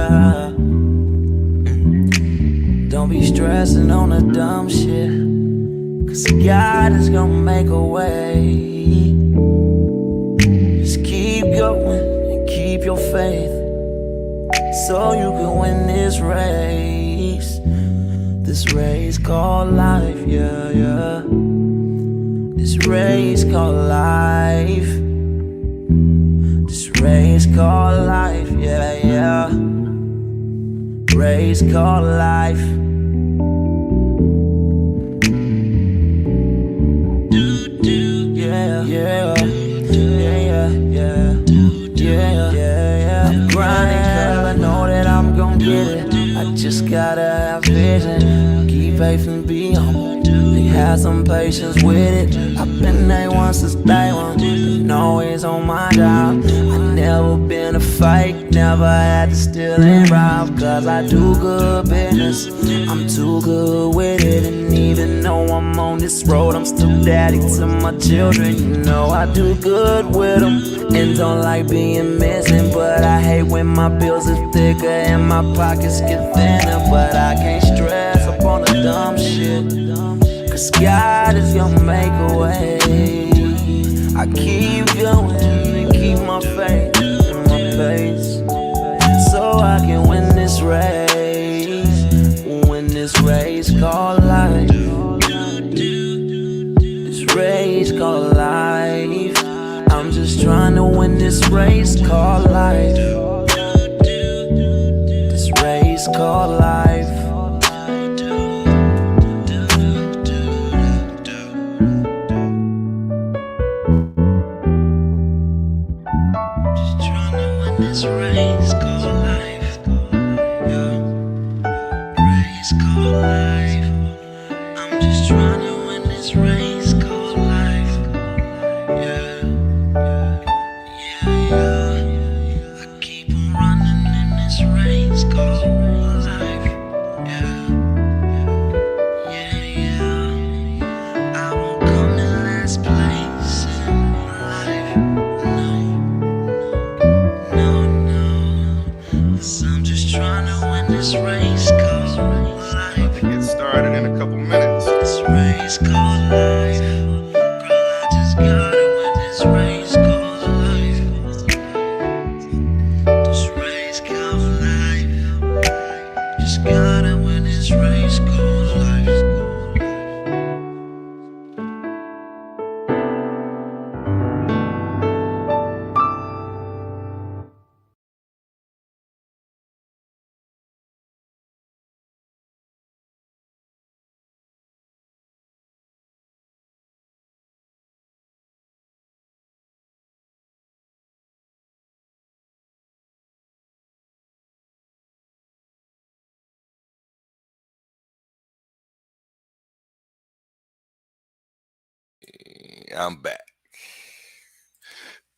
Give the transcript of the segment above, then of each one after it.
yeah. Don't be stressing on the dumb shit, 'cause God is gonna make a way. Just keep going and keep your faith, so you can win this race. This race called life, yeah, yeah. This race called life. This race called life, yeah, yeah. Race called life. Yeah, yeah, yeah, yeah, yeah, yeah. I'm grinding 'cause I know that I'm gon' get it. I just gotta have vision, keep faith and be humble. Have some patience with it. I've been A1 since day one, been always on my job. I never been a fake, never had to steal and rob, 'cause I do good business, I'm too good with it. And even though I'm on this road, I'm still daddy to my children. You know I do good with them, and don't like being missing. But I hate when my bills are thicker and my pockets get thinner. But I can't stress upon the dumb shit, 'cause God is gonna make a way. I keep going and keep my faith and my pace, so I can win this race. Win this race called life. This race called life. I'm just trying to win this race called life. This race called life. This race called life, yeah. Race called life. I'm just trying to win this race called life, yeah, yeah, yeah. I keep on running in this race called life, yeah, yeah, yeah. I won't come in last place in life, no. I'm just trying to win this race called life. To get started in a couple minutes. This race called life. Girl, I just gotta win this race called life. This race called life. Just gotta win this race called life. I'm back.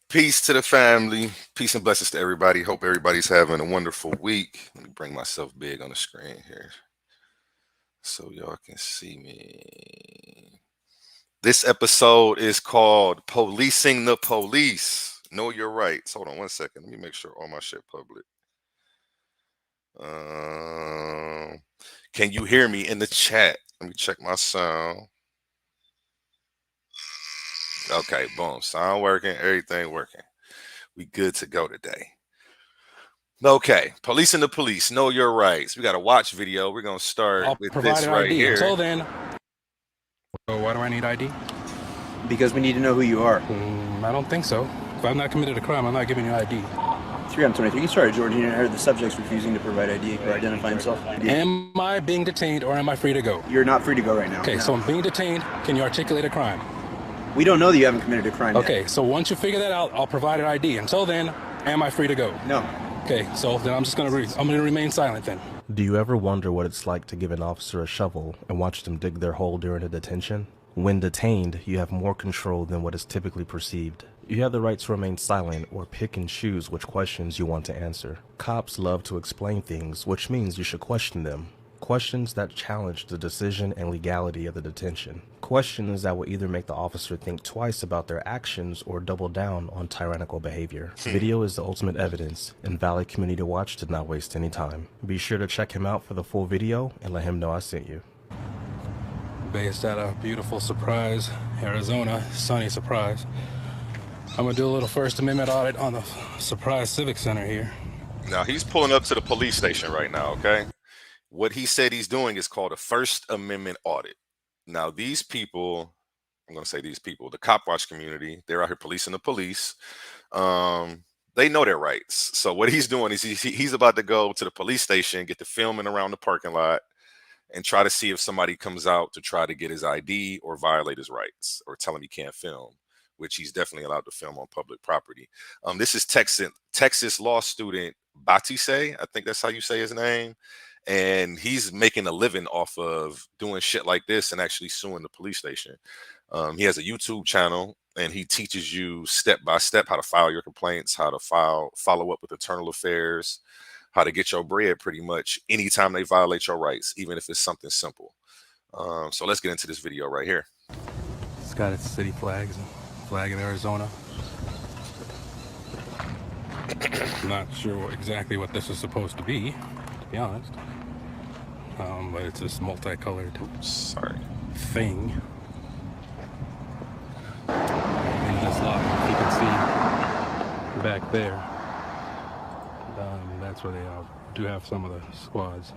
Peace to the family. Peace and blessings to everybody. Hope everybody's having a wonderful week. Let me bring myself big on the screen here so y'all can see me. This episode is called Policing the Police. Know your rights. Hold on one second. Let me make sure all my shit public. Can you hear me in the chat? Let me check my sound. Okay, boom. Sound working, everything working. We good to go today. Okay, Policing the Police. Know your rights. We got a watch video. We're gonna start with this right ID. here. Until then, why do I need ID? Because we need to know who you are. I don't think so. If I've not committed a crime, I'm not giving you ID. 323. Sorry, Jordan. I heard the subject's refusing to provide ID or identify himself. Am I being detained or am I free to go? You're not free to go right now. Okay, so I'm being detained. Can you articulate a crime? We don't know that you haven't committed a crime Okay, yet. so once you figure that out, I'll provide an ID. Until then, am I free to go? No. Okay, so then I'm just gonna remain silent then. Do you ever wonder what it's like to give an officer a shovel and watch them dig their hole during a detention? When detained, you have more control than what is typically perceived. You have the right to remain silent or pick and choose which questions you want to answer. Cops love to explain things, which means you should question them. Questions that challenge the decision and legality of the detention. Questions that will either make the officer think twice about their actions or double down on tyrannical behavior. Video is the ultimate evidence, and Valley Community Watch did not waste any time. Be sure to check him out for the full video and let him know I sent you. Based out of beautiful Surprise, Arizona, sunny Surprise. I'm gonna do a little First Amendment audit on the Surprise Civic Center here. Now he's pulling up to the police station right now, okay? What he said he's doing is called a First Amendment audit. Now these people, I'm going to say these people, the cop watch community, they're out here policing the police. They know their rights. So what he's doing is he's about to go to the police station, get the filming around the parking lot, and try to see if somebody comes out to try to get his ID or violate his rights or tell him he can't film, which he's definitely allowed to film on public property. This is Texas law student Batise, I think that's how you say his name. And he's making a living off of doing shit like this and actually suing the police station. He has a YouTube channel and he teaches you step by step how to file your complaints, how to follow up with internal affairs, how to get your bread pretty much anytime they violate your rights, even if it's something simple. So let's get into this video right here. It's got its city flags and flag of Arizona. I'm not sure exactly what this is supposed to be be honest. But it's this multicolored thing in this lot. If you can see back there, that's where they do have some of the squads.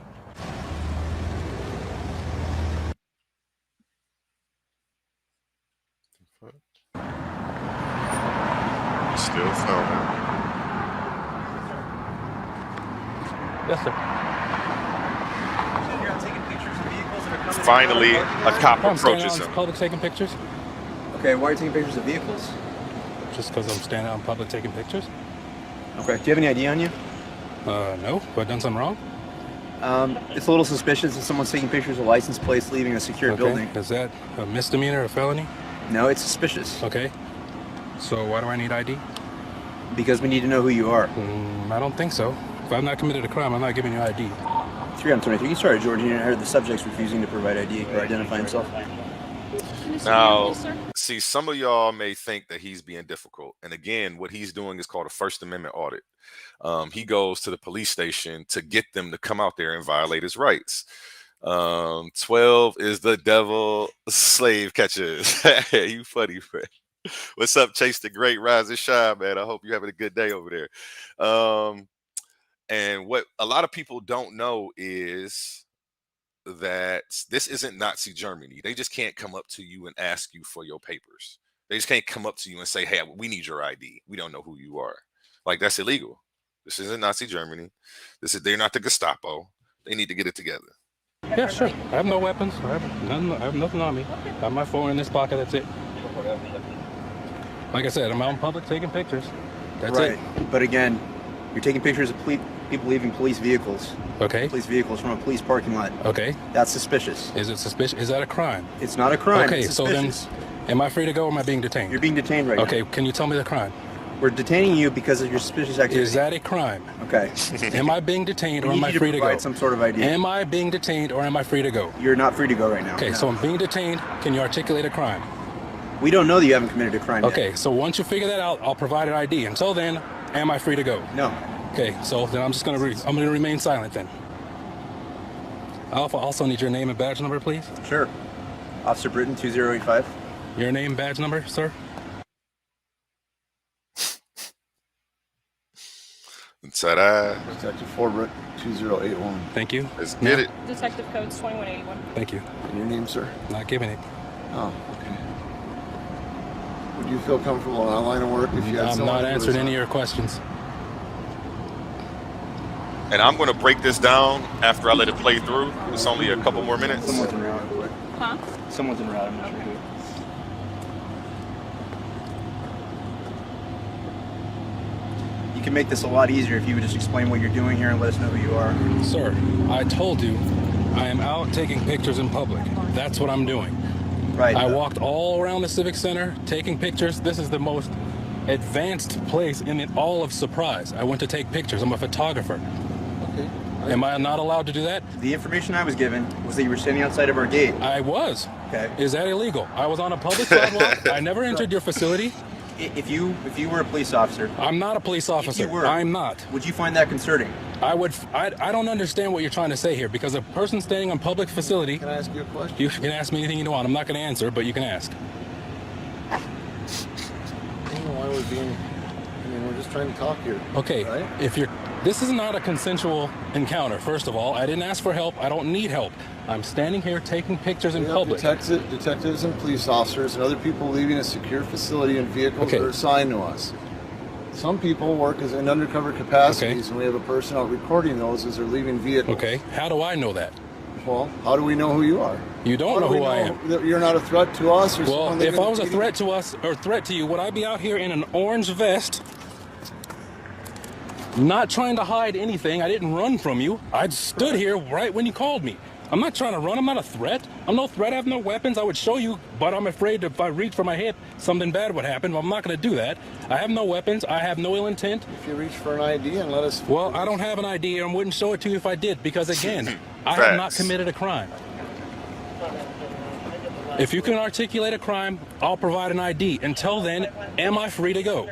Still filming. Yes, sir. Finally, a cop approaches him. Public taking pictures? Okay, why are you taking pictures of vehicles? Just because I'm standing out in public taking pictures? Okay, do you have any ID on you? No. Have I done something wrong? It's a little suspicious if someone's taking pictures of license plates leaving a secure building. Is that a misdemeanor or a felony? No, it's suspicious. Okay. So why do I need ID? Because we need to know who you are. I don't think so. If I've not committed a crime, I'm not giving you ID. 323. You started, George. You heard the subject's refusing to provide ID or identify himself. Now, see, some of y'all may think that he's being difficult. And again, what he's doing is called a First Amendment audit. He goes to the police station to get them to come out there and violate his rights. 12 is the devil slave catchers. You funny, Fred. What's up, Chase the Great, Rise and Shine, man? I hope you're having a good day over there. And what a lot of people don't know is that this isn't Nazi Germany. They just can't come up to you and ask you for your papers. They just can't come up to you and say, hey, we need your ID. We don't know who you are. Like, that's illegal. This isn't Nazi Germany. They're not the Gestapo. They need to get it together. Yeah, sure. I have no weapons. I have nothing on me. I have my phone in this pocket. That's it. Like I said, I'm out in public taking pictures. That's it. But again, you're taking pictures of people leaving police vehicles. Okay. Police vehicles from a police parking lot. Okay. That's suspicious. Is it suspicious? Is that a crime? It's not a crime. Okay, it's so then, suspicious. am I free to go or am I being detained? You're being detained right now. Okay, can you tell me the crime? We're detaining you because of your suspicious activity. Is that a crime? Okay. Am I being detained or am I free to go? Provide some sort of ID. Am I being detained or am I free to go? You're not free to go right now. Okay, so I'm being detained. Can you articulate a crime? We don't know that you haven't committed a crime Okay, yet. so once you figure that out, I'll provide an ID. Until then, am I free to go? No. Okay, so then I'm just gonna remain silent then. I also need your name and badge number, please. Sure. Officer Britton, 2085. Your name, badge number, sir? Ta-da. Detective Forbert, 2081. Thank you. Let's get it. Detective Codes 2181. Thank you. And your name, sir? Not giving it. Oh, okay. Would you feel comfortable in our line of work if you had I'm someone not who was, answering any of your questions. And I'm going to break this down after I let it play through. It's only a couple more minutes. Someone's en route. Quick. Huh? Someone's en route. I'm not sure who. You can make this a lot easier if you would just explain what you're doing here and let us know who you are. Sir, I told you I am out taking pictures in public. That's what I'm doing. Right. I walked all around the Civic Center taking pictures. This is the most advanced place in all of Surprise. I went to take pictures. I'm a photographer. Okay. Am I not allowed to do that? The information I was given was that you were standing outside of our gate. I was. Okay. Is that illegal? I was on a public sidewalk. I never entered your facility. If you were a police officer, I'm not a police officer. if you were, I'm not. Would you find that concerning? I don't understand what you're trying to say here, because a person standing on public facility, Can I ask you a question? you can ask me anything you want. I'm not going to answer, but you can ask. I don't know why we're being. I mean, we're just trying to talk here. Okay, Right? this is not a consensual encounter. First of all, I didn't ask for help. I don't need help. I'm standing here taking pictures in We have public. detectives and police officers and other people leaving a secure facility in vehicles Okay. that are assigned to us. Some people work as in undercover capacities, Okay. and we have a person out recording those as they're leaving vehicles. Okay, how do I know that? Well, how do we know who you are? You don't How know do we who I am. That you're not a threat to us, or Well, someone if living I was a in- threat to us or threat to you, would I be out here in an orange vest, not trying to hide anything? I didn't run from you. I stood here right when you called me. I'm not trying to run. I'm not a threat. I'm no threat. I have no weapons. I would show you, but I'm afraid if I reach for my hip, something bad would happen. Well, I'm not going to do that. I have no weapons. I have no ill intent. If you reach for an ID and let us. Well, I don't have an ID and wouldn't show it to you if I did, because again, I have not Facts. committed a crime. If you can articulate a crime, I'll provide an ID. Until then, am I free to go?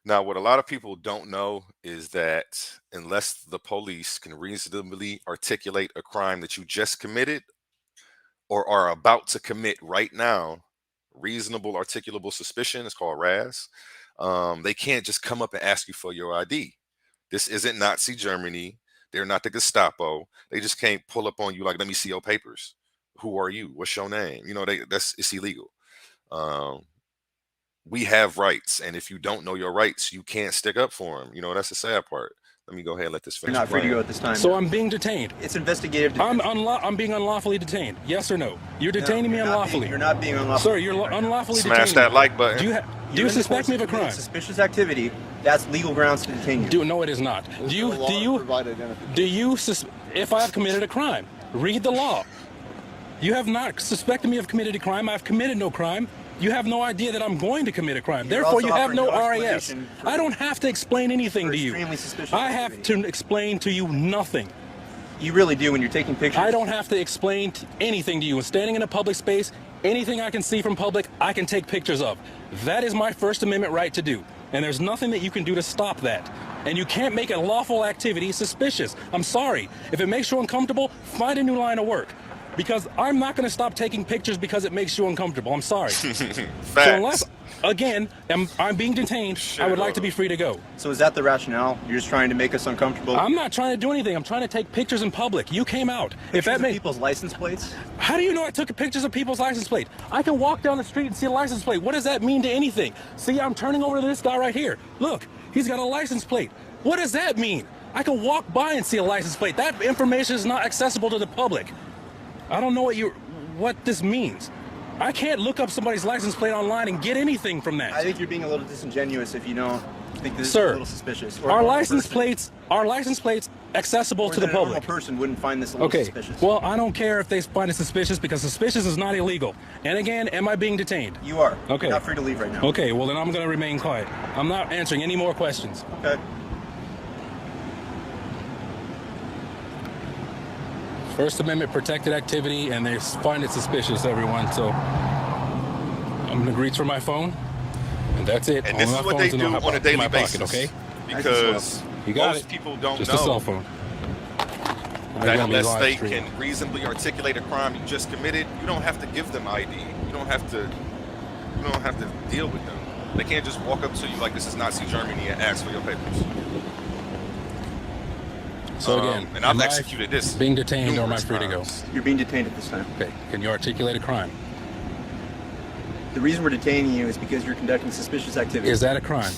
Now, what a lot of people don't know is that unless the police can reasonably articulate a crime that you just committed or are about to commit right now, reasonable articulable suspicion is called RAS. They can't just come up and ask you for your ID. This isn't Nazi Germany. They're not the Gestapo. They just can't pull up on you like, let me see your papers. Who are you? What's your name? You know, it's illegal. We have rights, and if you don't know your rights, you can't stick up for them. You know, that's the sad part. Let me go ahead and let this You're finish. not free to playing. go at this time. So I'm being detained. It's investigative. I'm being unlawfully detained. Yes or no? You're detaining me unlawfully. You're not being unlawfully. Sir, you're unlawfully Smash detaining that me. like button. Do you You're in the suspect course me of a committing crime? Suspicious activity. That's legal grounds to detain you. No, it is not. There's no law to provide identification. If I have committed a crime, read the law. You have not suspected me of committed a crime. I've committed no crime. You have no idea that I'm going to commit a crime. You're Therefore, also you have no offering no RAS. explanation for- I don't have to explain anything for to you. extremely suspicious I have activity. to explain to you nothing. You really do when you're taking pictures. I don't have to explain anything to you. Standing in a public space, anything I can see from public, I can take pictures of. That is my First Amendment right to do. And there's nothing that you can do to stop that. And you can't make a lawful activity suspicious. I'm sorry. If it makes you uncomfortable, find a new line of work. Because I'm not going to stop taking pictures because it makes you uncomfortable. I'm sorry. So unless, again, I'm being detained, I would like to be free to go. So is that the rationale? You're just trying to make us uncomfortable? I'm not trying to do anything. I'm trying to take pictures in public. You came out. Pictures of people's license plates? How do you know I took pictures of people's license plate? I can walk down the street and see a license plate. What does that mean to anything? See, I'm turning over to this guy right here. Look, he's got a license plate. What does that mean? I can walk by and see a license plate. That information is not accessible to the public. I don't know what this means. I can't look up somebody's license plate online and get anything from that. I think you're being a little disingenuous if you don't think this is Sir, a little suspicious. Or Are a normal license person. plates accessible Or to the that a normal public? person wouldn't find this a little Okay, suspicious. well, I don't care if they find it suspicious because suspicious is not illegal. And again, am I being detained? You are. Okay. You're not free to leave right now. Okay, well then I'm going to remain quiet. I'm not answering any more questions. Okay. First Amendment protected activity, and they find it suspicious, everyone. So I'm going to reach for my phone, and that's it. And this All is my what they phone's in do my on a pocket, daily my basis. pocket, okay? Because You got most it. people don't Just know a cell phone. that unless they can reasonably articulate a crime you just committed, you don't have to give them ID. You don't have to deal with them. They can't just walk up to you like this is Nazi Germany and ask for your papers. So again, and I've am I executed this being detained or am I numerous free to go? times. You're being detained at this time. Okay, can you articulate a crime? The reason we're detaining you is because you're conducting suspicious activity. Is that a crime?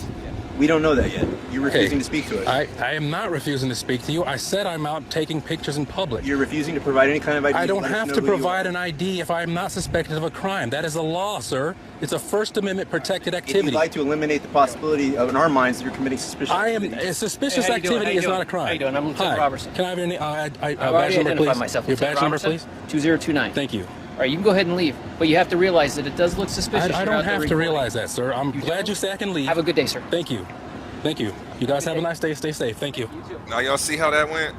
We don't know that yet. You're refusing Okay. to speak to us. I am not refusing to speak to you. I said I'm out taking pictures in public. You're refusing to provide any kind of ID. I don't Let us have know to who you provide are. an ID if I'm not suspected of a crime. That is a law, sir. It's a First Amendment protected If you'd activity. like to eliminate the possibility of, in our minds, that you're committing suspicious I am activity. a suspicious Hey, how you doing? activity How you is not a doing? crime. How you doing? I'm Lieutenant Hi. Robertson. Can I have your name? I've badge already number, identified please. myself. Your Lieutenant badge number, Robertson, please. 2029. Thank you. All right, you can go ahead and leave, but you have to realize that it does look suspicious. I You're don't out there have to recording. realize that, sir. I'm glad you say I can leave. Have a good day, sir. Thank you. Thank you. You guys have a nice day. Stay safe. Thank you. Now y'all see how that went?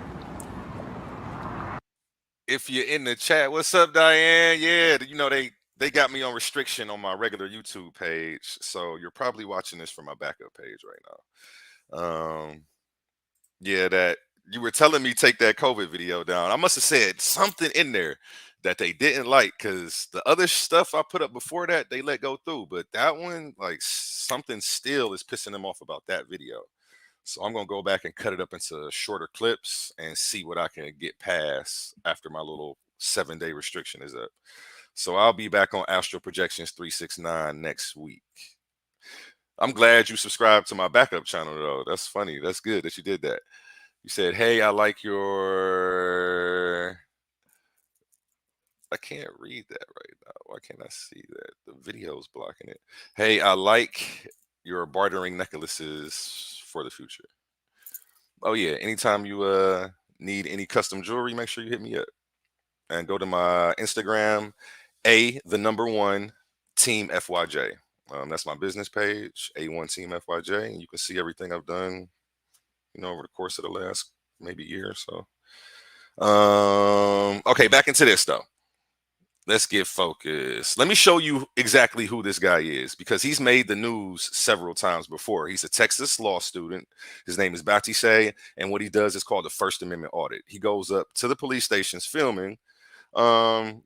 if you're in the chat, what's up, Diane? Yeah, you know they got me on restriction on my regular YouTube page, so you're probably watching this from my backup page right now. Yeah, that you were telling me take that COVID video down. I must have said something in there that they didn't like, because the other stuff I put up before that they let go through, but that one, like, something still is pissing them off about that video. So I'm gonna go back and cut it up into shorter clips and see what I can get past after my little 7-day restriction is up. So I'll be back on Astro Projections 369 next week. I'm glad you subscribed to my backup channel, though. That's funny. That's good that you did that. You said, hey, I like your... I can't read that right now. Why can't I see that? The video's blocking it. Hey, I like your bartering necklaces for the future. Oh, yeah. Anytime you need any custom jewelry, make sure you hit me up. And go to my Instagram, A1 Team FYJ. That's my business page, A1 Team FYJ, and you can see everything I've done, you know, over the course of the last maybe year or so. Okay, back into this though. Let's get focused. Let me show you exactly who this guy is, because he's made the news several times before. He's a Texas law student. His name is Batiste, and what he does is called the First Amendment audit. He goes up to the police stations filming.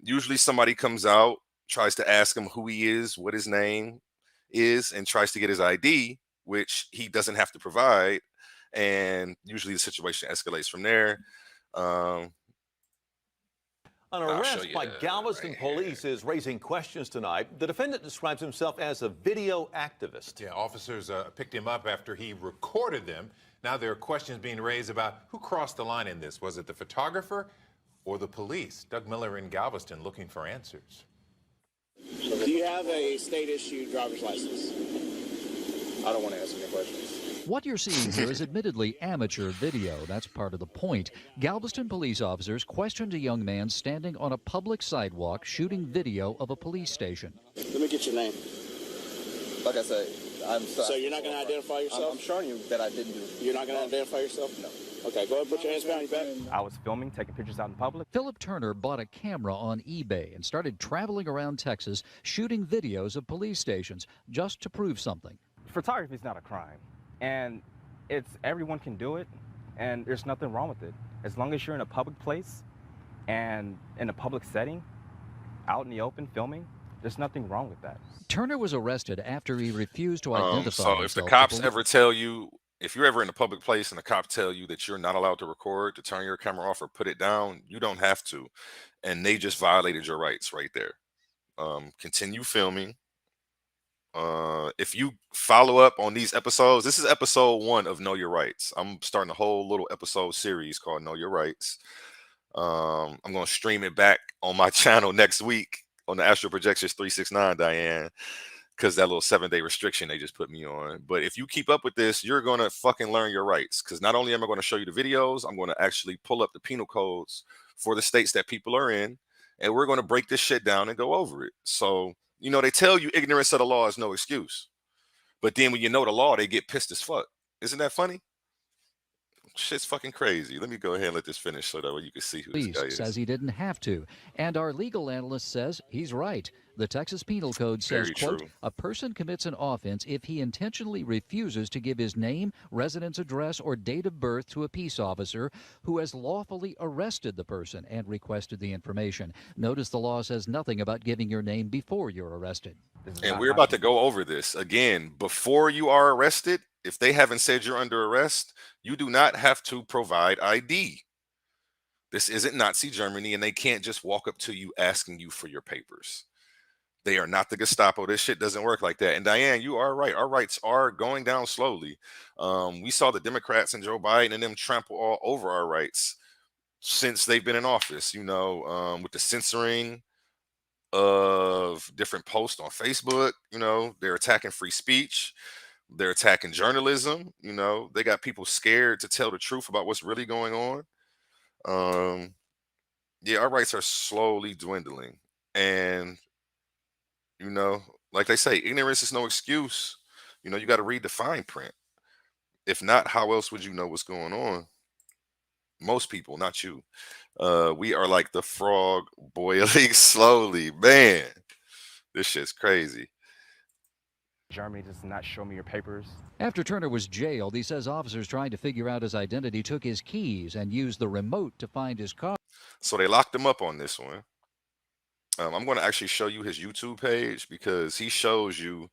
Usually somebody comes out, tries to ask him who he is, what his name is, and tries to get his ID, which he doesn't have to provide. And usually the situation escalates from there. An arrest by Galveston police is raising questions tonight. The defendant describes himself as a video activist. Yeah, officers picked him up after he recorded them. Now there are questions being raised about who crossed the line in this. Was it the photographer or the police? Doug Miller in Galveston looking for answers. Do you have a state-issued driver's license? I don't want to answer any questions. What you're seeing here is admittedly amateur video. That's part of the point. Galveston police officers questioned a young man standing on a public sidewalk shooting video of a police station. Let me get your name. Like I said, So you're not going to identify yourself? I'm showing you that I didn't do it. You're not going to identify yourself? No. Okay, go ahead and put your hands behind your back. I was filming, taking pictures out in public. Philip Turner bought a camera on eBay and started traveling around Texas shooting videos of police stations just to prove something. Photography is not a crime, and everyone can do it, and there's nothing wrong with it. As long as you're in a public place and in a public setting, out in the open filming, there's nothing wrong with that. Turner was arrested after he refused to identify so himself. if the cops ever tell you, if you're ever in a public place and the cops tell you that you're not allowed to record, to turn your camera off or put it down, you don't have to. And they just violated your rights right there. Continue filming. If you follow up on these episodes, this is episode 1 of Know Your Rights. I'm starting a whole little episode series called Know Your Rights. I'm going to stream it back on my channel next week on the Astro Projections 369, Diane, because that little 7-day restriction they just put me on. But if you keep up with this, you're going to fucking learn your rights, because not only am I going to show you the videos, I'm going to actually pull up the penal codes for the states that people are in, and we're going to break this shit down and go over it. So, you know, they tell you ignorance of the law is no excuse. But then when you know the law, they get pissed as fuck. Isn't that funny? Shit's fucking crazy. Let me go ahead and let this finish so that way you can see who this guy is. Says he didn't have to. And our legal analyst says he's right. The Texas Penal Code says, quote, a person commits an offense if he intentionally refuses to give his name, residence address, or date of birth to a peace officer who has lawfully arrested the person and requested the information. Notice the law says nothing about giving your name before you're arrested. And we're about to go over this again. Before you are arrested, if they haven't said you're under arrest, you do not have to provide ID. This isn't Nazi Germany, and they can't just walk up to you asking you for your papers. They are not the Gestapo. This shit doesn't work like that. And Diane, you are right. Our rights are going down slowly. We saw the Democrats and Joe Biden and them trample all over our rights since they've been in office, you know, with the censoring of different posts on Facebook. You know, they're attacking free speech. They're attacking journalism. You know, they got people scared to tell the truth about what's really going on. Yeah, our rights are slowly dwindling. And you know, like they say, ignorance is no excuse. You know, you got to read the fine print. If not, how else would you know what's going on? Most people, not you. We are like the frog boiling slowly. Man, this shit's crazy. Germany does not show me your papers. After Turner was jailed, he says officers trying to figure out his identity took his keys and used the remote to find his car. So they locked him up on this one. I'm going to actually show you his YouTube page because he shows you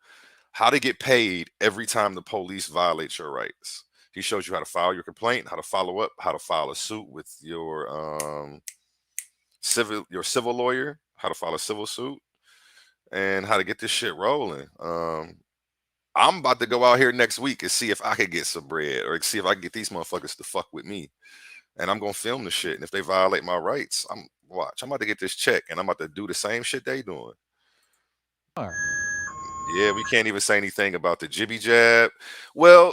how to get paid every time the police violate your rights. He shows you how to file your complaint, how to follow up, how to file a suit with your civil lawyer, how to file a civil suit, and how to get this shit rolling. I'm about to go out here next week and see if I could get some bread or see if I can get these motherfuckers to fuck with me. And I'm gonna film the shit. And if they violate my rights, I'm about to get this check and I'm about to do the same shit they doing. Yeah, we can't even say anything about the jibby jab. Well,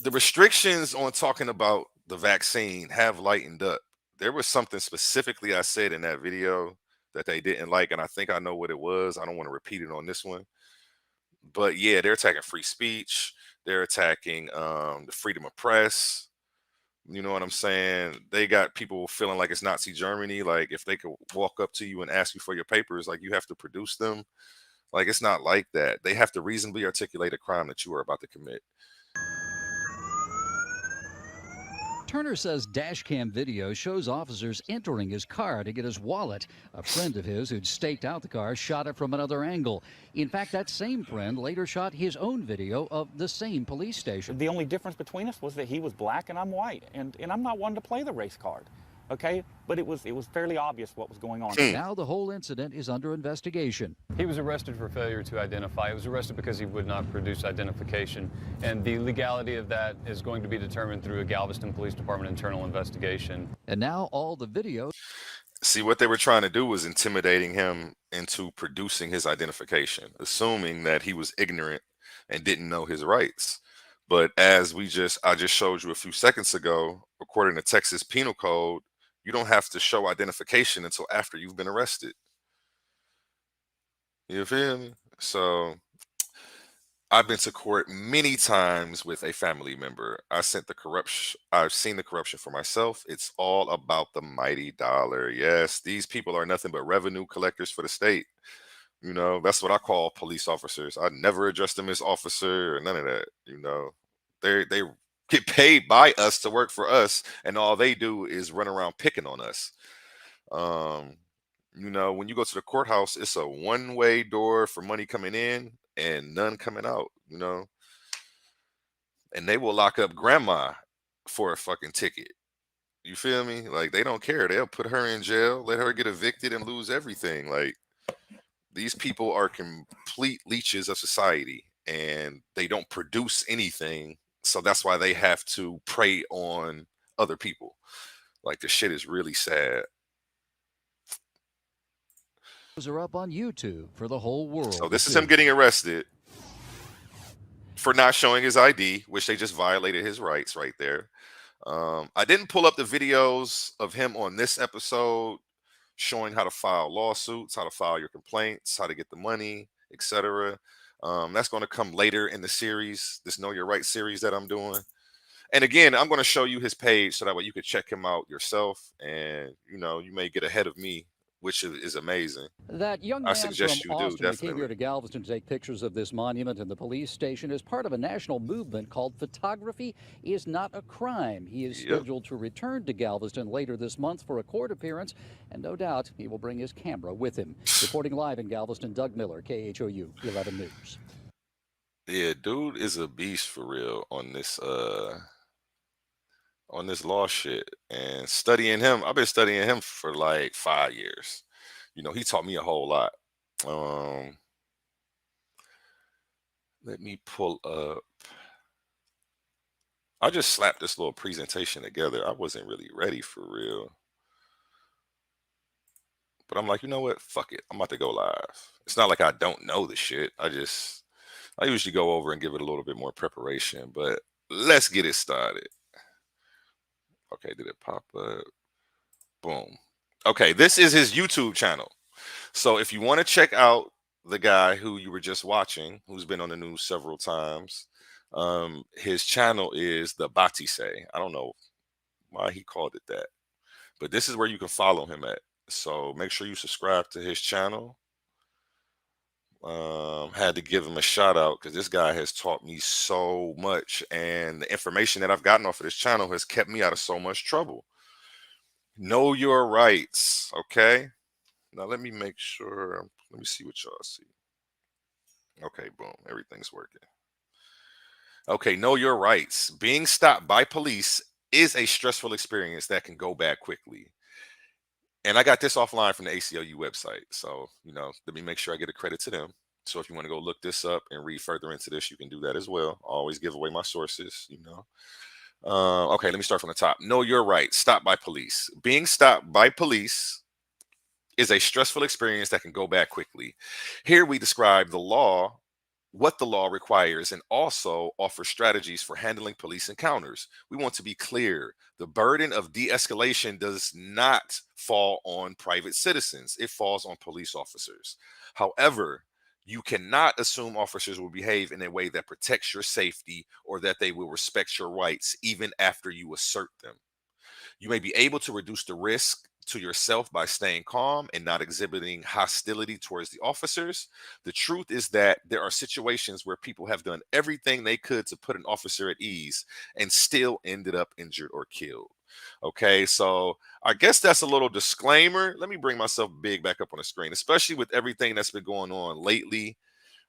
the restrictions on talking about the vaccine have lightened up. There was something specifically I said in that video that they didn't like, and I think I know what it was. I don't want to repeat it on this one. But yeah, they're attacking free speech. They're attacking the freedom of press. You know what I'm saying? They got people feeling like it's Nazi Germany. Like if they could walk up to you and ask you for your papers, like you have to produce them. Like it's not like that. They have to reasonably articulate a crime that you are about to commit. Turner says dash cam video shows officers entering his car to get his wallet. A friend of his who'd staked out the car shot it from another angle. In fact, that same friend later shot his own video of the same police station. The only difference between us was that he was black and I'm white, and I'm not one to play the race card. Okay, but it was fairly obvious what was going on. Now the whole incident is under investigation. He was arrested for failure to identify. He was arrested because he would not produce identification, and the legality of that is going to be determined through a Galveston Police Department internal investigation. And now all the videos. See, what they were trying to do was intimidating him into producing his identification, assuming that he was ignorant and didn't know his rights. But as I just showed you a few seconds ago, according to Texas Penal Code, you don't have to show identification until after you've been arrested. You feel me? So I've been to court many times with a family member. I've seen the corruption for myself. It's all about the mighty dollar. Yes, these people are nothing but revenue collectors for the state. You know, that's what I call police officers. I never address them as officer or none of that. You know, they get paid by us to work for us, and all they do is run around picking on us. You know, when you go to the courthouse, it's a one-way door for money coming in and none coming out, you know. And they will lock up grandma for a fucking ticket. You feel me? Like they don't care. They'll put her in jail, let her get evicted and lose everything. Like these people are complete leeches of society and they don't produce anything. So that's why they have to prey on other people. Like the shit is really sad. Those are up on YouTube for the whole world. So this is him getting arrested for not showing his ID, which they just violated his rights right there. I didn't pull up the videos of him on this episode showing how to file lawsuits, how to file your complaints, how to get the money, etc. That's going to come later in the series, this Know Your Rights series that I'm doing. And again, I'm going to show you his page so that way you could check him out yourself. And, you know, you may get ahead of me, which is amazing. That young man I suggest from you do, Austin who came definitely. here to Galveston to take pictures of this monument and the police station is part of a national movement called Photography is Not a Crime. He is scheduled to return to Galveston later this month for a court appearance, and no doubt he will bring his camera with him. Reporting live in Galveston, Doug Miller, KHOU 11 News. Yeah, dude is a beast for real on this law shit. And studying him, I've been studying him for like 5 years. You know, he taught me a whole lot. Let me pull up. I just slapped this little presentation together. I wasn't really ready for real. But I'm like, you know what? Fuck it. I'm about to go live. It's not like I don't know the shit. I usually go over and give it a little bit more preparation, but let's get it started. Okay, did it pop up? Boom. Okay, this is his YouTube channel. So if you want to check out the guy who you were just watching, who's been on the news several times, his channel is the Batise. I don't know. why he called it that. But this is where you can follow him at. So make sure you subscribe to his channel. Had to give him a shout out because this guy has taught me so much, and the information that I've gotten off of this channel has kept me out of so much trouble. Know your rights. Okay. Now let me make sure. Let me see what y'all see. Okay, boom. Everything's working. Okay, know your rights. Being stopped by police is a stressful experience that can go bad quickly. And I got this offline from the ACLU website. So, let me make sure I get a credit to them. So if you want to go look this up and read further into this, you can do that as well. I always give away my sources, Okay, let me start from the top. Know your rights. Stopped by police. Being stopped by police is a stressful experience that can go bad quickly. Here we describe the law, what the law requires, and also offer strategies for handling police encounters. We want to be clear. The burden of de-escalation does not fall on private citizens. It falls on police officers. However, you cannot assume officers will behave in a way that protects your safety or that they will respect your rights even after you assert them. You may be able to reduce the risk to yourself by staying calm and not exhibiting hostility towards the officers. The truth is that there are situations where people have done everything they could to put an officer at ease and still ended up injured or killed. Okay, so I guess that's a little disclaimer. Let me bring myself big back up on the screen, especially with everything that's been going on lately.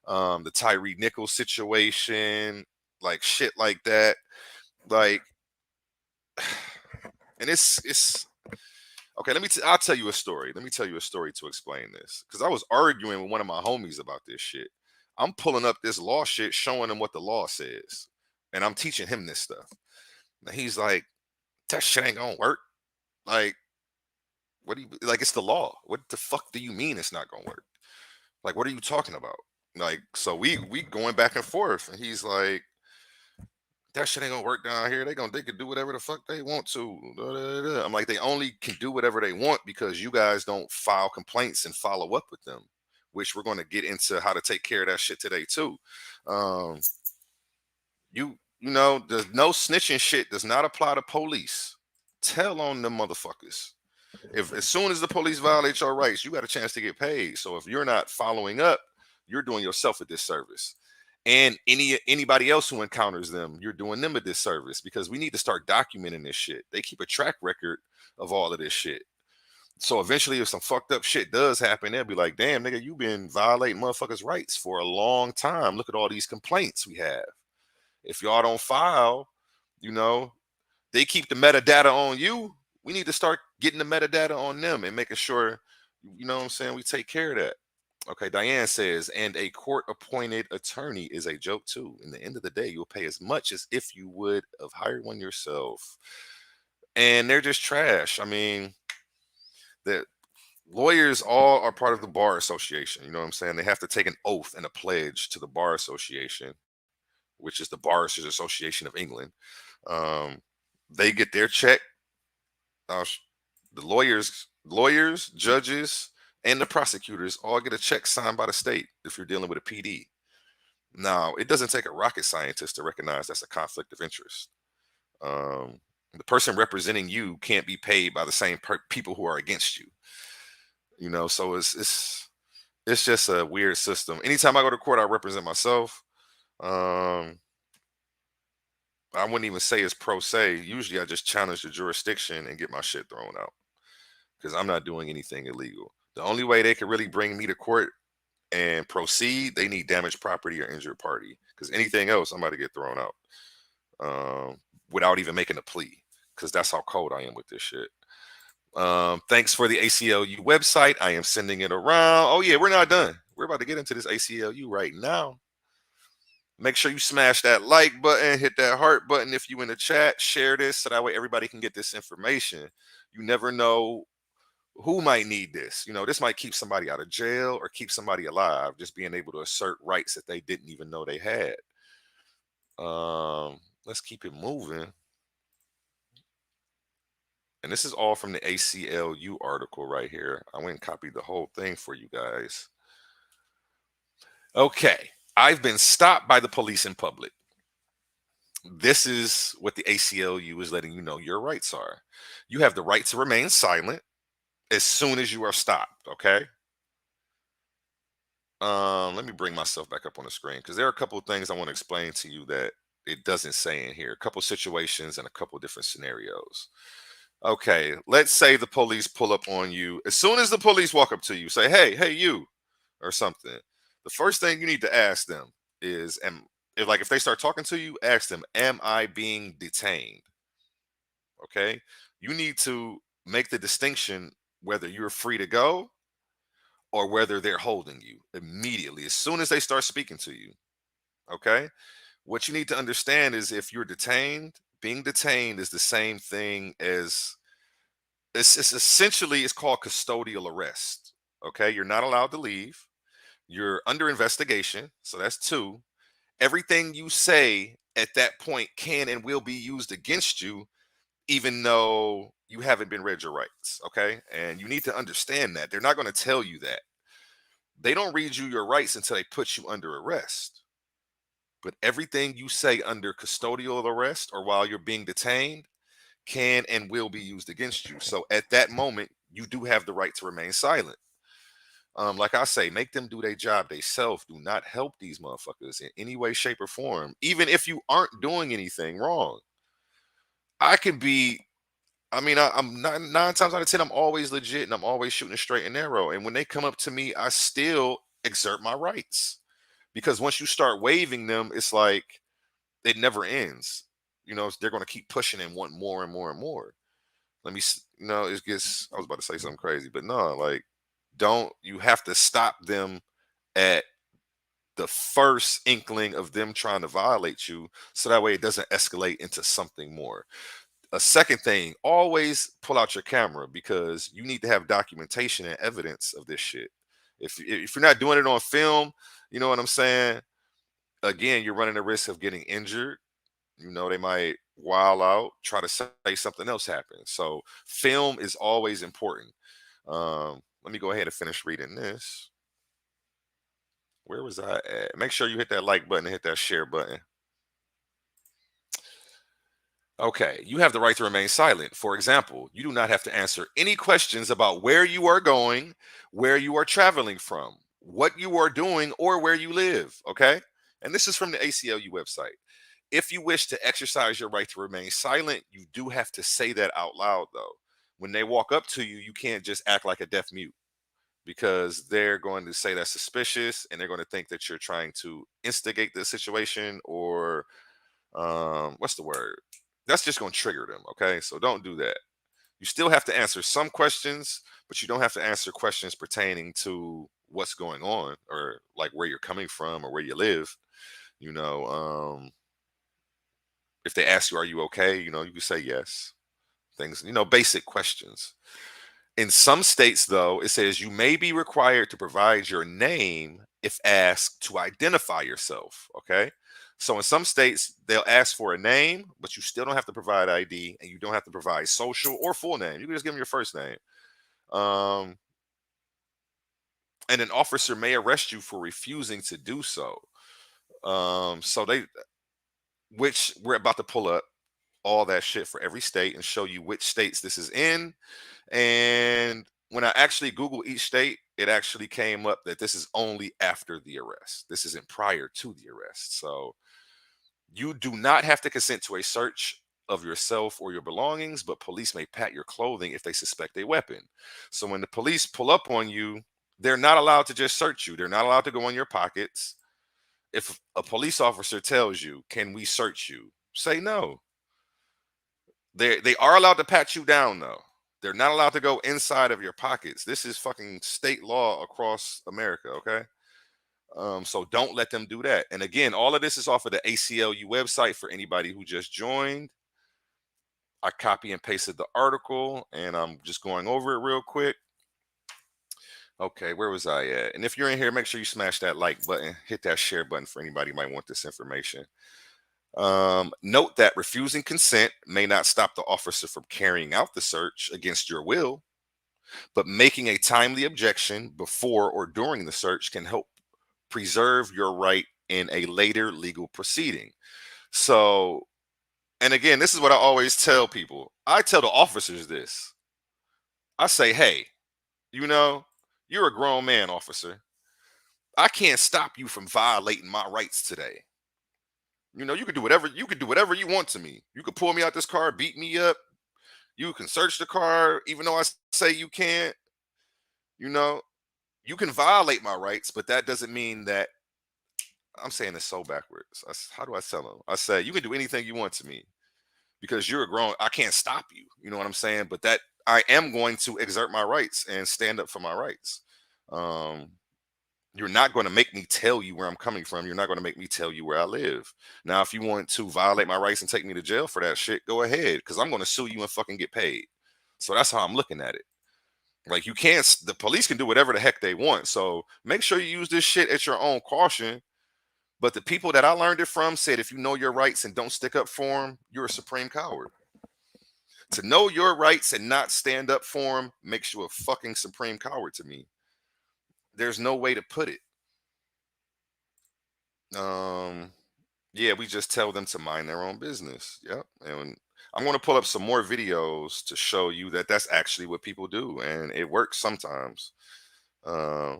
The Tyree Nichols situation, like shit like that. Like, and it's okay, I'll tell you a story. Let me tell you a story to explain this. Because I was arguing with one of my homies about this shit. I'm pulling up this law shit, showing him what the law says. And I'm teaching him this stuff. And he's like, that shit ain't gonna work. Like, what do you, like, it's the law. What the fuck do you mean it's not gonna work? Like, what are you talking about? Like, so we going back and forth. And he's like, that shit ain't gonna work down here. They can do whatever the fuck they want to. I'm like, they only can do whatever they want because you guys don't file complaints and follow up with them, which we're going to get into how to take care of that shit today too. The no snitching shit does not apply to police. Tell on them motherfuckers. If as soon as the police violate your rights, you got a chance to get paid. So if you're not following up, you're doing yourself a disservice. And anybody else who encounters them, you're doing them a disservice because we need to start documenting this shit. They keep a track record of all of this shit. So eventually, if some fucked up shit does happen, they'll be like, damn, nigga, you've been violating motherfuckers' rights for a long time. Look at all these complaints we have. If y'all don't file, they keep the metadata on you. We need to start getting the metadata on them and making sure, we take care of that. Okay, Diane says, and a court-appointed attorney is a joke too. In the end of the day, you'll pay as much as if you would have hired one yourself. And they're just trash. I mean, the lawyers all are part of the Bar Association. You know what I'm saying? They have to take an oath and a pledge to the Bar Association, which is the Bar Association of England. They get their check. The lawyers, judges, and the prosecutors all get a check signed by the state if you're dealing with a PD. Now, it doesn't take a rocket scientist to recognize that's a conflict of interest. The person representing you can't be paid by the same people who are against you. So it's just a weird system. Anytime I go to court, I represent myself. I wouldn't even say it's pro se. Usually I just challenge the jurisdiction and get my shit thrown out because I'm not doing anything illegal. The only way they could really bring me to court and proceed, they need damaged property or injured party. Because anything else, I'm about to get thrown out without even making a plea. Because that's how cold I am with this shit. Thanks for the ACLU website. I am sending it around. Oh yeah, we're not done. We're about to get into this ACLU right now. Make sure you smash that like button, hit that heart button if you in the chat, share this so that way everybody can get this information. You never know who might need this. This might keep somebody out of jail or keep somebody alive, just being able to assert rights that they didn't even know they had. Let's keep it moving. And this is all from the ACLU article right here. I went and copied the whole thing for you guys. Okay. I've been stopped by the police in public. This is what the ACLU is letting you know your rights are. You have the right to remain silent as soon as you are stopped, okay? Let me bring myself back up on the screen because there are a couple of things I want to explain to you that it doesn't say in here. A couple situations and a couple different scenarios. Okay, let's say the police pull up on you. As soon as the police walk up to you, say, hey, you, or something. The first thing you need to ask them is, if they start talking to you, ask them, am I being detained? Okay, you need to make the distinction whether you're free to go or whether they're holding you immediately as soon as they start speaking to you. Okay, what you need to understand is if you're detained, being detained is the same thing as it's essentially it's called custodial arrest. Okay, you're not allowed to leave. You're under investigation, so that's 2. Everything you say at that point can and will be used against you, even though you haven't been read your rights. Okay, and you need to understand that they're not going to tell you that. They don't read you your rights until they put you under arrest. But everything you say under custodial arrest or while you're being detained can and will be used against you. So at that moment, you do have the right to remain silent. Like I say, make them do their job themselves. Do not help these motherfuckers in any way, shape, or form, even if you aren't doing anything wrong. I'm 9 times out of 10, I'm always legit and I'm always shooting a straight and narrow. And when they come up to me, I still exert my rights. Because once you start waiving them, it's like it never ends. They're going to keep pushing and want more and more and more. It gets, I was about to say something crazy, but no, you have to stop them at the first inkling of them trying to violate you. So that way it doesn't escalate into something more. A second thing, always pull out your camera because you need to have documentation and evidence of this shit. If you're not doing it on film, you know what I'm saying? Again, you're running the risk of getting injured. They might wild out, try to say something else happens. So film is always important. Let me go ahead and finish reading this. Where was I at? Make sure you hit that like button and hit that share button. Okay, you have the right to remain silent. For example, you do not have to answer any questions about where you are going, where you are traveling from, what you are doing, or where you live. Okay, and this is from the ACLU website. If you wish to exercise your right to remain silent, you do have to say that out loud, though. When they walk up to you, you can't just act like a deaf mute because they're going to say that's suspicious and they're going to think that you're trying to instigate the situation or what's the word? That's just going to trigger them. Okay, so don't do that. You still have to answer some questions, but you don't have to answer questions pertaining to what's going on or like where you're coming from or where you live. If they ask you, are you okay? You can say yes. Things, basic questions. In some states, though, it says you may be required to provide your name if asked to identify yourself. Okay. So in some states, they'll ask for a name, but you still don't have to provide ID and you don't have to provide social or full name. You can just give them your first name. And an officer may arrest you for refusing to do so. Which we're about to pull up all that shit for every state and show you which states this is in. And when I actually Google each state, it actually came up that this is only after the arrest. This isn't prior to the arrest. So you do not have to consent to a search of yourself or your belongings, but police may pat your clothing if they suspect a weapon. So when the police pull up on you, they're not allowed to just search you. They're not allowed to go in your pockets. If a police officer tells you, can we search you? Say no. They are allowed to pat you down, though. They're not allowed to go inside of your pockets. This is fucking state law across America, okay? So don't let them do that. And again, all of this is off of the ACLU website for anybody who just joined. I copy and pasted the article, and I'm just going over it real quick. Okay, where was I at? And if you're in here, make sure you smash that like button, hit that share button for anybody who might want this information. Note that refusing consent may not stop the officer from carrying out the search against your will, but making a timely objection before or during the search can help preserve your right in a later legal proceeding. So, and again, this is what I always tell people. I tell the officers this. I say, hey, you know, you're a grown man, officer. I can't stop you from violating my rights today. You know, you can do whatever you want to me. You can pull me out this car, beat me up. You can search the car, even though I say you can't. You know, you can violate my rights, but that doesn't mean that I'm saying this so backwards. How do I tell them? I say you can do anything you want to me because you're a grown. I can't stop you. You know what I'm saying? But that I am going to exert my rights and stand up for my rights. You're not going to make me tell you where I'm coming from. You're not going to make me tell you where I live. Now, if you want to violate my rights and take me to jail for that shit, go ahead, because I'm going to sue you and fucking get paid. So that's how I'm looking at it. Like, you can't, the police can do whatever the heck they want. So make sure you use this shit at your own caution. But the people that I learned it from said, if you know your rights and don't stick up for them, you're a supreme coward. To know your rights and not stand up for them makes you a fucking supreme coward to me. There's no way to put it. Yeah, we just tell them to mind their own business. Yep. And I'm going to pull up some more videos to show you that that's actually what people do, and it works sometimes. And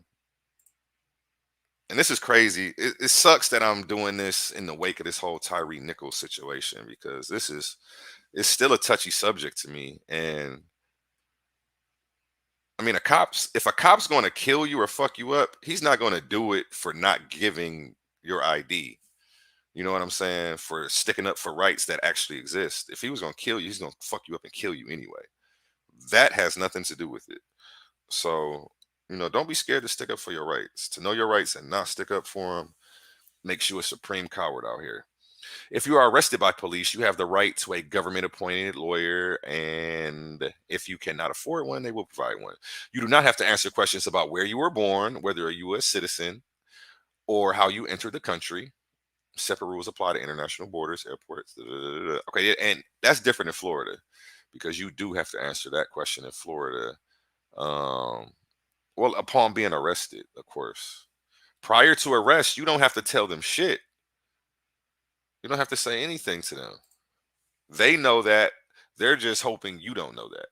this is crazy. It sucks that I'm doing this in the wake of this whole Tyre Nichols situation, because it's still a touchy subject to me. And I mean, if a cop's going to kill you or fuck you up, he's not going to do it for not giving your ID. You know what I'm saying? For sticking up for rights that actually exist. If he was going to kill you, he's going to fuck you up and kill you anyway. That has nothing to do with it. So, you know, don't be scared to stick up for your rights. To know your rights and not stick up for them makes you a supreme coward out here. If you are arrested by police, you have the right to a government-appointed lawyer, and if you cannot afford one, they will provide one. You do not have to answer questions about where you were born, whether you're a U.S. citizen, or how you entered the country. Separate rules apply to international borders, airports. Okay, and that's different in Florida, because you do have to answer that question in Florida. Well, upon being arrested, of course. Prior to arrest, you don't have to tell them shit. You don't have to say anything to them. They know that. They're just hoping you don't know that.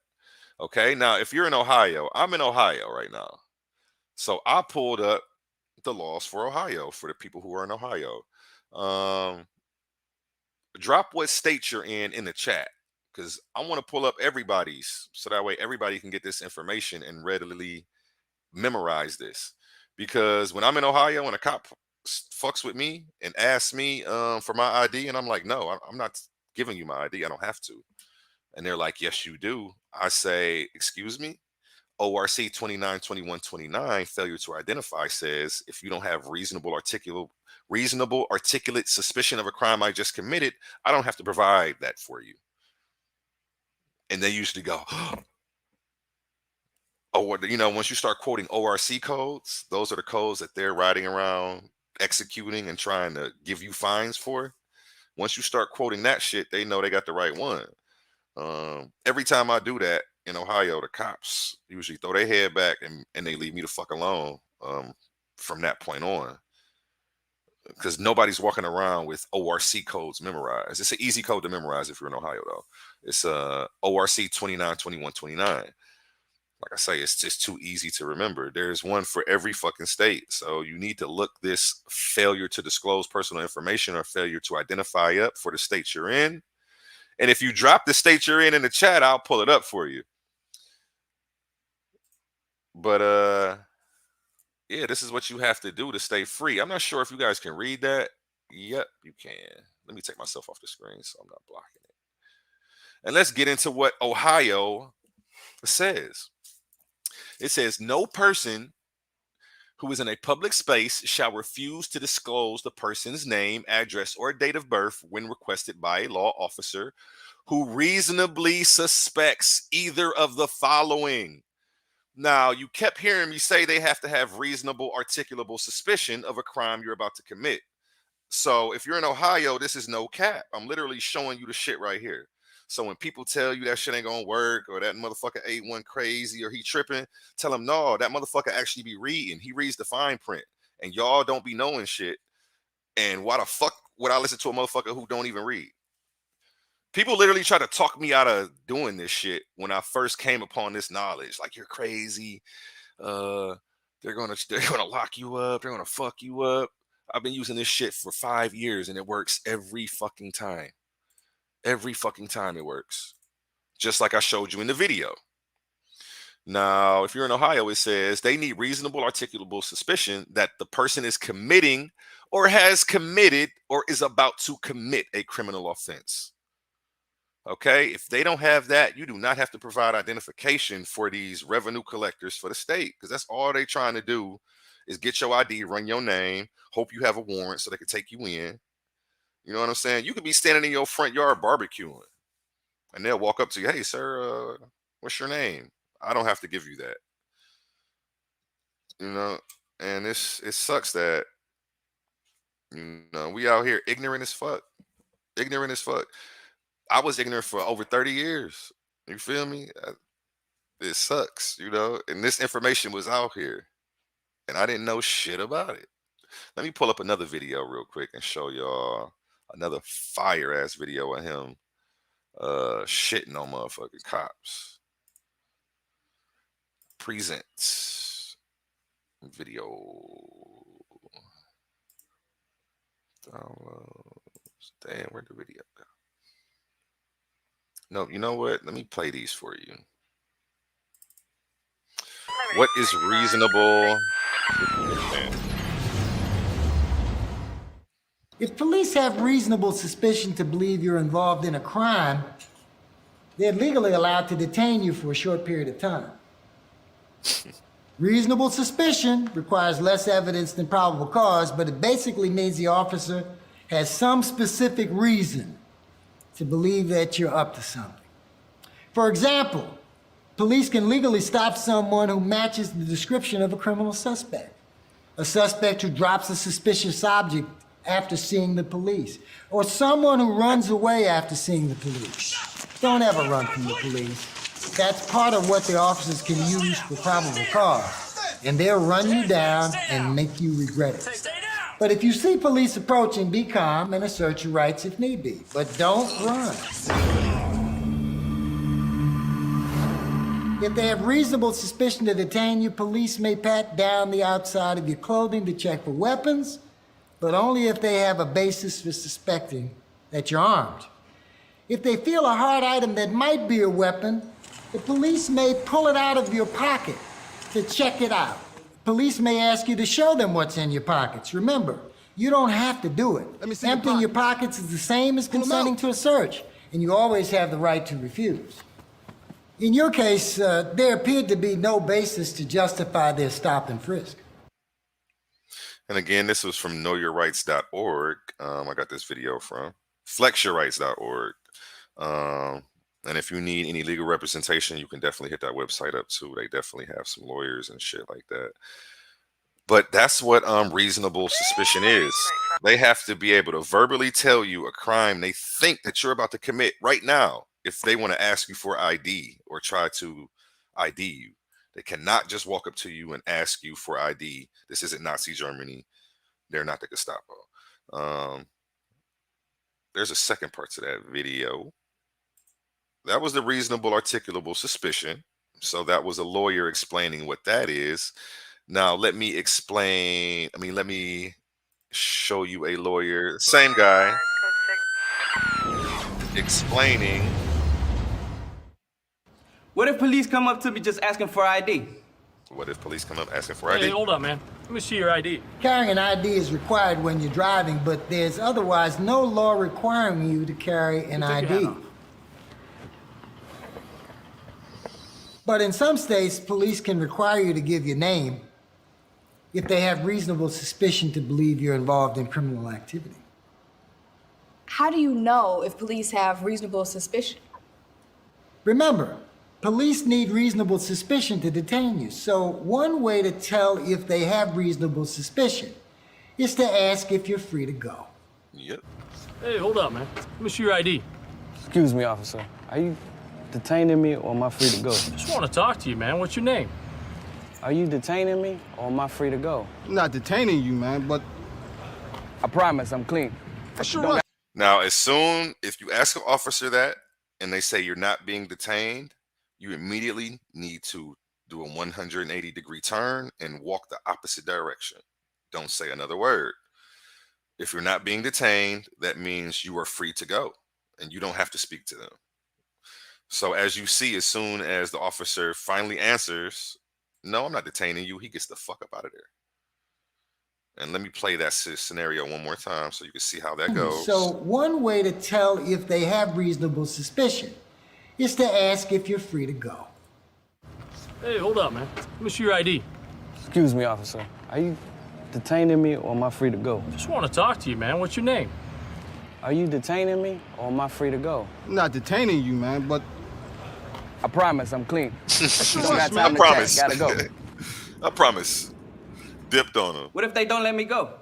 Okay, now if you're in Ohio, I'm in Ohio right now. So I pulled up the laws for Ohio for the people who are in Ohio. Drop what state you're in the chat, because I want to pull up everybody's, so that way everybody can get this information and readily memorize this. Because when I'm in Ohio and a cop fucks with me and asks me for my ID, and I'm like, no, I'm not giving you my ID. I don't have to. And they're like, yes, you do. I say, excuse me? ORC 292129, failure to identify, says if you don't have reasonable articulate suspicion of a crime I just committed, I don't have to provide that for you. And they usually go, oh, you know, once you start quoting ORC codes, those are the codes that they're riding around executing and trying to give you fines for. Once you start quoting that shit, they know they got the right one. Every time I do that in Ohio, the cops usually throw their head back and they leave me the fuck alone from that point on. Because nobody's walking around with ORC codes memorized. It's an easy code to memorize if you're in Ohio, though. It's ORC 292129. Like I say, it's just too easy to remember. There's one for every fucking state. So you need to look this failure to disclose personal information or failure to identify up for the state you're in. And if you drop the state you're in the chat, I'll pull it up for you. But yeah, this is what you have to do to stay free. I'm not sure if you guys can read that. Yep, you can. Let me take myself off the screen so I'm not blocking it. And let's get into what Ohio says. It says, no person who is in a public space shall refuse to disclose the person's name, address, or date of birth when requested by a law officer who reasonably suspects either of the following. Now, you kept hearing me say they have to have reasonable, articulable suspicion of a crime you're about to commit. So if you're in Ohio, this is no cap. I'm literally showing you the shit right here. So when people tell you that shit ain't gonna work, or that motherfucker ate one crazy, or he tripping, tell him, no, that motherfucker actually be reading. He reads the fine print, and y'all don't be knowing shit. And why the fuck would I listen to a motherfucker who don't even read? People literally try to talk me out of doing this shit when I first came upon this knowledge. Like, you're crazy. They're gonna lock you up. They're gonna fuck you up. I've been using this shit for 5 years and it works every fucking time. Every fucking time it works. Just like I showed you in the video. Now, if you're in Ohio, it says they need reasonable articulable suspicion that the person is committing or has committed or is about to commit a criminal offense. Okay, if they don't have that, you do not have to provide identification for these revenue collectors for the state, because that's all they trying to do is get your ID, run your name, hope you have a warrant so they can take you in. You know what I'm saying? You could be standing in your front yard barbecuing, and they'll walk up to you, hey, sir, what's your name? I don't have to give you that. You know, and it sucks that, you know, we out here ignorant as fuck. Ignorant as fuck. I was ignorant for over 30 years. You feel me? It sucks, you know, and this information was out here and I didn't know shit about it. Let me pull up another video real quick and show y'all another fire ass video of him shitting on motherfucking cops. Presents video. Downloads. Damn, where'd the video go? No, you know what? Let me play these for you. What is reasonable? If police have reasonable suspicion to believe you're involved in a crime, they're legally allowed to detain you for a short period of time. Reasonable suspicion requires less evidence than probable cause, but it basically means the officer has some specific reason to believe that you're up to something. For example, police can legally stop someone who matches the description of a criminal suspect. A suspect who drops a suspicious object after seeing the police, or someone who runs away after seeing the police. Don't ever run from the police. That's part of what the officers can use for probable cause, and they'll run you down and make you regret it. But if you see police approaching, be calm and assert your rights if need be, but don't run. If they have reasonable suspicion to detain you, police may pat down the outside of your clothing to check for weapons, but only if they have a basis for suspecting that you're armed. If they feel a hard item that might be a weapon, the police may pull it out of your pocket to check it out. Police may ask you to show them what's in your pockets. Remember, you don't have to do it. Emptying your pockets is the same as consenting to a search, and you always have the right to refuse. In your case, there appeared to be no basis to justify their stop and frisk. And again, this was from knowyourrights.org. I got this video from flexyourrights.org. And if you need any legal representation, you can definitely hit that website up too. They definitely have some lawyers and shit like that. But that's what reasonable suspicion is. They have to be able to verbally tell you a crime they think that you're about to commit right now. If they want to ask you for ID or try to ID you, they cannot just walk up to you and ask you for ID. This isn't Nazi Germany. They're not the Gestapo. There's a second part to that video. That was the reasonable articulable suspicion. So that was a lawyer explaining what that is. Now let me explain. Let me show you a lawyer, same guy, explaining. What if police come up to me just asking for ID? What if police come up asking for ID? Hey, hold up, man. Let me see your ID. Carrying an ID is required when you're driving, but there's otherwise no law requiring you to carry an ID. But in some states, police can require you to give your name if they have reasonable suspicion to believe you're involved in criminal activity. How do you know if police have reasonable suspicion? Remember, police need reasonable suspicion to detain you. So one way to tell if they have reasonable suspicion is to ask if you're free to go. Yep. Hey, hold up, man. Let me see your ID. Excuse me, officer. Are you detaining me or am I free to go? Just want to talk to you, man. What's your name? Are you detaining me or am I free to go? I'm not detaining you, man, but... I promise I'm clean. Now, if you ask an officer that and they say you're not being detained, you immediately need to do a 180-degree turn and walk the opposite direction. Don't say another word. If you're not being detained, that means you are free to go and you don't have to speak to them. So as you see, as soon as the officer finally answers, no, I'm not detaining you, he gets the fuck up out of there. And let me play that scenario one more time so you can see how that goes. So one way to tell if they have reasonable suspicion is to ask if you're free to go. Hey, hold up, man. Let me see your ID. Excuse me, officer. Are you detaining me or am I free to go? Just want to talk to you, man. What's your name? Are you detaining me or am I free to go? I'm not detaining you, man, but I promise I'm clean. I promise. Gotta go. I promise. Dipped on him. What if they don't let me go?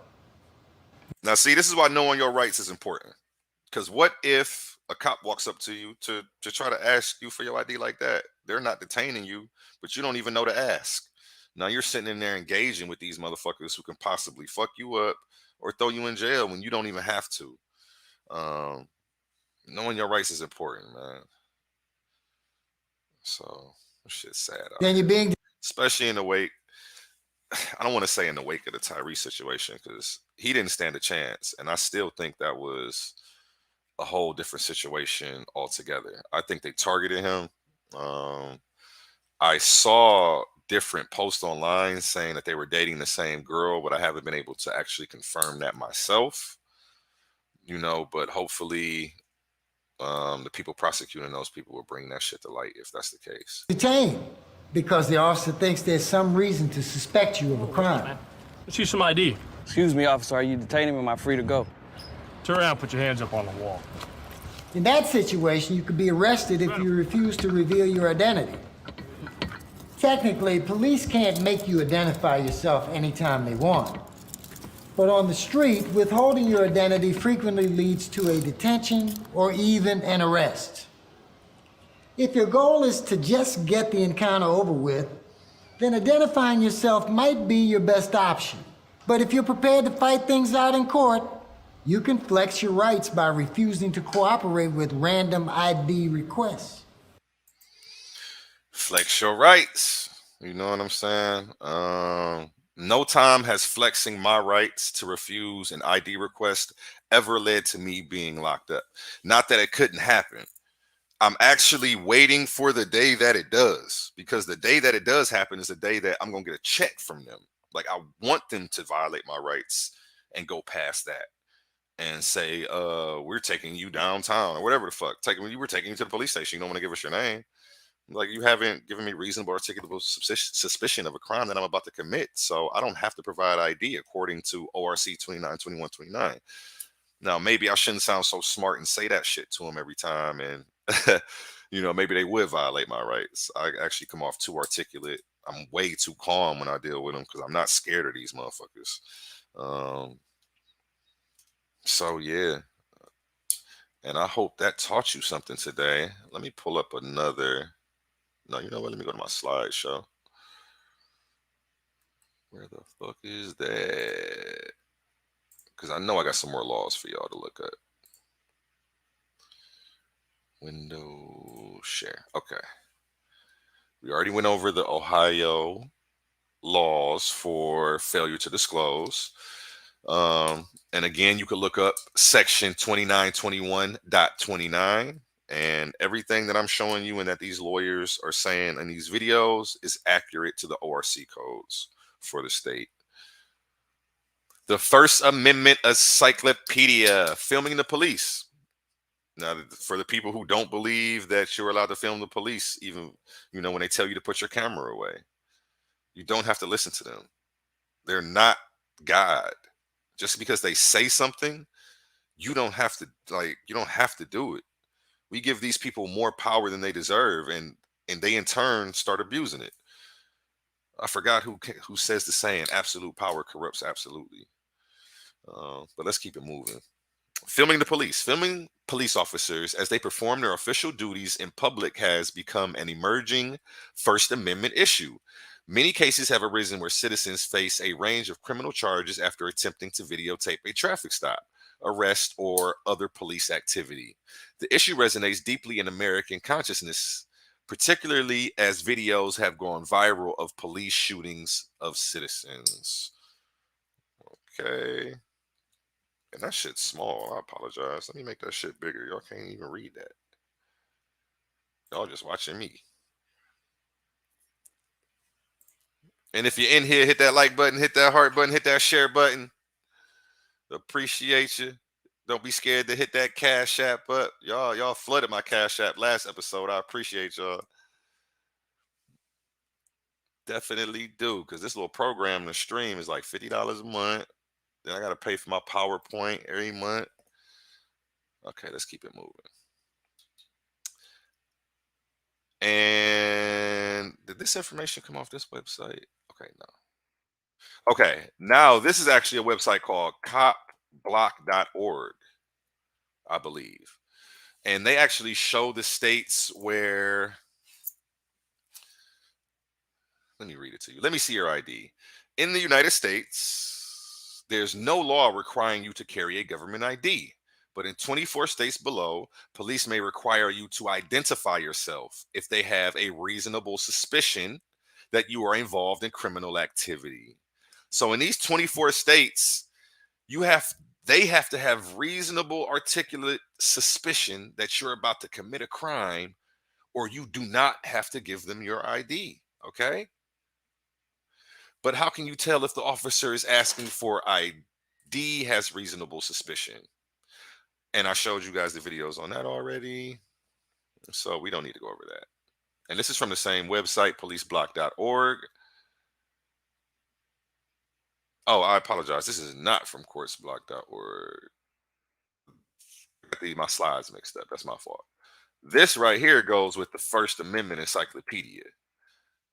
Now, see, this is why knowing your rights is important. Because what if a cop walks up to you to try to ask you for your ID like that? They're not detaining you, but you don't even know to ask. Now you're sitting in there engaging with these motherfuckers who can possibly fuck you up or throw you in jail when you don't even have to. Knowing your rights is important, man. So shit's sad. Then you're being, especially in the wake. I don't want to say in the wake of the Tyrese situation because he didn't stand a chance, and I still think that was a whole different situation altogether. I think they targeted him. I saw different posts online saying that they were dating the same girl, but I haven't been able to actually confirm that myself. You know, but hopefully the people prosecuting those people will bring that shit to light if that's the case. detained because the officer thinks there's some reason to suspect you of a crime. Let's see some ID. Excuse me, officer. Are you detaining me or am I free to go? Turn around, put your hands up on the wall. In that situation, you could be arrested if you refuse to reveal your identity. Technically, police can't make you identify yourself anytime they want. But on the street, withholding your identity frequently leads to a detention or even an arrest. If your goal is to just get the encounter over with, then identifying yourself might be your best option. But if you're prepared to fight things out in court, you can flex your rights by refusing to cooperate with random ID requests. Flex your rights. You know what I'm saying? No time has flexing my rights to refuse an ID request ever led to me being locked up. Not that it couldn't happen. I'm actually waiting for the day that it does, because the day that it does happen is the day that I'm going to get a check from them. Like, I want them to violate my rights and go past that and say, we're taking you downtown or whatever the fuck. We're taking you to the police station. You don't want to give us your name. Like, you haven't given me reasonable articulable suspicion of a crime that I'm about to commit. So I don't have to provide ID according to ORC 292129. Now, maybe I shouldn't sound so smart and say that shit to them every time. And, you know, maybe they would violate my rights. I actually come off too articulate. I'm way too calm when I deal with them because I'm not scared of these motherfuckers. So, yeah. And I hope that taught you something today. Let me pull up another. No, you know what? Let me go to my slideshow. Where the fuck is that? Because I know I got some more laws for y'all to look at. Window share. Okay. We already went over the Ohio laws for failure to disclose. And again, you could look up section 2921.29. And everything that I'm showing you and that these lawyers are saying in these videos is accurate to the ORC codes for the state. The First Amendment Encyclopedia, filming the police. Now, for the people who don't believe that you're allowed to film the police, even, you know, when they tell you to put your camera away, you don't have to listen to them. They're not God. Just because they say something, you don't have to, like, you don't have to do it. We give these people more power than they deserve, and they in turn start abusing it. I forgot who says the saying, absolute power corrupts absolutely. But let's keep it moving. Filming the police. Filming police officers as they perform their official duties in public has become an emerging First Amendment issue. Many cases have arisen where citizens face a range of criminal charges after attempting to videotape a traffic stop. arrest, or other police activity. The issue resonates deeply in American consciousness, particularly as videos have gone viral of police shootings of citizens. Okay. And that shit's small. I apologize. Let me make that shit bigger. Y'all can't even read that. Y'all just watching me. And if you're in here, hit that like button, hit that heart button, hit that share button. Appreciate you. Don't be scared to hit that Cash App up. Y'all flooded my Cash App last episode. I appreciate y'all. Definitely do, because this little program, the stream, is like $50 a month. Then I got to pay for my PowerPoint every month. Okay, let's keep it moving. And did this information come off this website? Okay, no. Okay, now this is actually a website called copblock.org, I believe. And they actually show the states where, let me read it to you. Let me see your ID. In the United States, there's no law requiring you to carry a government ID. But in 24 states below, police may require you to identify yourself if they have a reasonable suspicion that you are involved in criminal activity. So in these 24 states, they have to have reasonable, articulate suspicion that you're about to commit a crime, or you do not have to give them your ID, okay? But how can you tell if the officer is asking for ID has reasonable suspicion? And I showed you guys the videos on that already, so we don't need to go over that. And this is from the same website, policeblock.org. Oh, I apologize. This is not from courtsblock.org. My slides mixed up. That's my fault. This right here goes with the First Amendment Encyclopedia.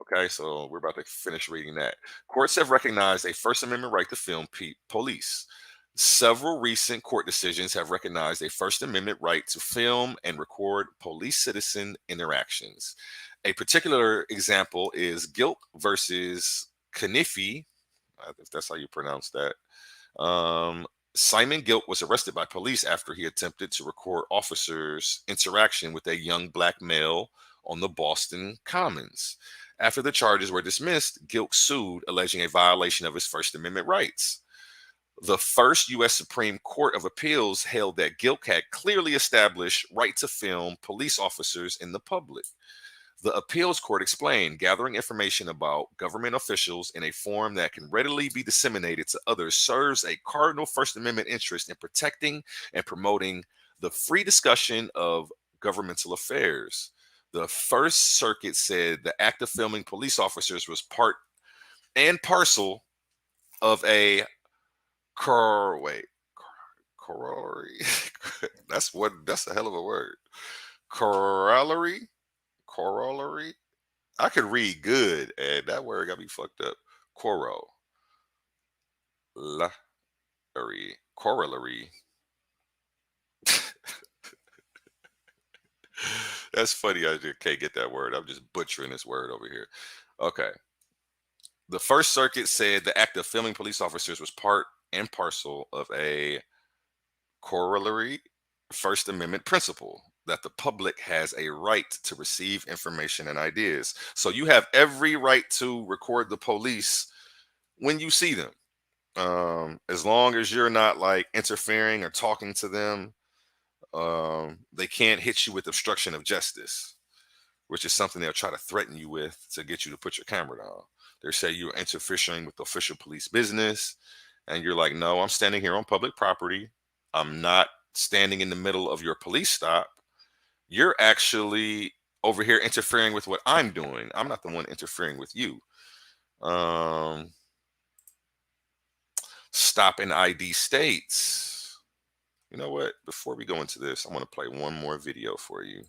Okay, so we're about to finish reading that. Courts have recognized a First Amendment right to film police. Several recent court decisions have recognized a First Amendment right to film and record police-citizen interactions. A particular example is Gilk versus Kniffy, if that's how you pronounce that. Simon Gilk was arrested by police after he attempted to record officers' interaction with a young black male on the Boston Commons. After the charges were dismissed, Gilk sued, alleging a violation of his First Amendment rights. The first U.S. Supreme Court of Appeals held that Gilk had clearly established right to film police officers in the public. The appeals court explained gathering information about government officials in a form that can readily be disseminated to others serves a cardinal First Amendment interest in protecting and promoting the free discussion of governmental affairs. The First Circuit said the act of filming police officers was part and parcel of a corollary. That's a hell of a word. Corollary. I could read good, and that word got me fucked up. Corollary. That's funny. I just can't get that word. I'm just butchering this word over here. Okay. The First Circuit said the act of filming police officers was part and parcel of a corollary First Amendment principle that the public has a right to receive information and ideas. So you have every right to record the police when you see them. As long as you're not like interfering or talking to them, they can't hit you with obstruction of justice, which is something they'll try to threaten you with to get you to put your camera down. They say you're interfering with official police business, and you're like, no, I'm standing here on public property. I'm not standing in the middle of your police stop. You're actually over here interfering with what I'm doing. I'm not the one interfering with you. Stop and ID states. You know what? Before we go into this, I want to play one more video for you.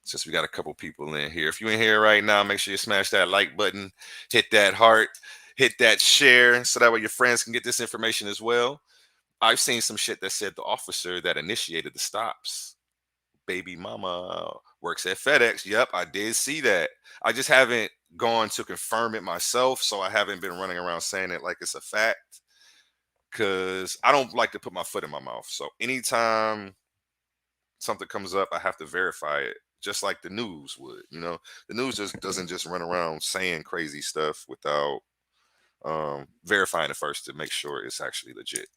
Since we got a couple people in here. If you're in here right now, make sure you smash that like button, hit that heart, hit that share, so that way your friends can get this information as well. I've seen some shit that said the officer that initiated the stops, baby mama, works at FedEx. Yep, I did see that. I just haven't gone to confirm it myself, so I haven't been running around saying it like it's a fact, because I don't like to put my foot in my mouth. So anytime something comes up, I have to verify it, just like the news would. You know, the news just doesn't just run around saying crazy stuff without verifying it first to make sure it's actually legit.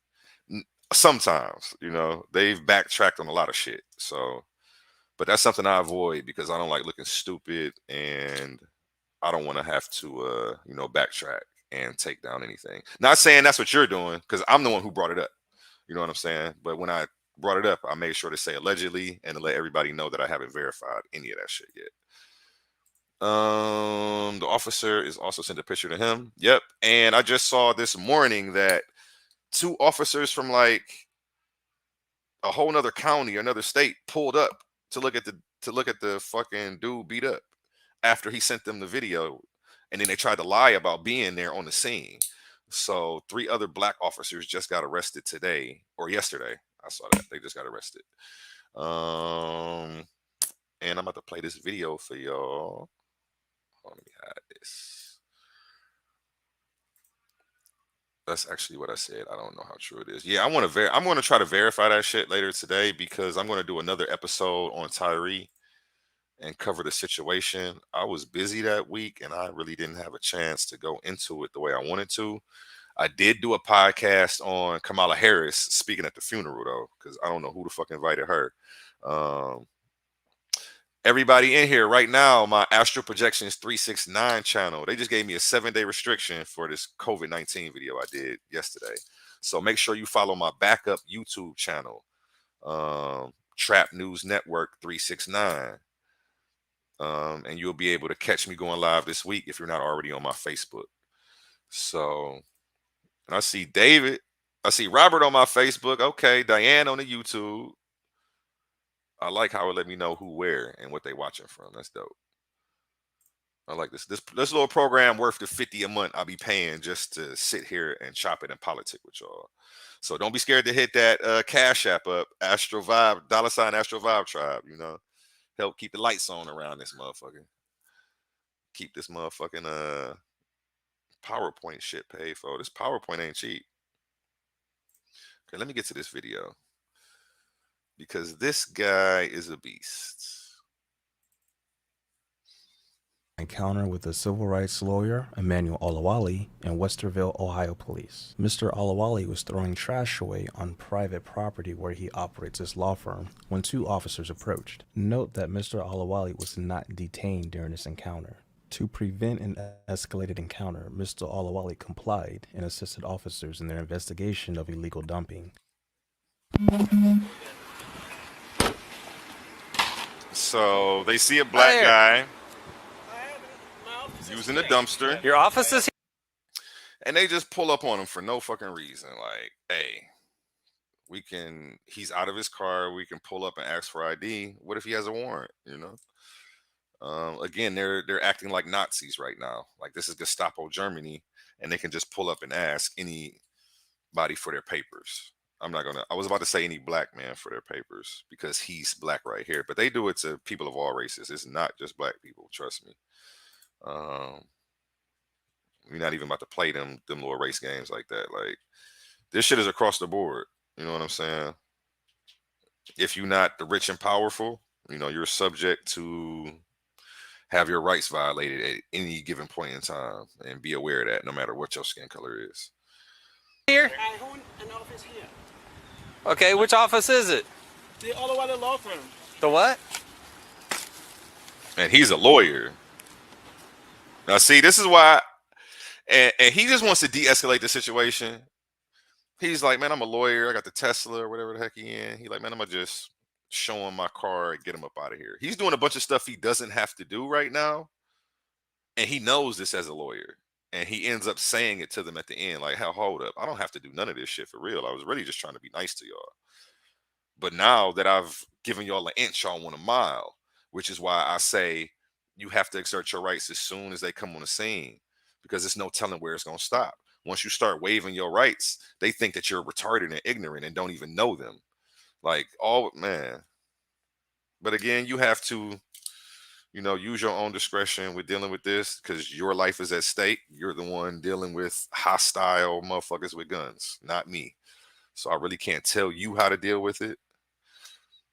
Sometimes, you know, they've backtracked on a lot of shit. So, but that's something I avoid because I don't like looking stupid, and I don't want to have to, you know, backtrack and take down anything. Not saying that's what you're doing, because I'm the one who brought it up. You know what I'm saying? But when I brought it up, I made sure to say allegedly and to let everybody know that I haven't verified any of that shit yet. The officer is also sent a picture to him. Yep. And I just saw this morning that 2 officers from like a whole nother county or another state pulled up to look at the fucking dude beat up after he sent them the video, and then they tried to lie about being there on the scene. So 3 other black officers just got arrested today or yesterday. I saw that they just got arrested. And I'm about to play this video for y'all. Let me hide this. That's actually what I said. I don't know how true it is. Yeah, I'm going to try to verify that shit later today, because I'm going to do another episode on Tyree and cover the situation. I was busy that week and I really didn't have a chance to go into it the way I wanted to. I did do a podcast on Kamala Harris speaking at the funeral, though, because I don't know who the fuck invited her. Everybody in here right now, my Astral Projections 369 channel, they just gave me a 7-day restriction for this COVID-19 video I did yesterday. So make sure you follow my backup YouTube channel, Trap News Network 369. And you'll be able to catch me going live this week if you're not already on my Facebook. So, and I see David, I see Robert on my Facebook. Okay, Diane on the YouTube. I like how it let me know who, where, and what they watching from. That's dope. I like this little program worth the $50 a month I'll be paying just to sit here and chop it and politic with y'all. So don't be scared to hit that Cash App up, Astro Vibe, $ Astro Vibe Tribe, you know. Help keep the lights on around this motherfucker. Keep this motherfucking PowerPoint shit paid for. This PowerPoint ain't cheap. Okay, let me get to this video, because this guy is a beast. Encounter with a civil rights lawyer, Emmanuel Olawale, in Westerville, Ohio police. Mr. Olawale was throwing trash away on private property where he operates his law firm when 2 officers approached. Note that Mr. Olawale was not detained during this encounter. To prevent an escalated encounter, Mr. Olawale complied and assisted officers in their investigation of illegal dumping. So they see a black guy using a dumpster. Your office is here? And they just pull up on him for no fucking reason. Like, hey, he's out of his car. We can pull up and ask for ID. What if he has a warrant, you know? Again, they're acting like Nazis right now. Like, this is Gestapo Germany, and they can just pull up and ask anybody for their papers. I was about to say any black man for their papers because he's black right here, but they do it to people of all races. It's not just black people, trust me. We're not even about to play them little race games like that. Like, this shit is across the board. You know what I'm saying? If you're not the rich and powerful, you know, you're subject to have your rights violated at any given point in time, and be aware of that no matter what your skin color is. Here? I own an office here. Okay, which office is it? The Olawale law firm. The what? And he's a lawyer. Now, see, this is why, and he just wants to de-escalate the situation. He's like, man, I'm a lawyer. I got the Tesla or whatever the heck he in. He like, man, I'm going to just show him my car and get him up out of here. He's doing a bunch of stuff he doesn't have to do right now. And he knows this as a lawyer. And he ends up saying it to them at the end, like, hell, hold up. I don't have to do none of this shit for real. I was really just trying to be nice to y'all. But now that I've given y'all an inch, y'all want a mile, which is why I say you have to exert your rights as soon as they come on the scene, because there's no telling where it's going to stop. Once you start waiving your rights, they think that you're retarded and ignorant and don't even know them. Like, man. But again, you have to you know, use your own discretion with dealing with this because your life is at stake. You're the one dealing with hostile motherfuckers with guns, not me. So I really can't tell you how to deal with it.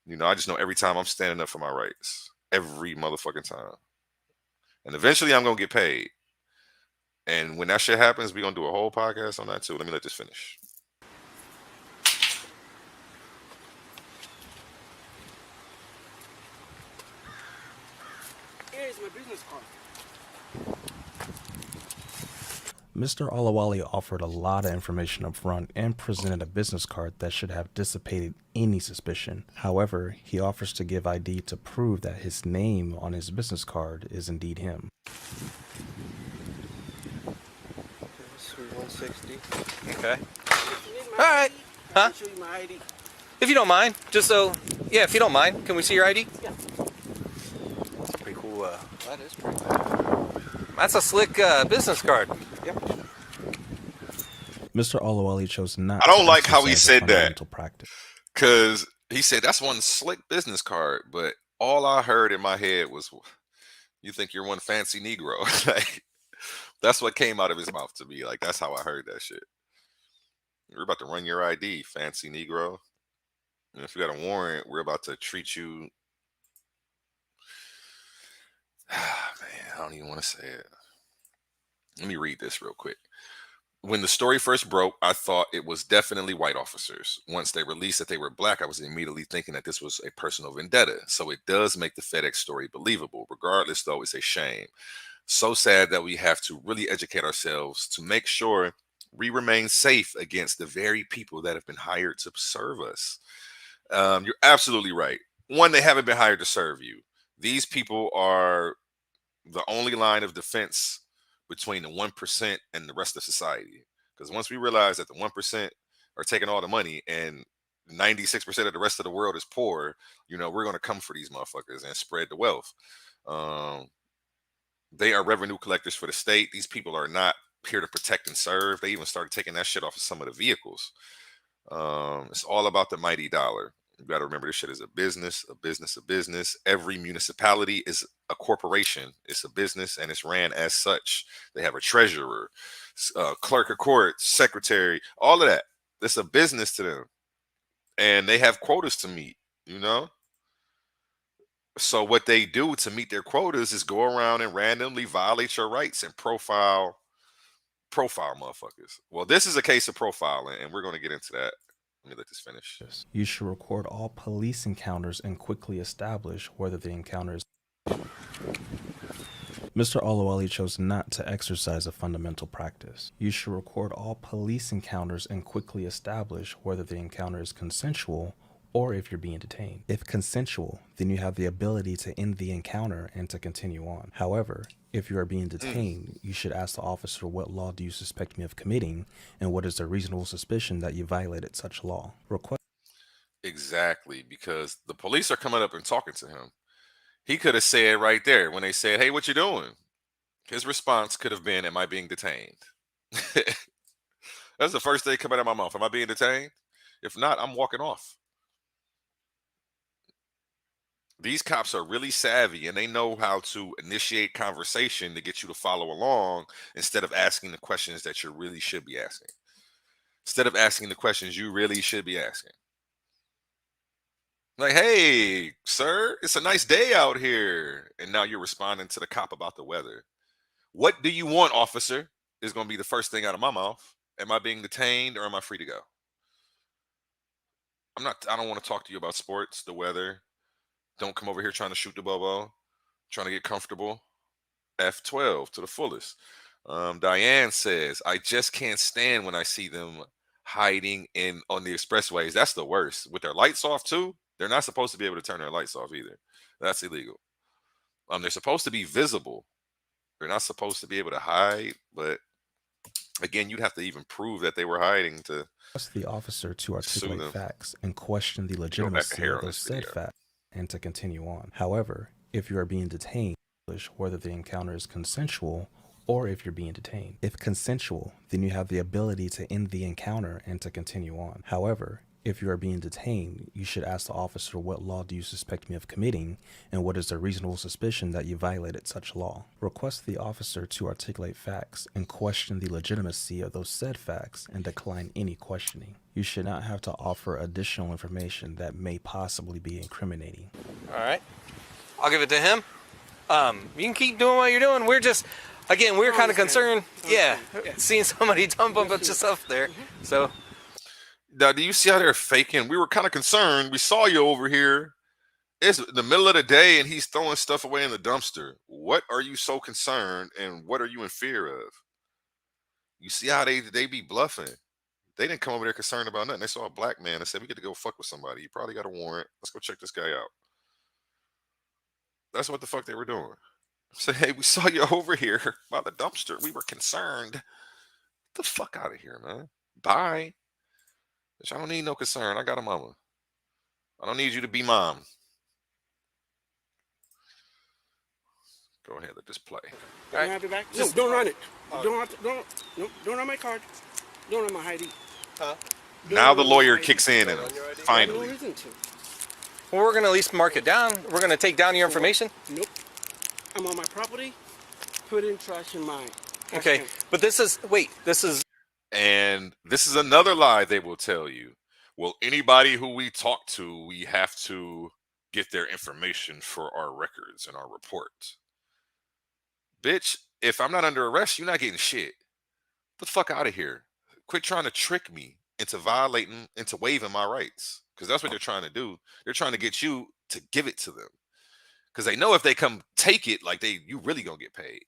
You know, I just know every time I'm standing up for my rights, every motherfucking time. And eventually I'm going to get paid. And when that shit happens, we're going to do a whole podcast on that too. Let me let this finish. Here's my business card. Mr. Olawale offered a lot of information up front and presented a business card that should have dissipated any suspicion. However, he offers to give ID to prove that his name on his business card is indeed him. Sweet 160. Okay. All right. Huh? Show you my ID. If you don't mind, just so, yeah, if you don't mind, can we see your ID? Yeah. That's pretty cool. That is pretty cool. That's a slick business card. Yep. Mr. Olawale chose not I don't to like how he exercise a said that. fundamental practice. Because he said that's one slick business card, but all I heard in my head was, you think you're one fancy Negro. Like, that's what came out of his mouth to me. Like, that's how I heard that shit. We're about to run your ID, fancy Negro. And if you got a warrant, we're about to treat you. Man, I don't even want to say it. Let me read this real quick. When the story first broke, I thought it was definitely white officers. Once they released that they were black, I was immediately thinking that this was a personal vendetta. So it does make the FedEx story believable. Regardless, though, it's a shame. So sad that we have to really educate ourselves to make sure we remain safe against the very people that have been hired to serve us. You're absolutely right. One, they haven't been hired to serve you. These people are the only line of defense between the 1% and the rest of society. Because once we realize that the 1% are taking all the money and 96% of the rest of the world is poor, you know, we're going to come for these motherfuckers and spread the wealth. They are revenue collectors for the state. These people are not here to protect and serve. They even started taking that shit off of some of the vehicles. It's all about the mighty dollar. You got to remember, this shit is a business, a business, a business. Every municipality is a corporation. It's a business and it's ran as such. They have a treasurer, clerk of court, secretary, all of that. It's a business to them. And they have quotas to meet, you know? So what they do to meet their quotas is go around and randomly violate your rights and profile motherfuckers. Well, this is a case of profiling, and we're going to get into that. Let me let this finish. You should record all police encounters and quickly establish whether the encounter is... Mr. Olawale chose not to exercise a fundamental practice. You should record all police encounters and quickly establish whether the encounter is consensual or if you're being detained. If consensual, then you have the ability to end the encounter and to continue on. However, if you are being detained, you should ask the officer, what law do you suspect me of committing, and what is the reasonable suspicion that you violated such law. Exactly, because the police are coming up and talking to him. He could have said right there when they said, hey, what you doing? His response could have been, am I being detained? That's the first thing coming out of my mouth. Am I being detained? If not, I'm walking off. These cops are really savvy and they know how to initiate conversation to get you to follow along instead of asking the questions that you really should be asking. Instead of asking the questions you really should be asking. Like, hey, sir, it's a nice day out here. And now you're responding to the cop about the weather. What do you want, officer? Is going to be the first thing out of my mouth. Am I being detained or am I free to go? I don't want to talk to you about sports, the weather. Don't come over here trying to shoot the bobo, trying to get comfortable. F12 to the fullest. Diane says, I just can't stand when I see them hiding on the expressways. That's the worst. With their lights off too. They're not supposed to be able to turn their lights off either. That's illegal. They're supposed to be visible. They're not supposed to be able to hide. But again, you'd have to even prove that they were hiding to ask the officer to articulate facts and question the legitimacy of those said facts and to continue on. However, if you are being detained, whether the encounter is consensual or if you're being detained. If consensual, then you have the ability to end the encounter and to continue on. However, If you are being detained, you should ask the officer, what law do you suspect me of committing, and what is the reasonable suspicion that you violated such law. Request the officer to articulate facts and question the legitimacy of those said facts and decline any questioning. You should not have to offer additional information that may possibly be incriminating. All right. I'll give it to him. You can keep doing what you're doing. We're just, again, we're kind of concerned. Yeah, seeing somebody dump a bunch of stuff there. So. Now, do you see how they're faking? We were kind of concerned. We saw you over here. It's the middle of the day and he's throwing stuff away in the dumpster. What are you so concerned and what are you in fear of? You see how they be bluffing. They didn't come over there concerned about nothing. They saw a black man and said, we get to go fuck with somebody. You probably got a warrant. Let's go check this guy out. That's what the fuck they were doing. Say, hey, we saw you over here by the dumpster. We were concerned. Get the fuck out of here, man. Bye. I don't need no concern. I got a mama. I don't need you to be mom. Go ahead, let this play. All right. Have it back? No, don't run it. Don't run my card. Don't run my ID. Now the lawyer kicks in and finally. No reason to. Well, we're going to at least mark it down. We're going to take down your information. Nope. I'm on my property. Put in trash in mine. Okay, but this is, wait, this is. And this is another lie they will tell you. Well, anybody who we talk to, we have to get their information for our records and our reports. Bitch, if I'm not under arrest, you're not getting shit. Get the fuck out of here. Quit trying to trick me into violating, into waiving my rights. Because that's what they're trying to do. They're trying to get you to give it to them. Because they know if they come take it, like you really gonna get paid.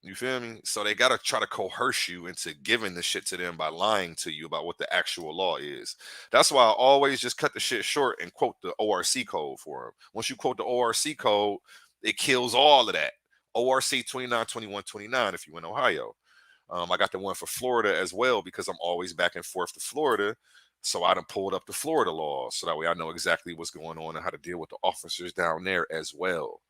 You feel me? So they got to try to coerce you into giving the shit to them by lying to you about what the actual law is. That's why I always just cut the shit short and quote the ORC code for them. Once you quote the ORC code, it kills all of that. ORC 292129 if you in Ohio. I got the one for Florida as well because I'm always back and forth to Florida. So I done pulled up the Florida law so that way I know exactly what's going on and how to deal with the officers down there as well.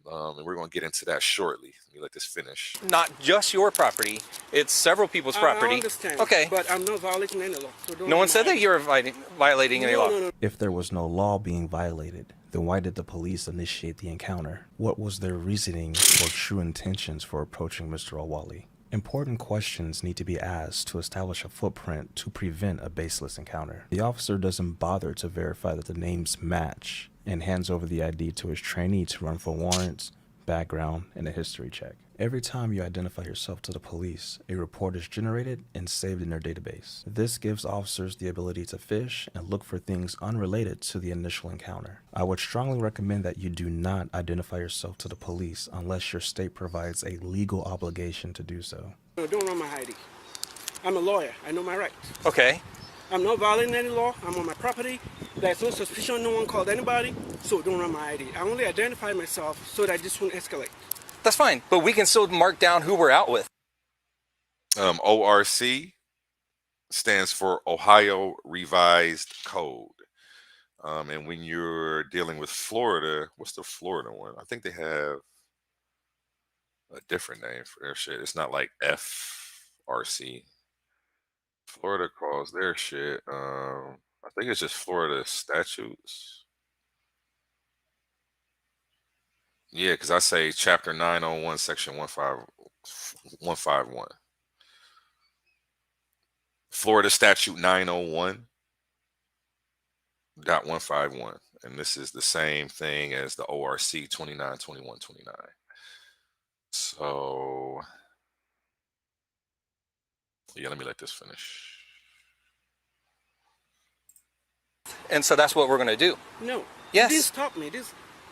And we're going to get into that shortly. Let me let this finish. Not just your property. It's several people's property. I understand. Okay. But I'm not violating any law. So no one said that you were violating any law. No. If there was no law being violated, then why did the police initiate the encounter? What was their reasoning or true intentions for approaching Mr. Owali? Important questions need to be asked to establish a footprint to prevent a baseless encounter. The officer doesn't bother to verify that the names match and hands over the ID to his trainee to run for warrants, background, and a history check. Every time you identify yourself to the police, a report is generated and saved in their database. This gives officers the ability to fish and look for things unrelated to the initial encounter. I would strongly recommend that you do not identify yourself to the police unless your state provides a legal obligation to do so. No, don't run my ID. I'm a lawyer. I know my rights. Okay. I'm not violating any law. I'm on my property. There's no suspicion. No one called anybody. So don't run my ID. I only identify myself so that this won't escalate. That's fine, but we can still mark down who we're out with. ORC stands for Ohio Revised Code. And when you're dealing with Florida, what's the Florida one? I think they have a different name for their shit. It's not like FRC. Florida calls their shit. I think it's just Florida statutes. Yeah, because I say chapter 901, section 151. Florida statute 901.151. And this is the same thing as the ORC 292129. So, yeah, let me let this finish. And so that's what we're going to do. No. Yes. This stop me.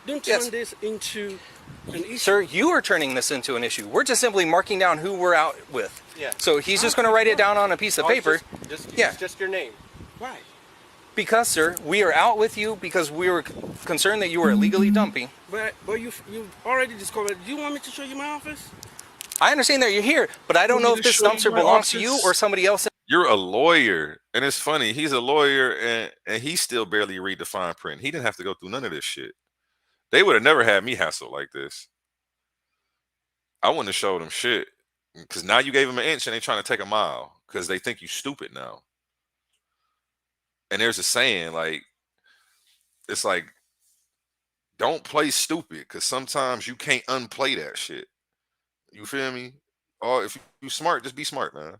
Don't turn this into an issue. Sir, you are turning this into an issue. We're just simply marking down who we're out with. Yeah. So he's just going to write it down on a piece of paper. It's just your name. Why? Because, sir, we are out with you because we were concerned that you were illegally dumping. But you've already discovered. Do you want me to show you my office? I understand that you're here, but I don't know if this dumpster belongs to you or somebody else. You're a lawyer, and it's funny. He's a lawyer, and he still barely read the fine print. He didn't have to go through none of this shit. They would have never had me hassle like this. I wouldn't have showed them shit. Because now you gave them an inch and they trying to take a mile. Because they think you stupid now. And there's a saying, like, it's like, don't play stupid, because sometimes you can't unplay that shit. You feel me? Or if you smart, just be smart, man.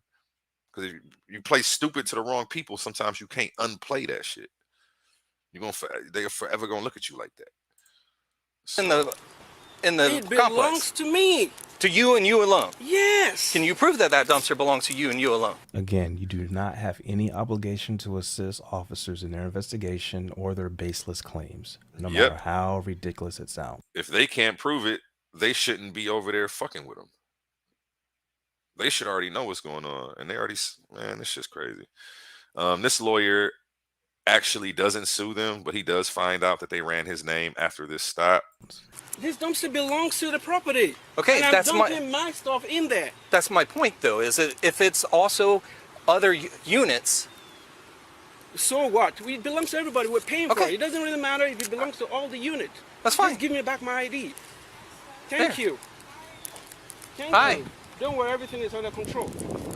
Because if you play stupid to the wrong people, sometimes you can't unplay that shit. They're forever gonna look at you like that. In the It belongs complex. to me. To you and you alone. Yes. Can you prove that that dumpster belongs to you and you alone? Again, you do not have any obligation to assist officers in their investigation or their baseless claims, no matter how ridiculous it sounds. If they can't prove it, they shouldn't be over there fucking with them. They should already know what's going on, and they already, man, this shit's crazy. This lawyer actually doesn't sue them, but he does find out that they ran his name after this stop. This dumpster belongs to the property. Okay, and that's I'm dumping my stuff in there. That's my point, though. Is that if it's also other units? So what? It belongs to everybody. We're paying for it. It doesn't really matter if it belongs to all the units. That's fine. Just give me back my ID. Thank you. Thank you. Don't worry, everything is under control.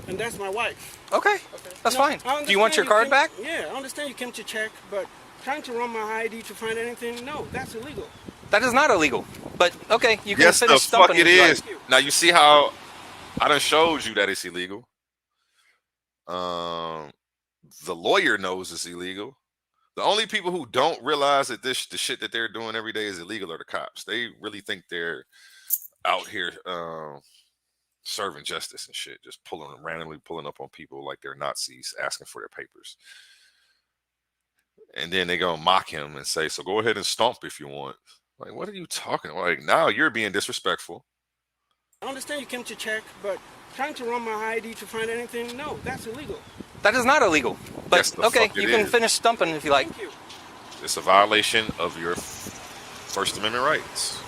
And that's my wife. Okay, that's fine. Do you want your card back? Yeah, I understand you came to check, but trying to run my ID to find anything, no, that's illegal. That is not illegal. But okay, you can Yes, finish the fuck stumping. it is. Now you see how I done showed you that it's illegal. The lawyer knows it's illegal. The only people who don't realize that the shit that they're doing every day is illegal are the cops. They really think they're out here serving justice and shit, just randomly pulling up on people like they're Nazis, asking for their papers. And then they gonna mock him and say, so go ahead and stomp if you want. Like, what are you talking about? Like, now you're being disrespectful. I understand you came to check, but trying to run my ID to find anything, no, that's illegal. That is not illegal. But Yes, the okay, fuck you it can is. finish stumping if you like. Thank you. It's a violation of your First Amendment rights.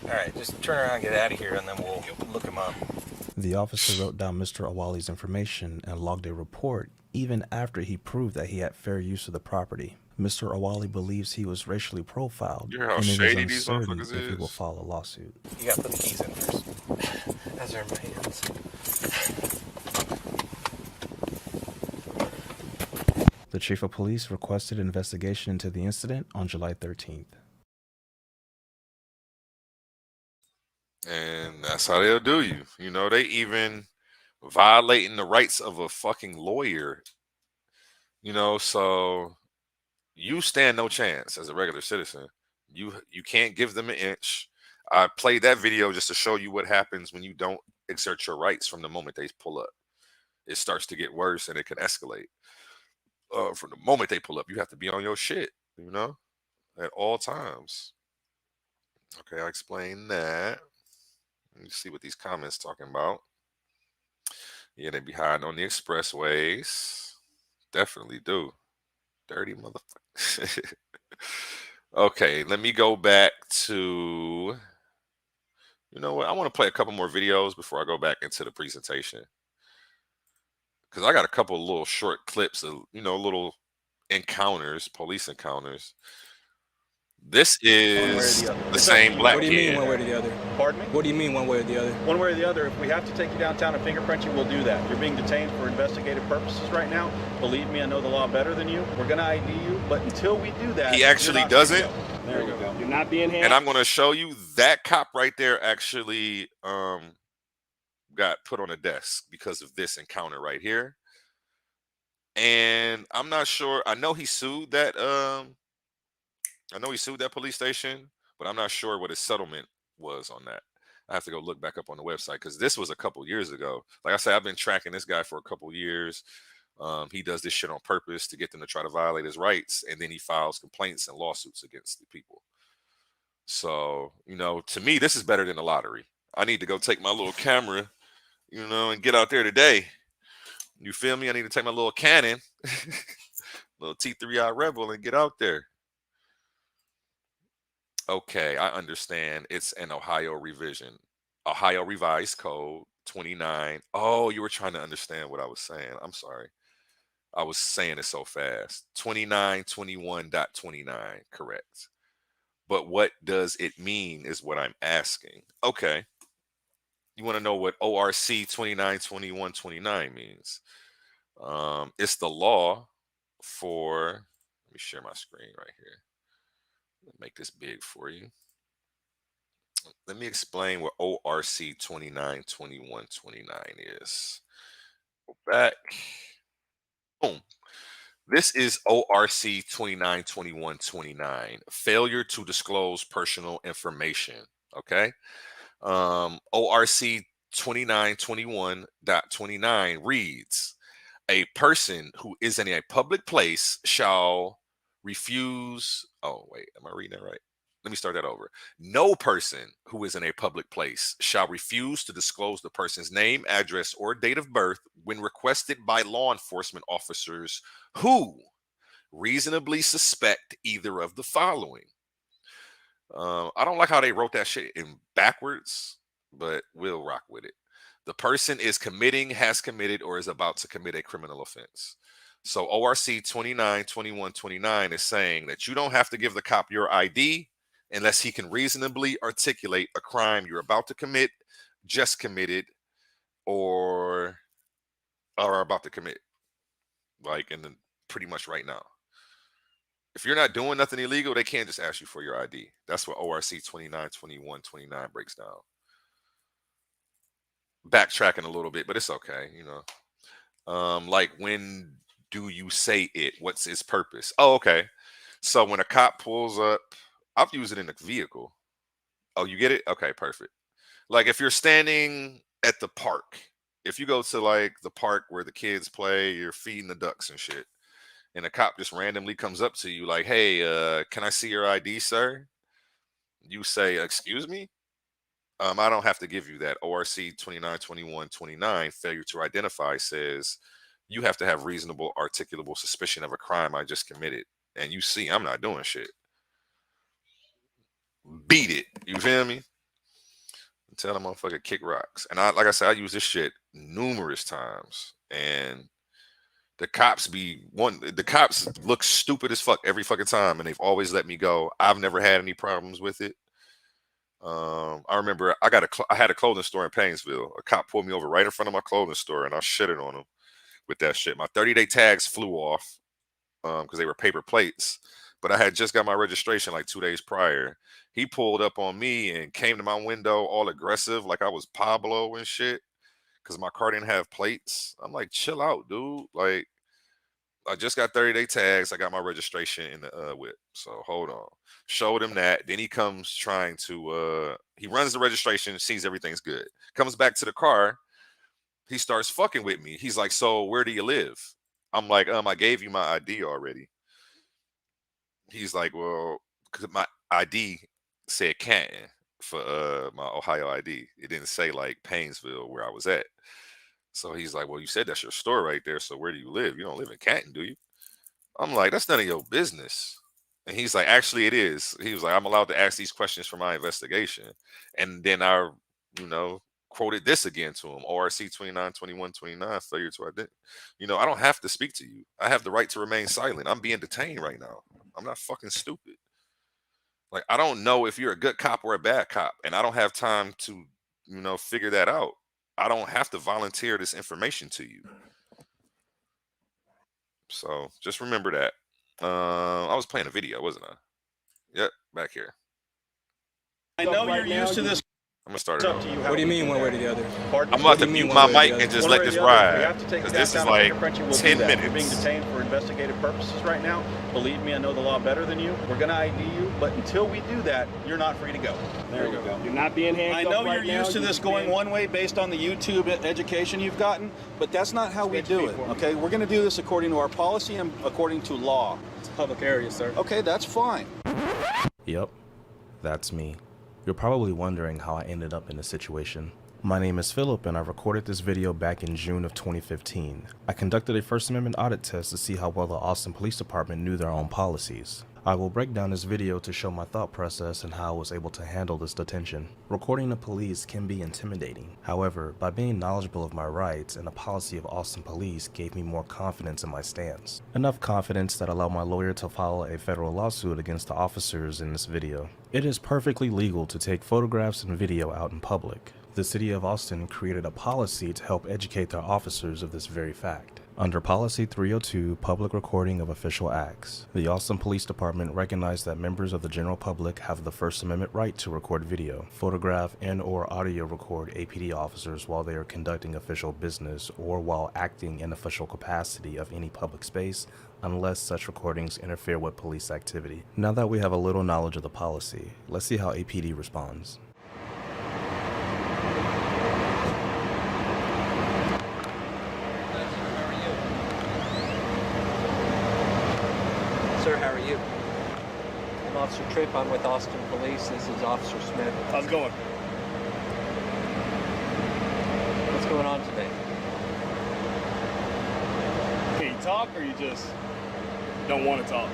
All right, just turn around and get out of here, and then we'll look him up. The officer wrote down Mr. Awali's information and logged a report even after he proved that he had fair use of the property. Mr. Awali believes he was racially profiled You hear how and it shady is these uncertain motherfuckers if he will is? file a lawsuit. You gotta put the keys in first. As are my hands. The chief of police requested an investigation into the incident on July 13th. And that's how they'll do you. You know, they even violating the rights of a fucking lawyer. You know, so you stand no chance as a regular citizen. You can't give them an inch. I played that video just to show you what happens when you don't exert your rights from the moment they pull up. It starts to get worse and it can escalate. From the moment they pull up, you have to be on your shit, you know, at all times. Okay, I'll explain that. Let me see what these comments talking about. Yeah, they be hiding on the expressways. Definitely do. Dirty motherfucker. Okay, let me go back to, you know what? I want to play a couple more videos before I go back into the presentation. Because I got a couple of little short clips of, you know, little encounters, police encounters. This is the same black What do you kid. mean one way or the other? Pardon me? What do you mean one way or the other? One way or the other, if we have to take you downtown and fingerprint you, we'll do that. You're being detained for investigative purposes right now. Believe me, I know the law better than you. We're going to ID you, but until we do that... He actually doesn't. There you go. You're not being And I'm going to show you that cop right there actually got put on a desk because of this encounter right here. And I'm not sure. I know he sued that police station, but I'm not sure what his settlement was on that. I have to go look back up on the website because this was a couple years ago. Like I said, I've been tracking this guy for a couple years. He does this shit on purpose to get them to try to violate his rights, and then he files complaints and lawsuits against the people. So, you know, to me, this is better than the lottery. I need to go take my little camera, you know, and get out there today. You feel me? I need to take my little Canon, little T3i Rebel, and get out there. Okay, I understand. It's an Ohio revision. Ohio Revised Code 29. Oh, you were trying to understand what I was saying. I'm sorry. I was saying it so fast. 2921.29, correct. But what does it mean is what I'm asking. Okay. You want to know what ORC 2921.29 means? It's the law for, let me share my screen right here. Let me make this big for you. Let me explain what ORC 2921.29 is. Go back. Boom. This is ORC 2921.29, failure to disclose personal information. Okay. ORC 2921.29 reads, a person who is in a public place shall refuse. Oh, wait, am I reading that right? Let me start that over. No person who is in a public place shall refuse to disclose the person's name, address, or date of birth when requested by law enforcement officers who reasonably suspect either of the following. I don't like how they wrote that shit in backwards, but we'll rock with it. The person is committing, has committed, or is about to commit a criminal offense. So ORC 2921.29 is saying that you don't have to give the cop your ID unless he can reasonably articulate a crime you're about to commit, just committed, or are about to commit, like in the pretty much right now. If you're not doing nothing illegal, they can't just ask you for your ID. That's what ORC 2921.29 breaks down. Backtracking a little bit, but it's okay, you know. Like, when do you say it? What's its purpose? Oh, okay. So when a cop pulls up, I've used it in a vehicle. Oh, you get it? Okay, perfect. Like if you're standing at the park, if you go to like the park where the kids play, you're feeding the ducks and shit, and a cop just randomly comes up to you like, hey, can I see your ID, sir? You say, excuse me? I don't have to give you that. ORC 2921.29, failure to identify, says you have to have reasonable articulable suspicion of a crime I just committed. And you see, I'm not doing shit. Beat it. You feel me? Tell them motherfucker kick rocks. And like I said, I use this shit numerous times. And the cops look stupid as fuck every fucking time. And they've always let me go. I've never had any problems with it. I remember I had a clothing store in Painesville. A cop pulled me over right in front of my clothing store and I shitted on him with that shit. My 30-day tags flew off because they were paper plates, but I had just got my registration like 2 days prior. He pulled up on me and came to my window all aggressive like I was Pablo and shit because my car didn't have plates. I'm like, chill out, dude. Like, I just got 30-day tags. I got my registration in the whip. So hold on. Showed him that. Then he comes trying to, he runs the registration, sees everything's good. Comes back to the car. He starts fucking with me. He's like, so where do you live? I'm like, I gave you my ID already. He's like, well, because my ID said Canton for my Ohio ID. It didn't say like Painesville where I was at. So he's like, well, you said that's your store right there. So where do you live? You don't live in Canton, do you? I'm like, that's none of your business. And he's like, actually, it is. He was like, I'm allowed to ask these questions for my investigation. And then I, quoted this again to him, ORC 2921.29, failure to identify. I don't have to speak to you. I have the right to remain silent. I'm being detained right now. I'm not fucking stupid. Like, I don't know if you're a good cop or a bad cop. And I don't have time to, figure that out. I don't have to volunteer this information to you. So just remember that. I was playing a video, wasn't I? Yep, back here. I know you're used to this. I'm gonna start it over. What do you mean one way or the other? I'm about to mute my mic and just let this ride. Because this is like 10 minutes. You're being detained for investigative purposes right now. Believe me, I know the law better than you. We're going to ID you, but until we do that, you're not free to go. There you go. You're not being handcuffed. I know you're used to this going one way based on the YouTube education you've gotten, but that's not how we do it, okay? We're going to do this according to our policy and according to law. It's a public area, sir. Okay, that's fine. Yep, that's me. You're probably wondering how I ended up in this situation. My name is Philip and I recorded this video back in June of 2015. I conducted a First Amendment audit test to see how well the Austin Police Department knew their own policies. I will break down this video to show my thought process and how I was able to handle this detention. Recording the police can be intimidating. However, by being knowledgeable of my rights and the policy of Austin Police gave me more confidence in my stance. Enough confidence that allowed my lawyer to file a federal lawsuit against the officers in this video. It is perfectly legal to take photographs and video out in public. The city of Austin created a policy to help educate their officers of this very fact. Under Policy 302, Public Recording of Official Acts, the Austin Police Department recognized that members of the general public have the First Amendment right to record video, photograph, and/or audio record APD officers while they are conducting official business or while acting in official capacity of any public space, unless such recordings interfere with police activity. Now that we have a little knowledge of the policy, let's see how APD responds. Sir, how are you? I'm Officer Tripp. I'm with Austin Police. This is Officer Smith. How's it going? What's going on today? Can you talk or you just don't want to talk?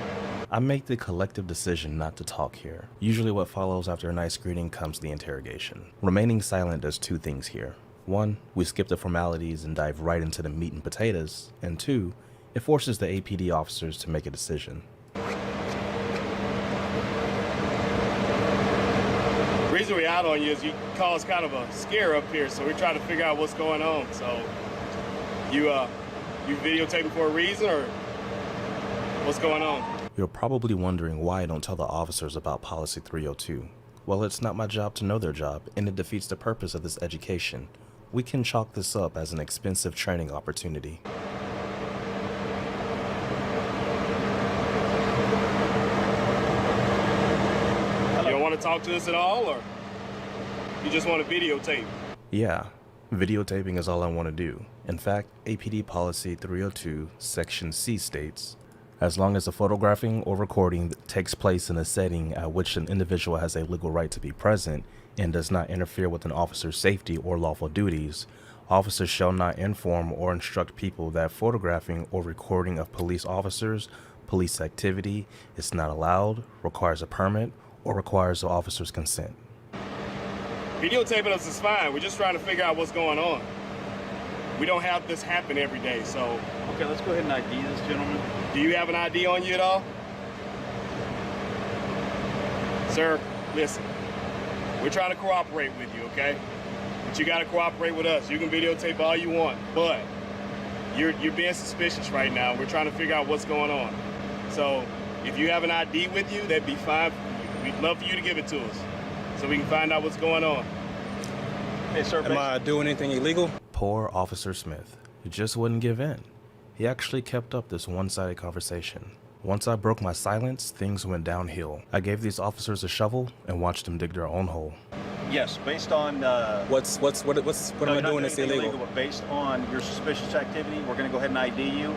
I make the collective decision not to talk here. Usually what follows after a nice greeting comes the interrogation. Remaining silent does two things here. One, we skip the formalities and dive right into the meat and potatoes. And two, it forces the APD officers to make a decision. The reason we're out on you is you caused kind of a scare up here, so we're trying to figure out what's going on. So, you videotaping for a reason, or what's going on? You're probably wondering why I don't tell the officers about Policy 302. Well, it's not my job to know their job, and it defeats the purpose of this education. We can chalk this up as an expensive training opportunity. You don't want to talk to us at all, or you just want to videotape? Yeah, videotaping is all I want to do. In fact, APD Policy 302, Section C states, as long as the photographing or recording takes place in a setting at which an individual has a legal right to be present and does not interfere with an officer's safety or lawful duties, officers shall not inform or instruct people that photographing or recording of police officers, police activity is not allowed, requires a permit, or requires the officer's consent. Videotaping us is fine. We're just trying to figure out what's going on. We don't have this happen every day, so... Okay, let's go ahead and ID this gentleman. Do you have an ID on you at all? Sir, listen. We're trying to cooperate with you, okay? But you gotta cooperate with us. You can videotape all you want, but you're being suspicious right now. We're trying to figure out what's going on. So, if you have an ID with you, that'd be fine for you. We'd love for you to give it to us, so we can find out what's going on. Hey, sir, am I doing anything illegal? Poor Officer Smith. He just wouldn't give in. He actually kept up this one-sided conversation. Once I broke my silence, things went downhill. I gave these officers a shovel and watched them dig their own hole. Yes, based on... what am I doing that's illegal? But based on your suspicious activity, we're going to go ahead and ID you.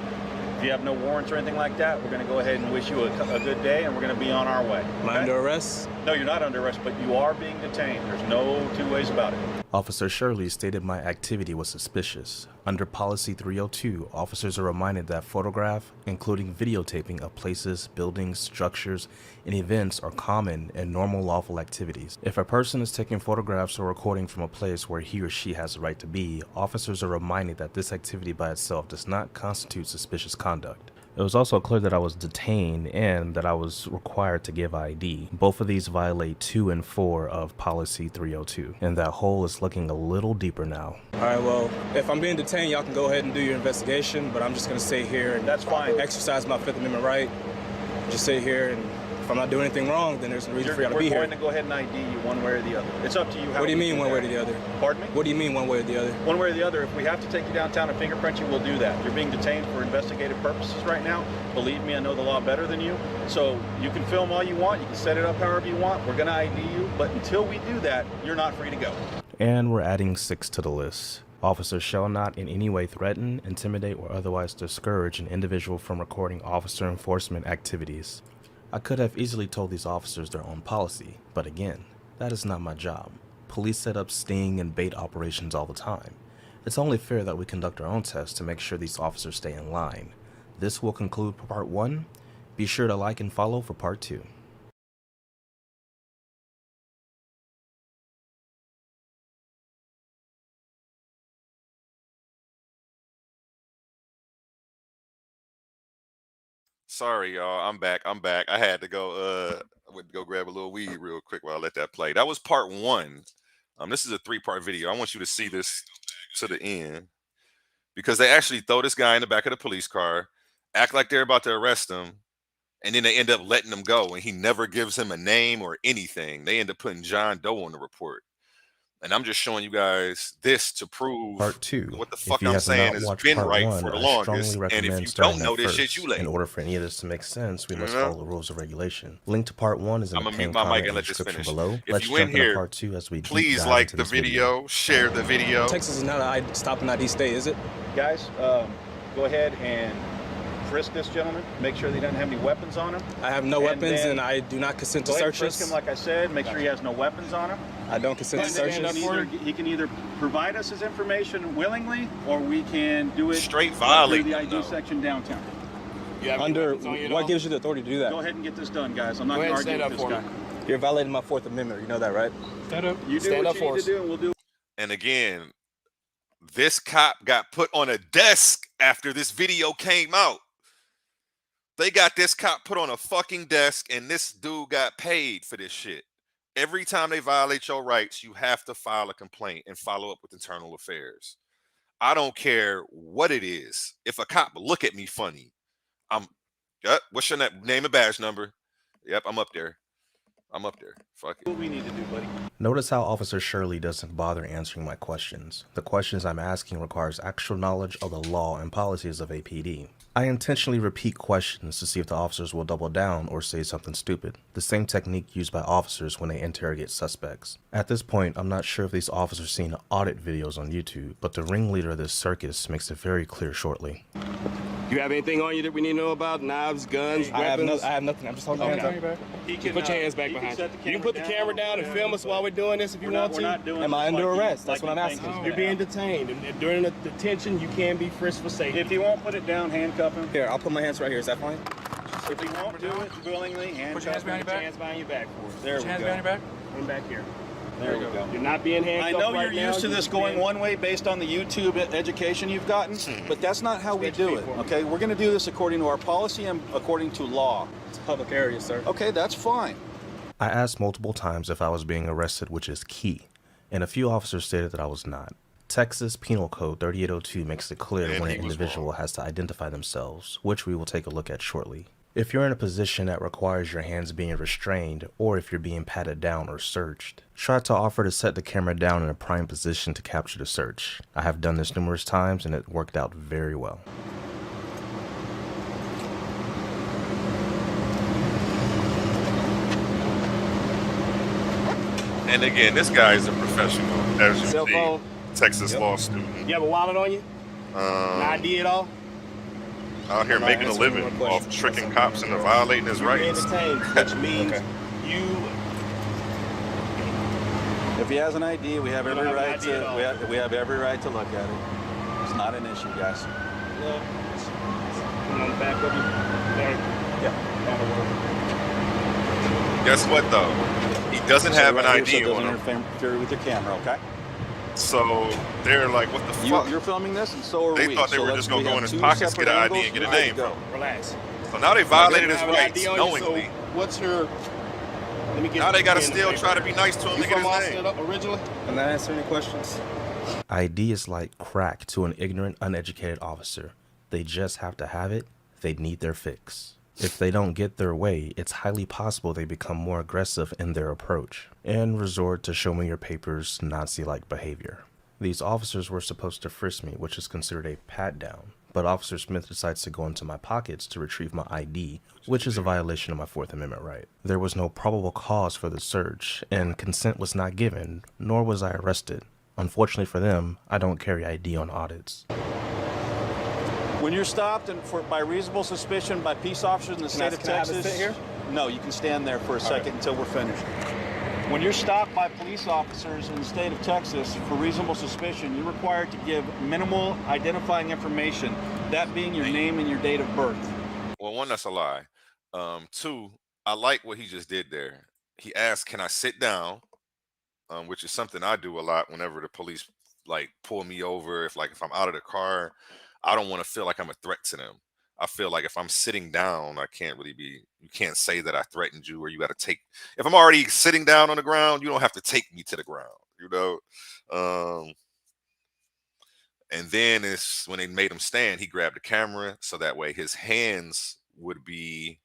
If you have no warrants or anything like that, we're going to go ahead and wish you a good day, and we're going to be on our way. Am I under arrest? No, you're not under arrest, but you are being detained. There's no two ways about it. Officer Shirley stated my activity was suspicious. Under Policy 302, officers are reminded that photograph, including videotaping of places, buildings, structures, and events are common and normal lawful activities. If a person is taking photographs or recording from a place where he or she has the right to be, officers are reminded that this activity by itself does not constitute suspicious conduct. It was also clear that I was detained and that I was required to give ID. Both of these violate 2 and 4 of Policy 302, and that hole is looking a little deeper now. All right, well, if I'm being detained, y'all can go ahead and do your investigation, but I'm just going to stay here and that's fine. Exercise my Fifth Amendment right. Just stay here, and if I'm not doing anything wrong, then there's no reason for y'all to be here. We're going to go ahead and ID you one way or the other. It's up to you. What do you mean one way or the other? Pardon me? What do you mean one way or the other? One way or the other. If we have to take you downtown and fingerprint you, we'll do that. You're being detained for investigative purposes right now. Believe me, I know the law better than you. So you can film all you want. You can set it up however you want. We're going to ID you. But until we do that, you're not free to go. And we're adding 6 to the list. Officers shall not in any way threaten, intimidate, or otherwise discourage an individual from recording officer enforcement activities. I could have easily told these officers their own policy, but again, that is not my job. Police set up sting and bait operations all the time. It's only fair that we conduct our own tests to make sure these officers stay in line. This will conclude part 1. Be sure to like and follow for part 2. Sorry, y'all. I'm back. I had to go I went to go grab a little weed real quick while I let that play. That was part 1. This is a 3-part video. I want you to see this to the end, because they actually throw this guy in the back of the police car, act like they're about to arrest him, and then they end up letting him go, and he never gives him a name or anything. They end up putting John Doe on the report. And I'm just showing you guys this to prove Part 2. what the If fuck you I'm have saying not has watched been part right 1, for the I longest. strongly And if recommend you starting don't know that this shit, first. you late. In order for any of this to make sense, we must Yeah. follow the rules of regulation. Link to part 1 is in I'm the gonna mute pinned my mic comment and in let the this description finish. below. If Let's you in jump into here, part 2 as we deep please dive like into the this video, share the video. Texas is not a stopping ID state, is it? Guys, go ahead and frisk this gentleman. Make sure that he doesn't have any weapons on him. I have no weapons and I do not consent to Go ahead and searches. frisk him, like I said. Make sure he has no weapons on him. I don't consent to And then searches. he can either provide us his information willingly, or we can do it straight through violate the them, ID though. section downtown. Under what gives you the authority to do that? Go ahead and get this done, guys. I'm not Go going ahead to and argue stand with up this for guy. You're violating my 4th Amendment. You know that, right? Stand up. You do Stand what up you for need us. to do, and we'll do. And again, this cop got put on a desk after this video came out. They got this cop put on a fucking desk, and this dude got paid for this shit. Every time they violate your rights, you have to file a complaint and follow up with internal affairs. I don't care what it is. If a cop look at me funny, what's your name and badge number? Yep, I'm up there. Fuck it. What we need to do, buddy. Notice how Officer Shirley doesn't bother answering my questions. The questions I'm asking requires actual knowledge of the law and policies of APD. I intentionally repeat questions to see if the officers will double down or say something stupid, the same technique used by officers when they interrogate suspects. At this point, I'm not sure if these officers seen audit videos on YouTube, but the ringleader of this circus makes it very clear shortly. You have anything on you that we need to know about? Knives, guns, weapons? I have nothing. I'm just holding my hands up. He You put your hands back behind you. You can put the camera down and film us while we're doing this if you want to. We're not doing Am I this under like arrest? you- That's like what I'm you think asking. is You're gonna being detained, and during the detention, you can be frisked for safety. If he won't put it down, handcuff him. Here, I'll put my hands right here. Is that fine? If he won't do it willingly, handcuff Put your hands behind him. your back. Put your hands behind your back for us. There Put we your hands go. behind your back. Come back here. There we go. You're not being I handcuffed know right you're now. used to this going one way based on the YouTube education you've gotten, but that's not how we do it, okay? We're going to do this according to our policy and according to law. It's a public area, sir. Okay, that's fine. I asked multiple times if I was being arrested, which is key, and a few officers stated that I was not. Texas Penal Code 3802 makes it clear And when he an was individual has to identify themselves, which we will take a look at shortly. If you're in a position that requires your hands being restrained, or if you're being patted down or searched, try to offer to set the camera down in a prime position to capture the search. I have done this numerous times and it worked out very well. And again, this guy is a professional, as you Cell see, phone. Texas law student. You have a wallet on you? An ID at all? Out here All right, making a answer one living more question. off tricking cops into violating his You're being rights. detained, which means you. If he has an ID, we have You every don't have an right ID at all. to we have every right to look at it. It's not an issue, guys. Come on the back of you. There. Yeah. That'll work. Guess what though? He doesn't have an Right here, ID so it on doesn't him. interfere with your camera, okay? So they're like, what the fuck? You're filming this, and so are They we. thought they So were let's- just gonna we go have in his two pockets, get separate an ID, angles. and get a We're good name to go. from him. Relax. So now they violated his You don't have an rights ID on you, so knowingly. what's your? Let me get. Now they gotta pen and still paper. try to be nice to him You to get from his name. Austin originally? Can I answer any questions? ID is like crack to an ignorant, uneducated officer. They just have to have it. They need their fix. If they don't get their way, it's highly possible they become more aggressive in their approach and resort to show me your papers Nazi-like behavior. These officers were supposed to frisk me, which is considered a pat-down, but Officer Smith decides to go into my pockets to retrieve my ID, which is a violation of my 4th Amendment right. There was no probable cause for the search, and consent was not given, nor was I arrested. Unfortunately for them, I don't carry ID on audits. When you're stopped and by reasonable suspicion by peace officers in the state of can I have a Texas, sit here? no, you can stand there for a second until we're finished. When you're stopped by police officers in the state of Texas for reasonable suspicion, you're required to give minimal identifying information, that being your name and your date of birth. Well, one, that's a lie. Two, I like what he just did there. He asked, "Can I sit down?" Which is something I do a lot whenever the police like pull me over. If I'm out of the car, I don't want to feel like I'm a threat to them. I feel like if I'm sitting down, I can't really be. You can't say that I threatened you, or you got to take. If I'm already sitting down on the ground, you don't have to take me to the ground. You know. And then it's when they made him stand, he grabbed the camera so that way his hands would be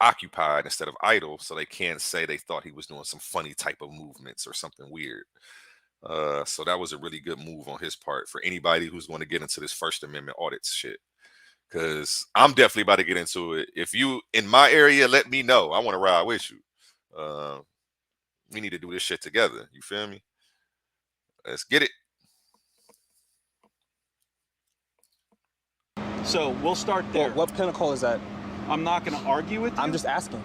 occupied instead of idle, so they can't say they thought he was doing some funny type of movements or something weird. So that was a really good move on his part for anybody who's going to get into this First Amendment audits shit. Because I'm definitely about to get into it. If you in my area, let me know. I want to ride with you. We need to do this shit together. You feel me? Let's get it. So we'll start there. Well, what pinnacle is that? I'm not going to argue with you. I'm just asking.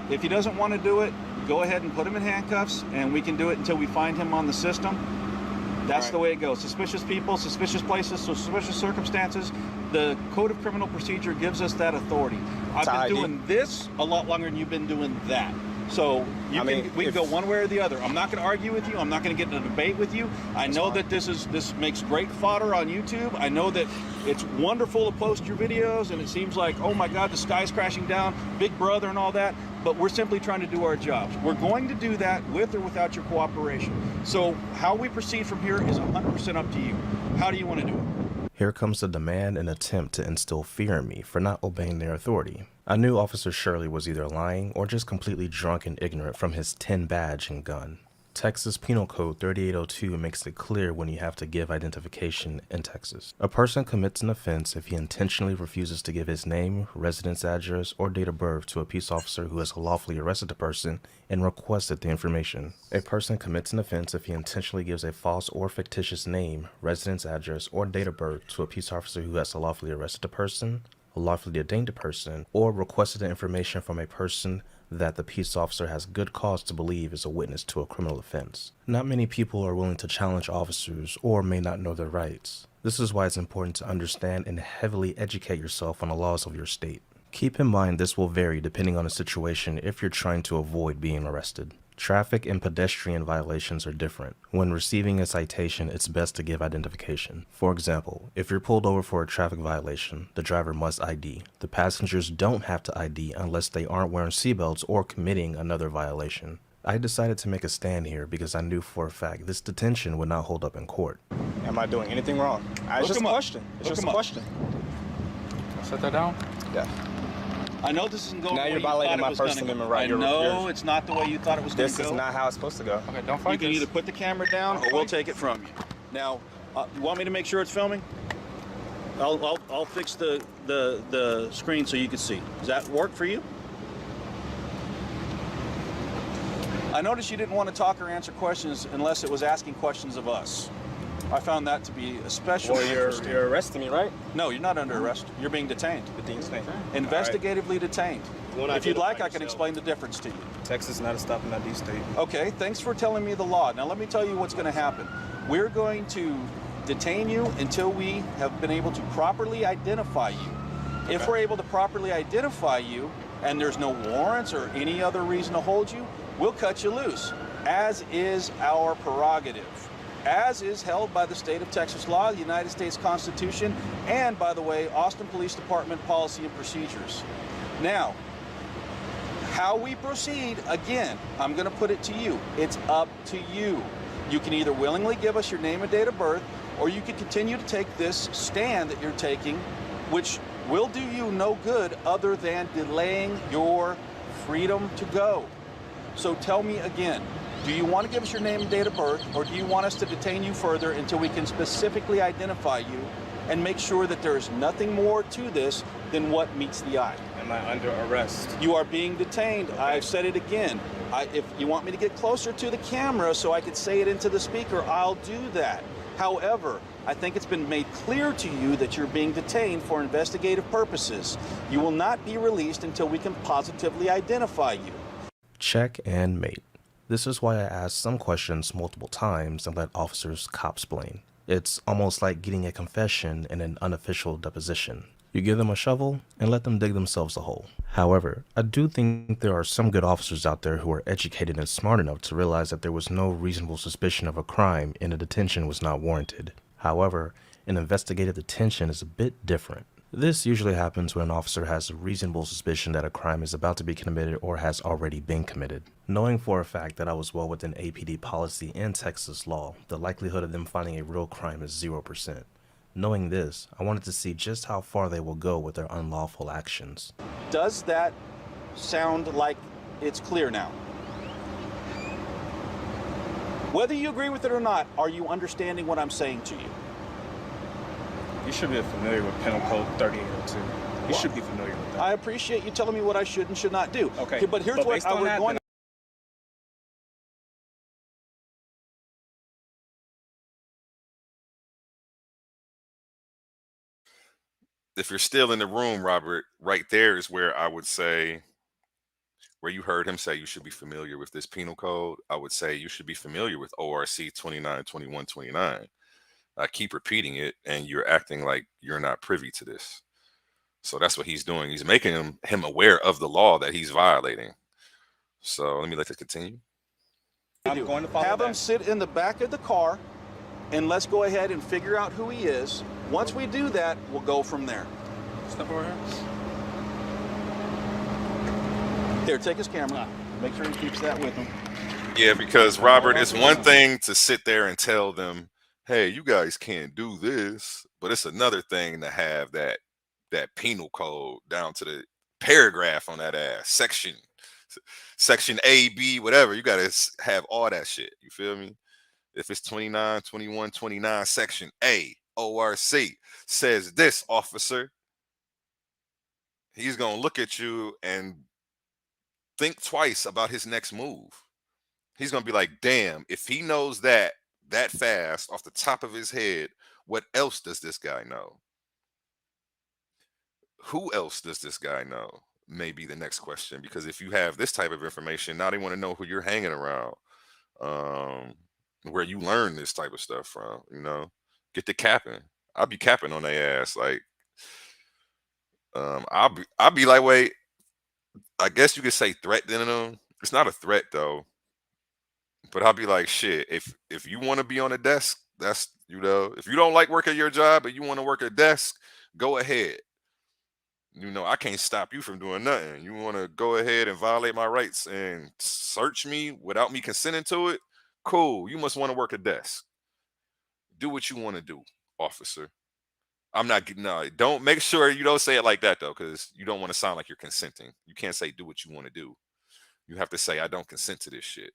If he doesn't want to do it, go ahead and put him in handcuffs, and we can do it until we find him on the system. That's the way it goes. Suspicious people, suspicious places, suspicious circumstances. The Code of Criminal Procedure gives us that authority. I've been doing this a lot longer than you've been doing that. So we can go one way or the other. I'm not going to argue with you. I'm not going to get in a debate with you. I know that this makes great fodder on YouTube. I know that it's wonderful to post your videos, and it seems like, oh my God, the sky's crashing down, Big Brother and all that. But we're simply trying to do our jobs. We're going to do that with or without your cooperation. So how we proceed from here is 100% up to you. How do you want to do it? Here comes the demand and attempt to instill fear in me for not obeying their authority. I knew Officer Shirley was either lying or just completely drunk and ignorant from his 10 badge and gun. Texas Penal Code 3802 makes it clear when you have to give identification in Texas. A person commits an offense if he intentionally refuses to give his name, residence address, or date of birth to a peace officer who has lawfully arrested the person and requested the information. A person commits an offense if he intentionally gives a false or fictitious name, residence address, or date of birth to a peace officer who has lawfully arrested the person, lawfully detained a person, or requested the information from a person that the peace officer has good cause to believe is a witness to a criminal offense. Not many people are willing to challenge officers or may not know their rights. This is why it's important to understand and heavily educate yourself on the laws of your state. Keep in mind this will vary depending on the situation if you're trying to avoid being arrested. Traffic and pedestrian violations are different. When receiving a citation, it's best to give identification. For example, if you're pulled over for a traffic violation, the driver must ID. The passengers don't have to ID unless they aren't wearing seatbelts or committing another violation. I decided to make a stand here because I knew for a fact this detention would not hold up in court. Am I doing anything wrong? It's just a question. It's just a question. Set that down? Yeah. I know this isn't going the way you Now you're violating my thought it was going First to go. Amendment right. I know it's not the way you thought it was going to go. This is not how it's supposed to go. Okay, don't You fight can this. either put the camera down or we'll take it from you. Now, you want me to make sure it's filming? I'll fix the screen so you can see. Does that work for you? I noticed you didn't want to talk or answer questions unless it was asking questions of us. I found that to be especially interesting. You're arresting me, right? No, you're not under arrest. You're being detained. Investigatively detained. If you'd like, I can explain the difference to you. Texas is not a stop and ID state. Okay, thanks for telling me the law. Now let me tell you what's going to happen. We're going to detain you until we have been able to properly identify you. If we're able to properly identify you and there's no warrants or any other reason to hold you, we'll cut you loose, as is our prerogative. As is held by the state of Texas law, the United States Constitution, and, by the way, Austin Police Department policy and procedures. Now, how we proceed, again, I'm going to put it to you. It's up to you. You can either willingly give us your name and date of birth, or you can continue to take this stand that you're taking, which will do you no good other than delaying your freedom to go. So tell me again, do you want to give us your name and date of birth, or do you want us to detain you further until we can specifically identify you and make sure that there is nothing more to this than what meets the eye? Am I under arrest? You are being detained. Okay. I've said it again. If you want me to get closer to the camera so I could say it into the speaker, I'll do that. However, I think it's been made clear to you that you're being detained for investigative purposes. You will not be released until we can positively identify you. Check and mate. This is why I asked some questions multiple times and let officers cop-splain. It's almost like getting a confession in an unofficial deposition. You give them a shovel and let them dig themselves a hole. However, I do think there are some good officers out there who are educated and smart enough to realize that there was no reasonable suspicion of a crime and a detention was not warranted. However, an investigative detention is a bit different. This usually happens when an officer has a reasonable suspicion that a crime is about to be committed or has already been committed. Knowing for a fact that I was well within APD policy and Texas law, the likelihood of them finding a real crime is 0%. Knowing this, I wanted to see just how far they will go with their unlawful actions. Does that sound like it's clear now? Whether you agree with it or not, are you understanding what I'm saying to you? You should be familiar with Penal Code 3802. You should be familiar with that. I appreciate you telling me what I should and should not do. Okay, But here's but what based I on was that, going. If you're still in the room, Robert, right there is where I would say, where you heard him say you should be familiar with this penal code, I would say you should be familiar with ORC 292129. I keep repeating it, and you're acting like you're not privy to this. So that's what he's doing. He's making him aware of the law that he's violating. So let me let it continue. I'm going to have him sit in the back of the car, and let's go ahead and figure out who he is. Once we do that, we'll go from there. Step over here. Here, take his camera. Make sure he keeps that with him. Yeah, because Robert, it's one thing to sit there and tell them, hey, you guys can't do this, but it's another thing to have that penal code down to the paragraph on that ass, section A, B, whatever. You got to have all that shit. You feel me? If it's 29, 21, 29, section A, ORC says this, officer, he's going to look at you and think twice about his next move. He's going to be like, damn, if he knows that fast off the top of his head, what else does this guy know? Who else does this guy know? May be the next question, because if you have this type of information, now they want to know who you're hanging around, where you learn this type of stuff from, get the capping. I'll be capping on their ass. Like, I'll be like, wait, I guess you could say threatening them. It's not a threat though. But I'll be like, shit, if you want to be on a desk, that's, if you don't like working your job but you want to work a desk, go ahead. I can't stop you from doing nothing. You want to go ahead and violate my rights and search me without me consenting to it? Cool. You must want to work a desk. Do what you want to do, officer. I'm not, no, don't, make sure you don't say it like that though, because you don't want to sound like you're consenting. You can't say do what you want to do. You have to say, I don't consent to this shit.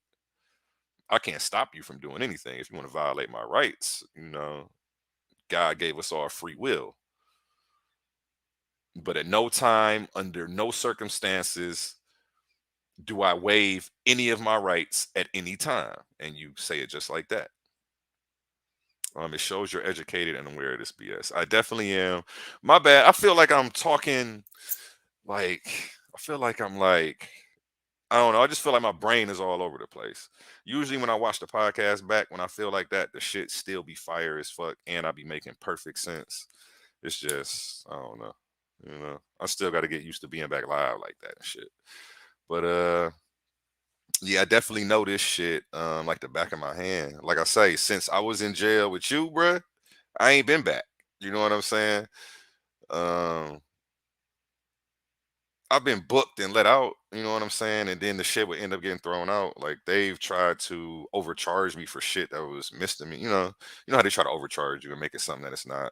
I can't stop you from doing anything. If you want to violate my rights, God gave us all free will. But at no time, under no circumstances, do I waive any of my rights at any time. And you say it just like that. It shows you're educated and aware of this BS. I definitely am. My bad. I feel like I'm talking I don't know. I just feel like my brain is all over the place. Usually when I watch the podcast back, when I feel like that, the shit still be fire as fuck and I be making perfect sense. It's just, I don't know. I still got to get used to being back live like that and shit. But yeah, I definitely know this shit like the back of my hand. Like I say, since I was in jail with you, bruh, I ain't been back. You know what I'm saying? I've been booked and let out, you know what I'm saying? And then the shit would end up getting thrown out. Like they've tried to overcharge me for shit that was misdemeanor. You know how they try to overcharge you and make it something that it's not.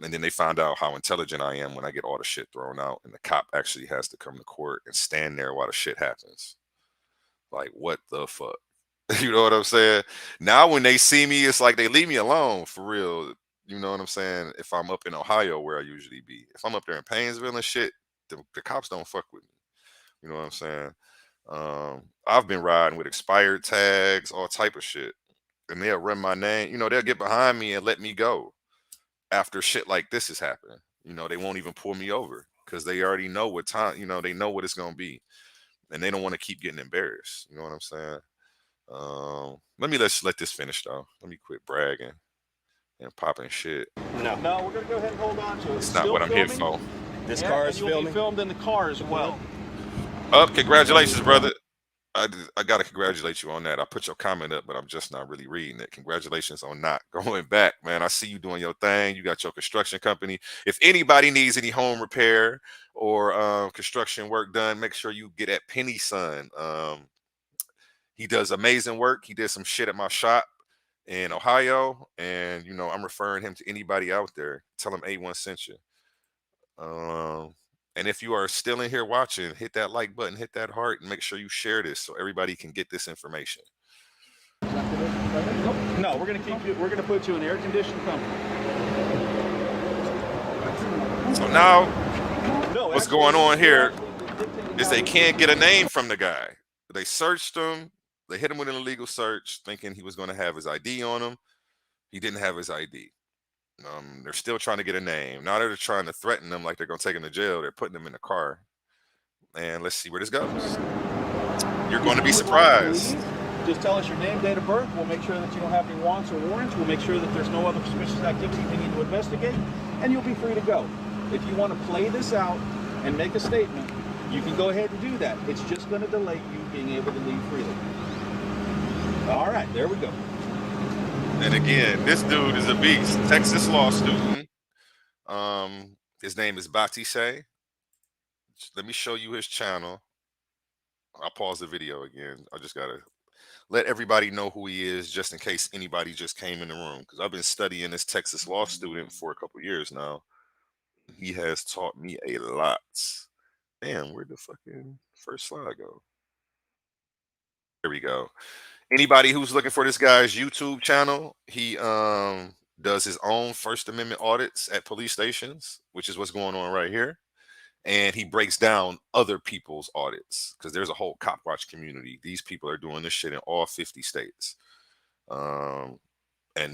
And then they find out how intelligent I am when I get all the shit thrown out, and the cop actually has to come to court and stand there while the shit happens. Like, what the fuck? You know what I'm saying? Now when they see me, it's like they leave me alone for real. You know what I'm saying? If I'm up in Ohio where I usually be. If I'm up there in Painesville and shit, the cops don't fuck with me. You know what I'm saying? I've been riding with expired tags, all type of shit. And they'll run my name. They'll get behind me and let me go after shit like this is happening. They won't even pull me over because they already know what time, they know what it's going to be. And they don't want to keep getting embarrassed. You know what I'm saying? Let's let this finish though. Let me quit bragging. and popping shit. No, we're gonna go ahead and hold on to it. It's not what I'm here for. This car is filming. You'll be filmed in the car as well. Congratulations, brother. I gotta congratulate you on that. I put your comment up, but I'm just not really reading it. Congratulations on not going back, man. I see you doing your thing. You got your construction company. If anybody needs any home repair or construction work done, make sure you get at Penny Son. He does amazing work. He did some shit at my shop in Ohio, and you know I'm referring him to anybody out there. Tell him A1 sent you. And if you are still in here watching, hit that like button, hit that heart, and make sure you share this so everybody can get this information. No, we're gonna keep you. We're gonna put you in air-conditioned company. So now, what's going on here is they can't get a name from the guy. They searched him. They hit him with an illegal search, thinking he was going to have his ID on him. He didn't have his ID. They're still trying to get a name. Now they're trying to threaten them like they're going to take him to jail. They're putting him in the car. And let's see where this goes. You're going to be surprised. Just tell us your name, date of birth. We'll make sure that you don't have any warrants or warrants. We'll make sure that there's no other suspicious activity we need to investigate. And you'll be free to go. If you want to play this out and make a statement, you can go ahead and do that. It's just going to delay you being able to leave freely. All right, there we go. And again, this dude is a beast. Texas law student. His name is Batise. Let me show you his channel. I'll pause the video again. I just gotta let everybody know who he is, just in case anybody just came in the room. Because I've been studying this Texas law student for a couple years now. He has taught me a lot. Damn, where'd the fucking first slide go? Here we go. Anybody who's looking for this guy's YouTube channel, he does his own First Amendment audits at police stations, which is what's going on right here. And he breaks down other people's audits because there's a whole cop watch community. These people are doing this shit in all 50 states. And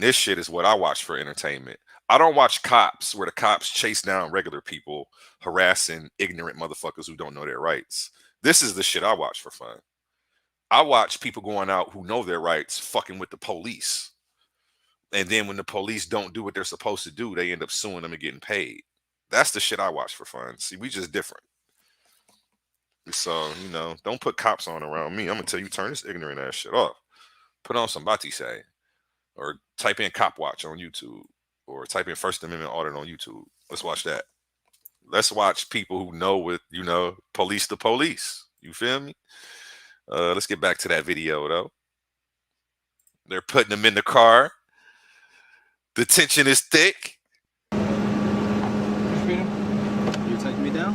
this shit is what I watch for entertainment. I don't watch cops where the cops chase down regular people, harassing ignorant motherfuckers who don't know their rights. This is the shit I watch for fun. I watch people going out who know their rights, fucking with the police. And then when the police don't do what they're supposed to do, they end up suing them and getting paid. That's the shit I watch for fun. See, we just different. So, you know, don't put cops on around me. I'm going to tell you, turn this ignorant ass shit off. Put on some Batise. Or type in Cop Watch on YouTube. Or type in First Amendment Audit on YouTube. Let's watch that. Let's watch people who know with, you know, police to police. You feel me? Let's get back to that video, though. They're putting them in the car. The tension is thick. Freedom, you taking me down?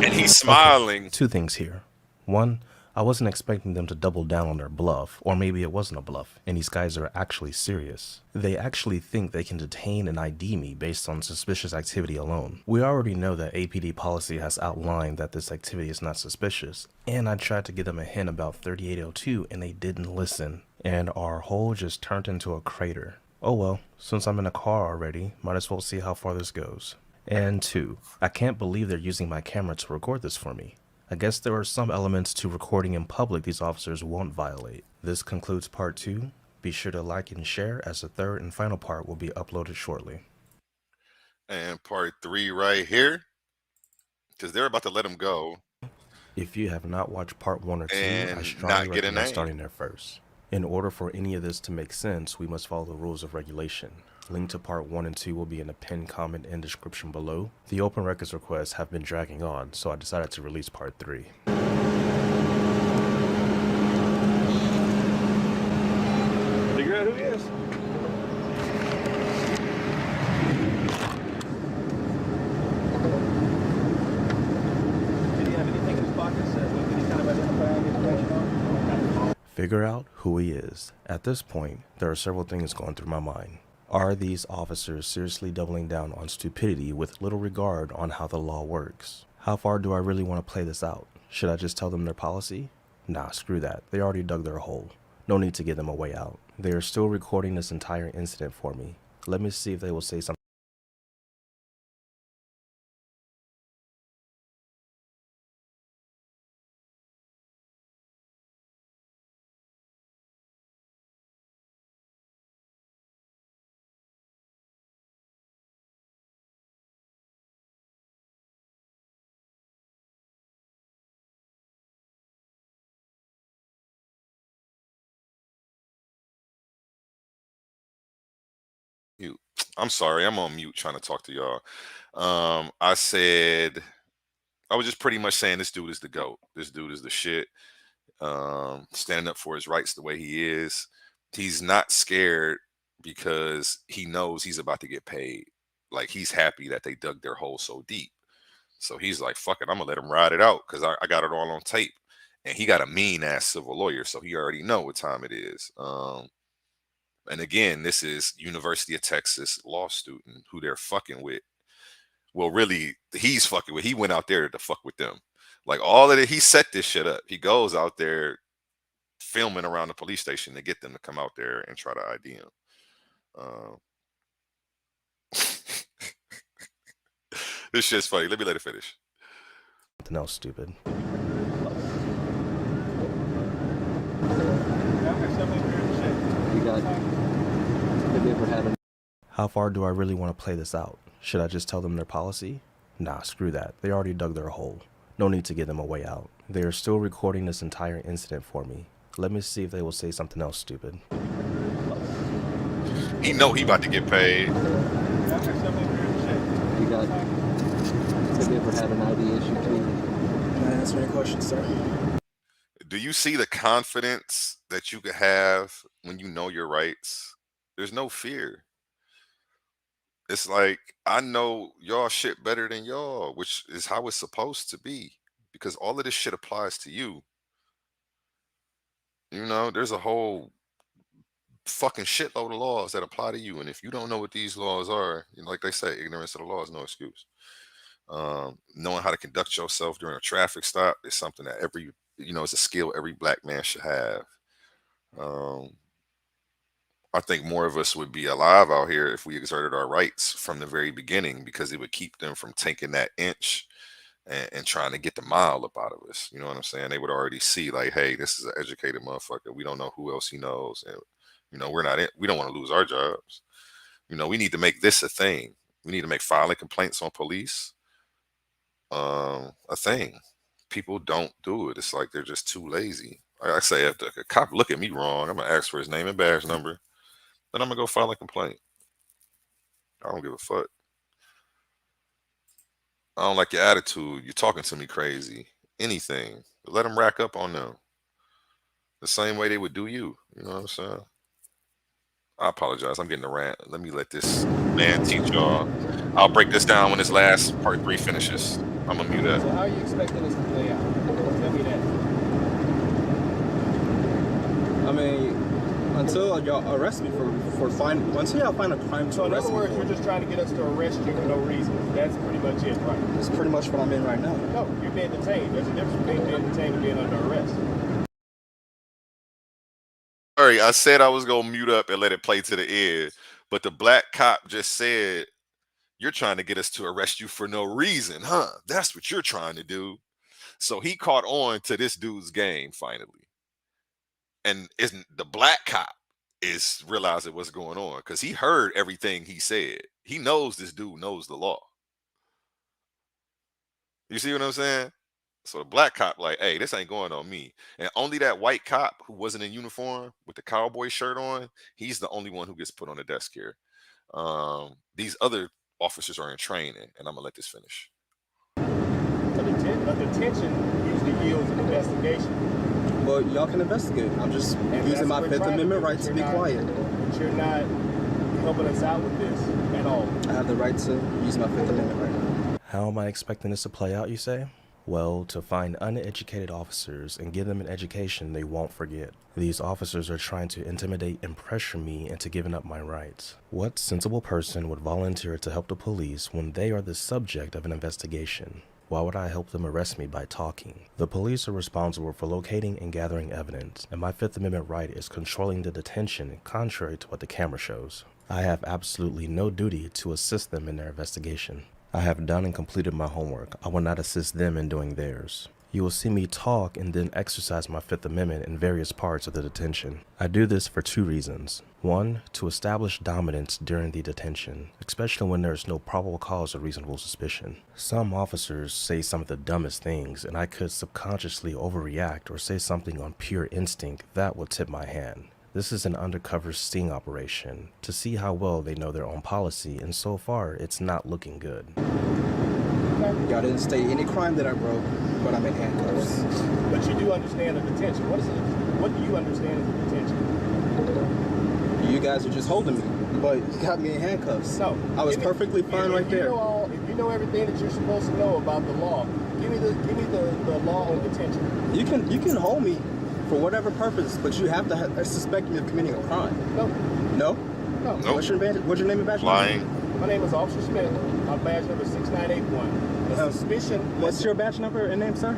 And he's smiling. Two things here. One, I wasn't expecting them to double down on their bluff, or maybe it wasn't a bluff, and these guys are actually serious. They actually think they can detain and ID me based on suspicious activity alone. We already know that APD policy has outlined that this activity is not suspicious, and I tried to give them a hint about 3802 and they didn't listen, and our hole just turned into a crater. Oh well, since I'm in a car already, might as well see how far this goes. And two, I can't believe they're using my camera to record this for me. I guess there are some elements to recording in public these officers won't violate. This concludes part 2. Be sure to like and share, as the third and final part will be uploaded shortly. And part 3 right here, because they're about to let him go. If you have not watched part 1 or 2, I strongly recommend starting there first. In order for any of this to make sense, we must follow the rules of regulation. Link to part 1 and 2 will be in the pinned comment and description below. The open records requests have been dragging on, so I decided to release part 3. Figure out who he is. Did he have anything in his pockets that we can kind of identify information on? Figure out who he is. At this point, there are several things going through my mind. Are these officers seriously doubling down on stupidity with little regard on how the law works? How far do I really want to play this out? Should I just tell them their policy? Nah, screw that. They already dug their hole. No need to give them a way out. They are still recording this entire incident for me. Let me see if they will say something. I'm sorry, I'm on mute trying to talk to y'all. I said I was just pretty much saying this dude is the GOAT. This dude is the shit. Standing up for his rights the way he is. He's not scared because he knows he's about to get paid. Like, he's happy that they dug their hole so deep. So he's like, fuck it, I'm gonna let him ride it out because I got it all on tape. And he got a mean ass civil lawyer, so he already know what time it is. And again, this is University of Texas law student who they're fucking with. Well, really, he's fucking with. He went out there to fuck with them. Like, all of it, he set this shit up. He goes out there filming around the police station to get them to come out there and try to ID him. This shit's funny. Let me let it finish. Something else stupid. How far do I really want to play this out? Should I just tell them their policy? Nah, screw that. They already dug their hole. No need to give them a way out. They are still recording this entire incident for me. Let me see if they will say something else stupid. He know he about to get paid. Have you ever had an ID issue too? Can I answer any questions, sir? Do you see the confidence that you could have when you know your rights? There's no fear. It's like, I know y'all shit better than y'all, which is how it's supposed to be, because all of this shit applies to you. You know, there's a whole fucking shitload of laws that apply to you. And if you don't know what these laws are, you know, like they say, ignorance of the law is no excuse. Knowing how to conduct yourself during a traffic stop is something that it's a skill every black man should have. I think more of us would be alive out here if we exerted our rights from the very beginning, because it would keep them from taking that inch and trying to get the mile up out of us. You know what I'm saying? They would already see, like, hey, this is an educated motherfucker. We don't know who else he knows. And, we don't want to lose our jobs. We need to make this a thing. We need to make filing complaints on police a thing. People don't do it. It's like they're just too lazy. Like I say, if a cop look at me wrong, I'm gonna ask for his name and badge number, then I'm gonna go file a complaint. I don't give a fuck. I don't like your attitude. You're talking to me crazy. Anything. Let them rack up on them. The same way they would do you. You know what I'm saying? I apologize. I'm getting a rant. Let me let this man teach y'all. I'll break this down when this last part 3 finishes. I'm gonna mute that. So how are you expecting this to play out? Tell me that. I mean, until y'all arrest me until y'all find a crime to arrest me. So in other words, you're just trying to get us to arrest you for no reason. That's pretty much it, right? That's pretty much what I'm in right now. No, you're being detained. There's a difference between being detained and being under arrest. Sorry, I said I was gonna mute up and let it play to the end, but the black cop just said, "You're trying to get us to arrest you for no reason, huh? That's what you're trying to do." So he caught on to this dude's game finally, and the black cop is realizing what's going on because he heard everything he said. He knows this dude knows the law. You see what I'm saying? So the black cop like, hey, this ain't going on me. And only that white cop who wasn't in uniform with the cowboy shirt on, he's the only one who gets put on the desk here. These other officers are in training, and I'm gonna let this finish. A detention usually yields an investigation. Well, y'all can investigate. I'm just using my Fifth Amendment right to be quiet. But you're not helping us out with this at all. I have the right to use my Fifth Amendment right now. How am I expecting this to play out, you say? Well, to find uneducated officers and give them an education they won't forget. These officers are trying to intimidate and pressure me into giving up my rights. What sensible person would volunteer to help the police when they are the subject of an investigation? Why would I help them arrest me by talking? The police are responsible for locating and gathering evidence, and my Fifth Amendment right is controlling the detention contrary to what the camera shows. I have absolutely no duty to assist them in their investigation. I have done and completed my homework. I will not assist them in doing theirs. You will see me talk and then exercise my Fifth Amendment in various parts of the detention. I do this for 2 reasons. 1, to establish dominance during the detention, especially when there is no probable cause or reasonable suspicion. Some officers say some of the dumbest things, and I could subconsciously overreact or say something on pure instinct that would tip my hand. This is an undercover sting operation to see how well they know their own policy, and so far, it's not looking good. Y'all didn't state any crime that I broke, but I'm in handcuffs. But you do understand the detention. What do you understand as a detention? You guys are just holding me, but you got me in handcuffs. No. I was perfectly fine right there. If you know everything that you're supposed to know about the law, give me the law on detention. You can hold me for whatever purpose, but you have to suspect me of committing a crime. No. No? No. Nope. What's your name and badge number? Lying. My name is Officer Smith. My badge number is 6981. The suspicion. What's your badge number and name, sir?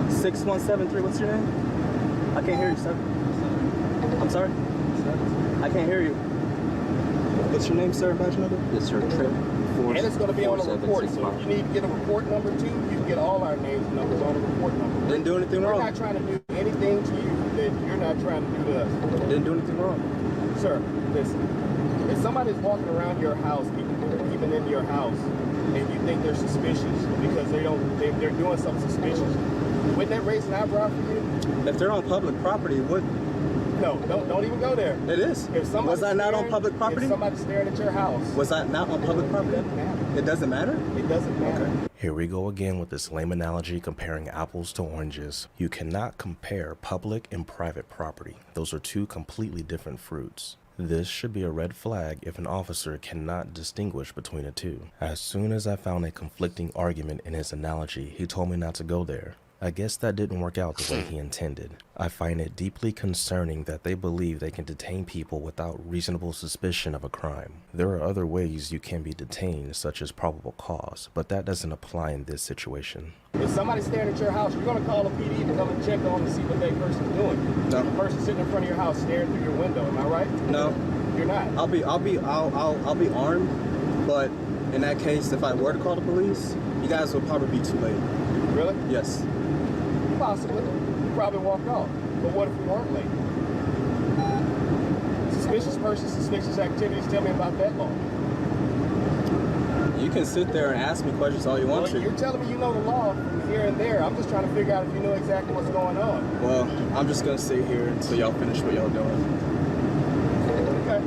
6173. What's your name? I can't hear you, sir. I'm sorry? I can't hear you. What's your name, sir? Badge number? Yes, sir. Trip. And it's going to be on a report. So if you need to get a report number too, you can get all our names and numbers on a report number. Didn't do anything wrong. We're not trying to do anything to you that you're not trying to do to us. Didn't do anything wrong. Sir, listen. If somebody's walking around your house, even in your house, and you think they're suspicious because they're doing something suspicious, wouldn't that raise an eyebrow for you? If they're on public property, what? No, don't even go there. It is. Was I not on public property? If somebody's staring at your house. Was I not on public property? It doesn't matter? It doesn't matter. Okay. Here we go again with this lame analogy comparing apples to oranges. You cannot compare public and private property. Those are two completely different fruits. This should be a red flag if an officer cannot distinguish between the two. As soon as I found a conflicting argument in his analogy, he told me not to go there. I guess that didn't work out the way he intended. I find it deeply concerning that they believe they can detain people without reasonable suspicion of a crime. There are other ways you can be detained, such as probable cause, but that doesn't apply in this situation. If somebody's staring at your house, you're going to call the PD to come and check on to see what that person's doing. No. The person sitting in front of your house staring through your window. Am I right? No. You're not. I'll be armed, but in that case, if I were to call the police, you guys will probably be too late. Really? Yes. Possibly. You probably walk off. But what if we weren't late? Suspicious person, suspicious activities. Tell me about that law. You can sit there and ask me questions all you want to. You're telling me you know the law from here and there. I'm just trying to figure out if you know exactly what's going on. Well, I'm just going to sit here until y'all finish what y'all doing. Okay.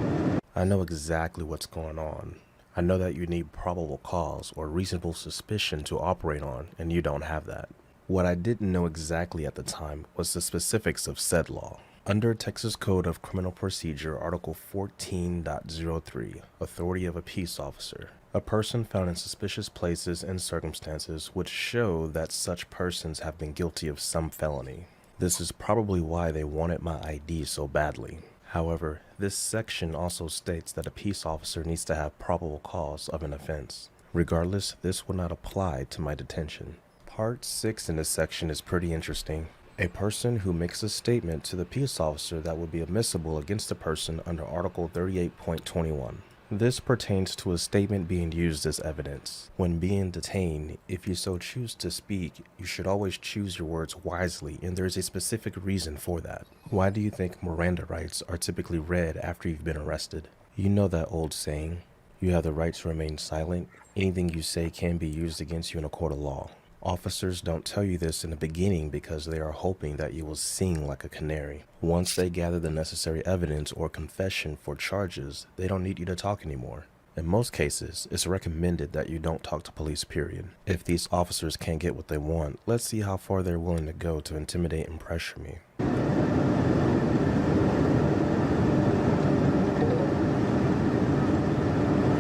I know exactly what's going on. I know that you need probable cause or reasonable suspicion to operate on, and you don't have that. What I didn't know exactly at the time was the specifics of said law. Under Texas Code of Criminal Procedure, Article 14.03, Authority of a Peace Officer, a person found in suspicious places and circumstances which show that such persons have been guilty of some felony. This is probably why they wanted my ID so badly. However, this section also states that a peace officer needs to have probable cause of an offense. Regardless, this will not apply to my detention. Part 6 in this section is pretty interesting. A person who makes a statement to the peace officer that would be admissible against the person under Article 38.21. This pertains to a statement being used as evidence. When being detained, if you so choose to speak, you should always choose your words wisely, and there is a specific reason for that. Why do you think Miranda rights are typically read after you've been arrested? You know that old saying, you have the right to remain silent. Anything you say can be used against you in a court of law. Officers don't tell you this in the beginning because they are hoping that you will sing like a canary. Once they gather the necessary evidence or confession for charges, they don't need you to talk anymore. In most cases, it's recommended that you don't talk to police, period. If these officers can't get what they want, let's see how far they're willing to go to intimidate and pressure me. You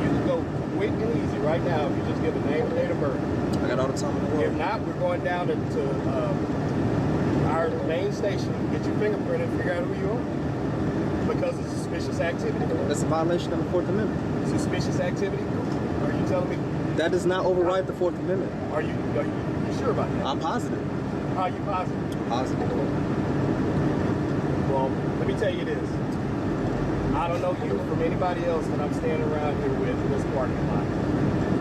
can go quick and easy right now if you just give a name and date of birth. I got all the time in the world. If not, we're going down to our main station, get your fingerprint and figure out who you are. Because of suspicious activity. That's a violation of the Fourth Amendment. Suspicious activity? Are you telling me? That does not override the Fourth Amendment. Are you sure about that? I'm positive. Are you positive? Positive. Well, let me tell you this. I don't know you from anybody else that I'm standing around here with in this parking lot.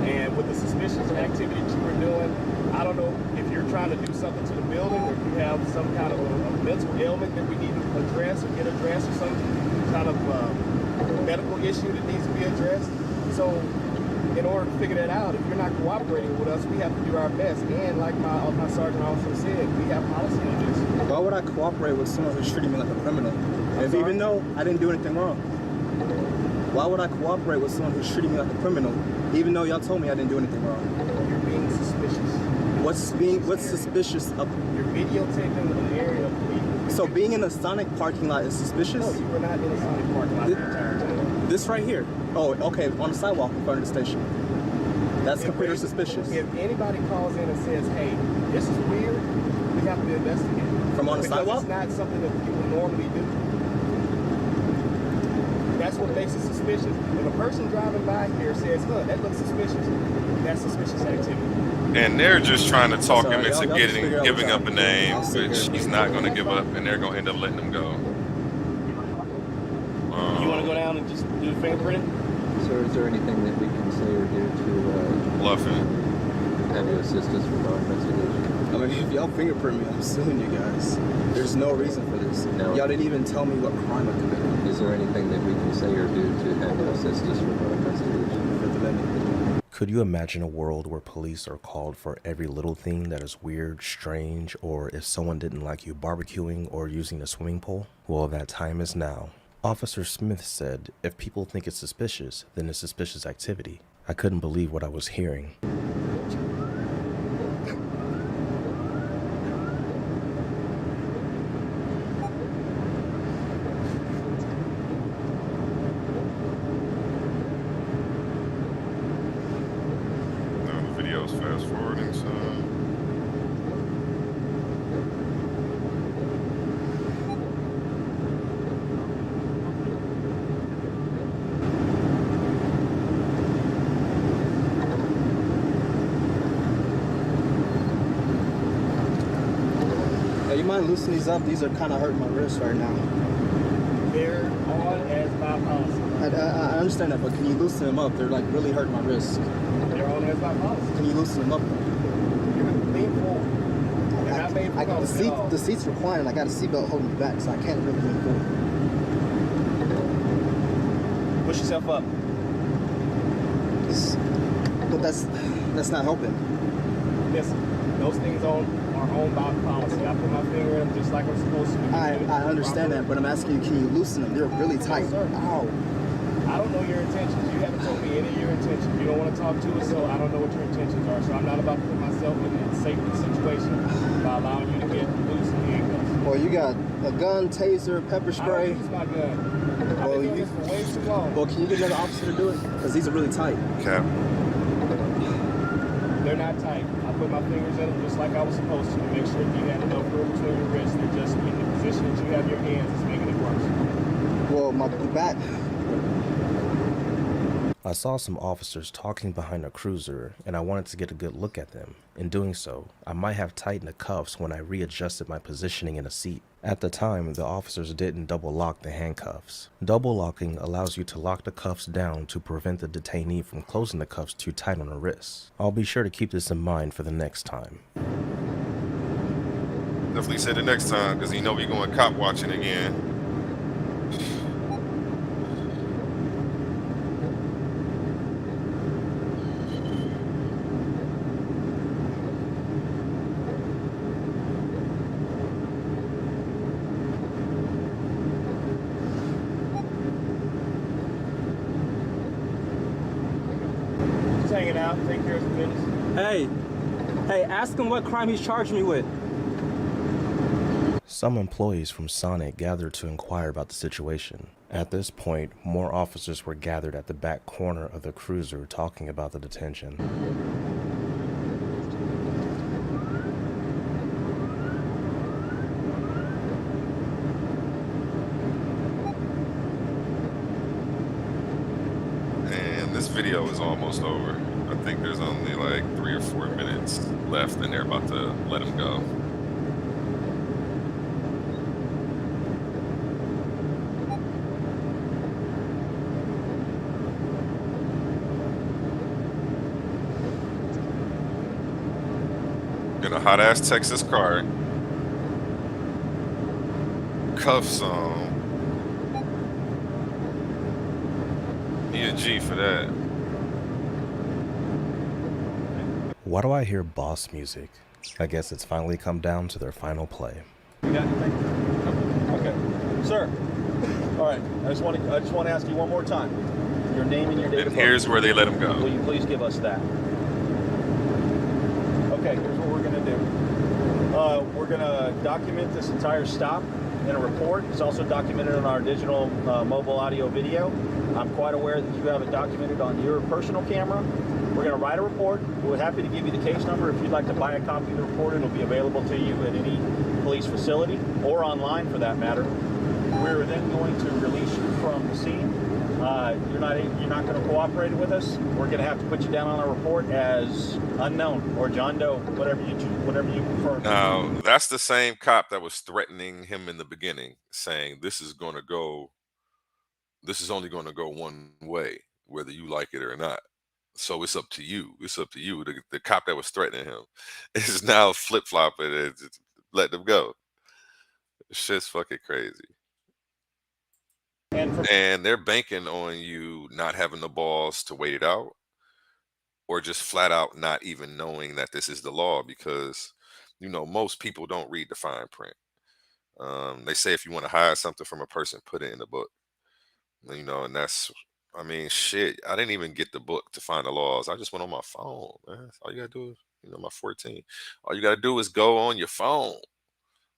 And with the suspicious activity that you were doing, I don't know if you're trying to do something to the building or if you have some kind of a mental ailment that we need to address or get addressed or some kind of medical issue that needs to be addressed. So in order to figure that out, if you're not cooperating with us, we have to do our best. And like my sergeant also said, we have policy on this. Why would I cooperate with someone who's treating me like a criminal? If even though I didn't do anything wrong. Why would I cooperate with someone who's treating me like a criminal, even though y'all told me I didn't do anything wrong? You're being suspicious. What's suspicious of? You're videotaping an area of people. So being in a Sonic parking lot is suspicious? No, you were not in a Sonic parking lot the entire time. This right here. Oh, okay, on the sidewalk in front of the station. That's considered suspicious. If anybody calls in and says, hey, this is weird, we have to investigate. From on the sidewalk? It's not something that people normally do. That's what makes it suspicious. If a person driving by here says, huh, that looks suspicious, that's suspicious activity. And they're just trying to talk him into y'all just figure out giving what up a name, which he's not going to give up, and they're going to end up letting him go. You want to go down and just do the fingerprinting? Sir, is there anything that we can say or do to bluffing? Have you assist us with our investigation? I mean, if y'all fingerprint me, I'm suing you guys. There's no reason for this. No. Y'all didn't even tell me what crime I committed. Is there anything that we can say or do to have you assist us with our investigation? Fifth Amendment. Could you imagine a world where police are called for every little thing that is weird, strange, or if someone didn't like you barbecuing or using a swimming pool? Well, that time is now. Officer Smith said, if people think it's suspicious, then it's suspicious activity. I couldn't believe what I was hearing. Now the video's fast forwarding, so. Hey, you mind loosening these up? These are kind of hurting my wrist right now. They're on as by policy. I understand that, but can you loosen them up? They're like really hurting my wrist. They're on as by policy. Can you loosen them up? You can lean forward. They're not made for policy at all. The seat's reclining. I got a seatbelt holding me back, so I can't really lean forward. Push yourself up. But that's not helping. Listen, those things are owned by policy. I put my finger in them just like I'm supposed to. I understand that, but I'm asking you, can you loosen them? They're really tight. Sir. Ow. I don't know your intentions. You haven't told me any of your intentions. You don't want to talk to us, so I don't know what your intentions are. So I'm not about to put myself in a safety situation by allowing you to get loose and handcuffs. Well, you got a gun, taser, pepper spray. I don't use my gun. I've been doing this for way too long. Well, can you get another officer to do it? Because these are really tight. Cap. They're not tight. I put my fingers in them just like I was supposed to make sure that you had enough room between your wrists. They're just in the position that you have your hands is making it worse. Well, my back. I saw some officers talking behind a cruiser, and I wanted to get a good look at them. In doing so, I might have tightened the cuffs when I readjusted my positioning in a seat. At the time, the officers didn't double lock the handcuffs. Double locking allows you to lock the cuffs down to prevent the detainee from closing the cuffs too tight on the wrists. I'll be sure to keep this in mind for the next time. Definitely say the next time, because you know we going cop watching again. Just hanging out, take care of some business. Hey, ask him what crime he's charged me with. Some employees from Sonic gathered to inquire about the situation. At this point, more officers were gathered at the back corner of the cruiser talking about the detention. And this video is almost over. I think there's only like 3 or 4 minutes left, and they're about to let him go. In a hot ass Texas car, cuffs on. He a G for that. Why do I hear boss music? I guess it's finally come down to their final play. You got anything? Okay, sir. All right. I just want to ask you one more time. Your name and your date of birth. Here's where they let him go. Will you please give us that? Okay. Here's what we're going to do. We're going to document this entire stop in a report. It's also documented on our digital mobile audio video. I'm quite aware that you have it documented on your personal camera. We're going to write a report. We're happy to give you the case number. If you'd like to buy a copy of the report, it'll be available to you at any police facility or online for that matter. We're then going to release you from the scene. You're not going to cooperate with us. We're going to have to put you down on a report as unknown or John Doe, whatever you prefer. Now, that's the same cop that was threatening him in the beginning, saying this is only going to go one way, whether you like it or not. So it's up to you. It's up to you. The cop that was threatening him is now flip-flopping and let them go. Shit's fucking crazy. And they're banking on you not having the balls to wait it out, or just flat out not even knowing that this is the law, because most people don't read the fine print. They say if you want to hide something from a person, put it in the book. And that's, shit. I didn't even get the book to find the laws. I just went on my phone, man. All you gotta do is, my 14. All you gotta do is go on your phone.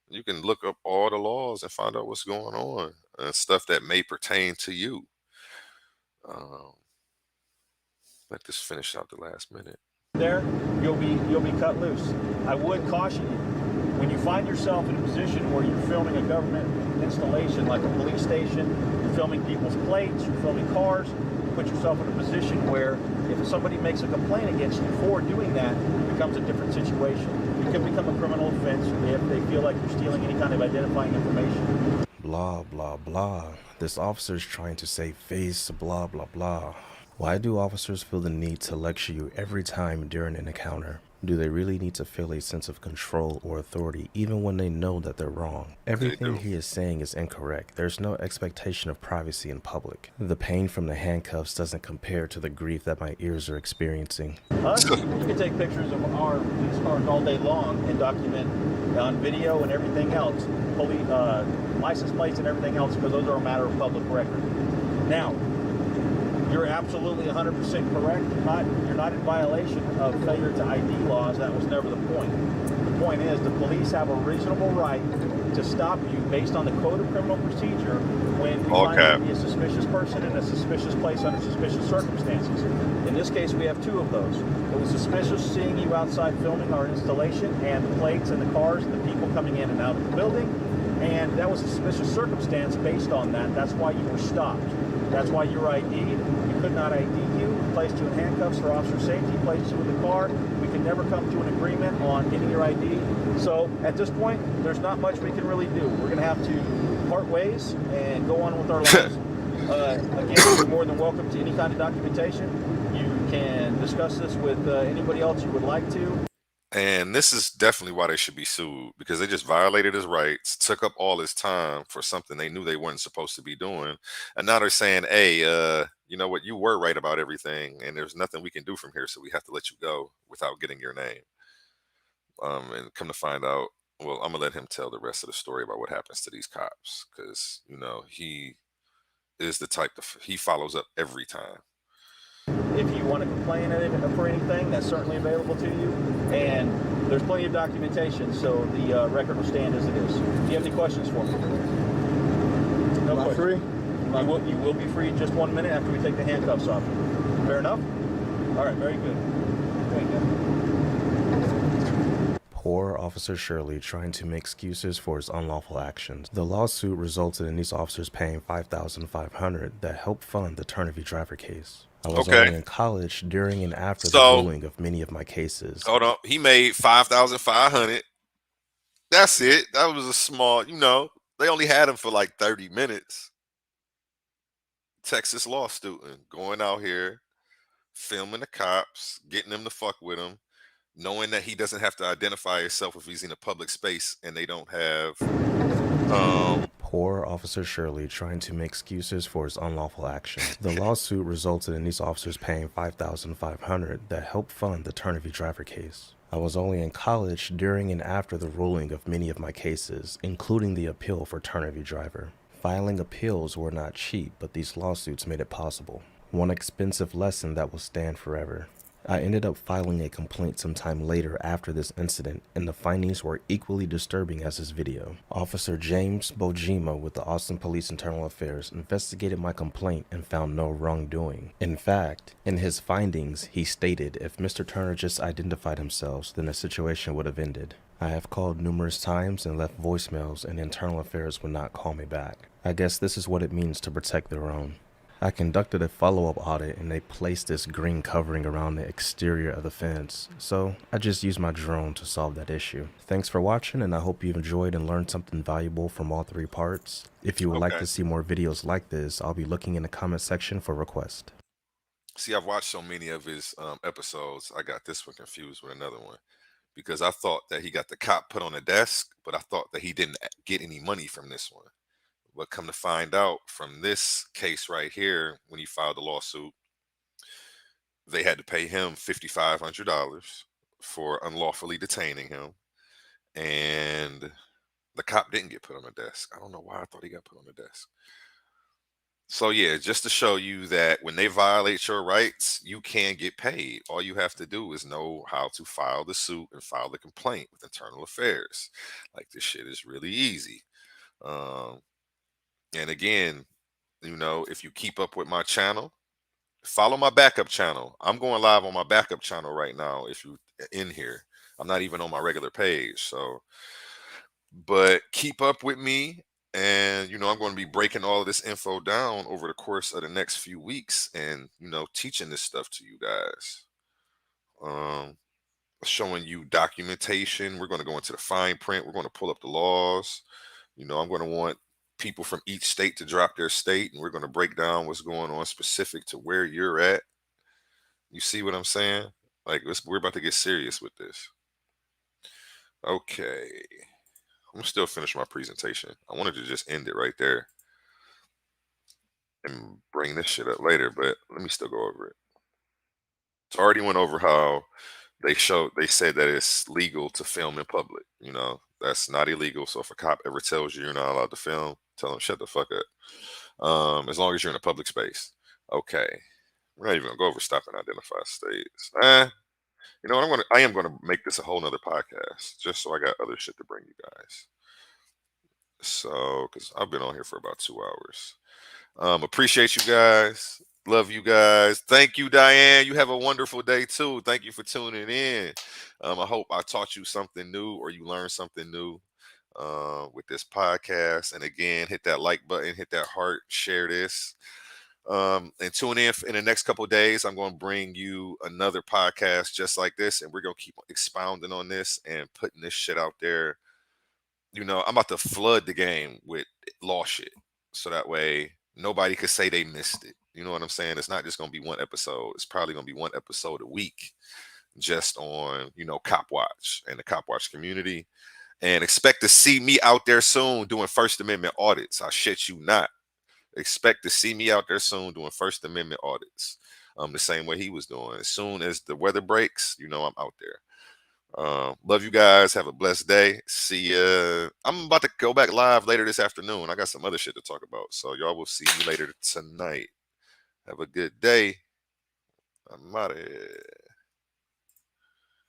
You can look up all the laws and find out what's going on and stuff that may pertain to you. Let this finish out the last minute. There, you'll be cut loose. I would caution you, when you find yourself in a position where you're filming a government installation like a police station, you're filming people's plates, you're filming cars, you put yourself in a position where if somebody makes a complaint against you for doing that, it becomes a different situation. It could become a criminal offense if they feel like you're stealing any kind of identifying information. Blah, blah, blah. This officer's trying to save face, blah, blah, blah. Why do officers feel the need to lecture you every time during an encounter? Do they really need to feel a sense of control or authority even when they know that they're wrong? Everything he is saying is incorrect. There's no expectation of privacy in public. The pain from the handcuffs doesn't compare to the grief that my ears are experiencing. You can take pictures of our police cars all day long and document on video and everything else, police, license plates and everything else, because those are a matter of public record. Now, you're absolutely 100% correct. You're not in violation of failure to ID laws. That was never the point. The point is the police have a reasonable right to stop you based on the Code of Criminal Procedure when you find out to be a suspicious person in a suspicious place under suspicious circumstances. In this case, we have two of those. It was suspicious seeing you outside filming our installation and the plates and the cars and the people coming in and out of the building. And that was a suspicious circumstance based on that. That's why you were stopped. That's why you were ID'd. We could not ID you. We placed you in handcuffs for officer safety, placed you in the car. We can never come to an agreement on getting your ID. So at this point, there's not much we can really do. We're going to have to part ways and go on with our lives. Again, you're more than welcome to any kind of documentation. You can discuss this with anybody else you would like to. And this is definitely why they should be sued, because they just violated his rights, took up all his time for something they knew they weren't supposed to be doing. And now they're saying, hey, you know what, you were right about everything, and there's nothing we can do from here, so we have to let you go without getting your name. And come to find out, well, I'm going to let him tell the rest of the story about what happens to these cops, because, he is the type he follows up every time. If you want to complain for anything, that's certainly available to you. And there's plenty of documentation, so the record will stand as it is. Do you have any questions for me? No question. Free? You will be free in just 1 minute after we take the handcuffs off. Fair enough? All right, very good. Thank you. Poor Officer Shirley trying to make excuses for his unlawful actions. The lawsuit resulted in these officers paying $5,500 that helped fund the Turnervy driver case. I was only in college during and after the ruling of many of my cases. Hold on. He made $5,500. That's it. That was a small, they only had him for like 30 minutes. Texas law student going out here, filming the cops, getting them to fuck with him, knowing that he doesn't have to identify himself if he's in a public space and they don't have Poor Officer Shirley trying to make excuses for his unlawful action. The lawsuit resulted in these officers paying $5,500 that helped fund the Turnervy driver case. I was only in college during and after the ruling of many of my cases, including the appeal for Turnervy driver. Filing appeals were not cheap, but these lawsuits made it possible. One expensive lesson that will stand forever. I ended up filing a complaint sometime later after this incident, and the findings were equally disturbing as this video. Officer James Bojima with the Austin Police Internal Affairs investigated my complaint and found no wrongdoing. In fact, in his findings, he stated if Mr. Turner just identified himself, then the situation would have ended. I have called numerous times and left voicemails, and Internal Affairs would not call me back. I guess this is what it means to protect their own. I conducted a follow-up audit and they placed this green covering around the exterior of the fence, so I just used my drone to solve that issue. Thanks for watching, and I hope you've enjoyed and learned something valuable from all 3 parts. If you would like to see more videos like this, I'll be looking in the comment section for requests. See, I've watched so many of his episodes, I got this one confused with another one. Because I thought that he got the cop put on the desk, but I thought that he didn't get any money from this one. But come to find out from this case right here, when he filed the lawsuit, they had to pay him $5,500 for unlawfully detaining him. And the cop didn't get put on the desk. I don't know why I thought he got put on the desk. So yeah, just to show you that when they violate your rights, you can get paid. All you have to do is know how to file the suit and file the complaint with Internal Affairs. Like, this shit is really easy. And again, you know, if you keep up with my channel, follow my backup channel. I'm going live on my backup channel right now. If you're in here, I'm not even on my regular page. So, but keep up with me. And, you know, I'm going to be breaking all of this info down over the course of the next few weeks and, you know, teaching this stuff to you guys. Showing you documentation. We're going to go into the fine print. We're going to pull up the laws. You know, I'm going to want people from each state to drop their state, and we're going to break down what's going on specific to where you're at. You see what I'm saying? Like, we're about to get serious with this. Okay. I'm still finish my presentation. I wanted to just end it right there and bring this shit up later, but let me still go over it. So I already went over how they said that it's legal to film in public. You know, that's not illegal. So if a cop ever tells you you're not allowed to film, tell them shut the fuck up. As long as you're in a public space. Okay. We're not even gonna go over stop and identify states. You know what? I am gonna make this a whole nother podcast just so I got other shit to bring you guys. So, because I've been on here for about 2 hours. Appreciate you guys. Love you guys. Thank you, Diane. You have a wonderful day too. Thank you for tuning in. I hope I taught you something new or you learned something new with this podcast. And again, hit that like button, hit that heart, share this. And tune in the next couple of days. I'm going to bring you another podcast just like this, and we're going to keep expounding on this and putting this shit out there. You know, I'm about to flood the game with law shit, so that way nobody could say they missed it. You know what I'm saying? It's not just going to be one episode. It's probably going to be one episode a week just on, you know, Cop Watch and the Cop Watch community. And expect to see me out there soon doing First Amendment audits. I shit you not. Expect to see me out there soon doing First Amendment audits. The same way he was doing. As soon as the weather breaks, you know I'm out there. Love you guys. Have a blessed day. See ya. I'm about to go back live later this afternoon. I got some other shit to talk about. So y'all will see me later tonight. Have a good day. I'm out of here.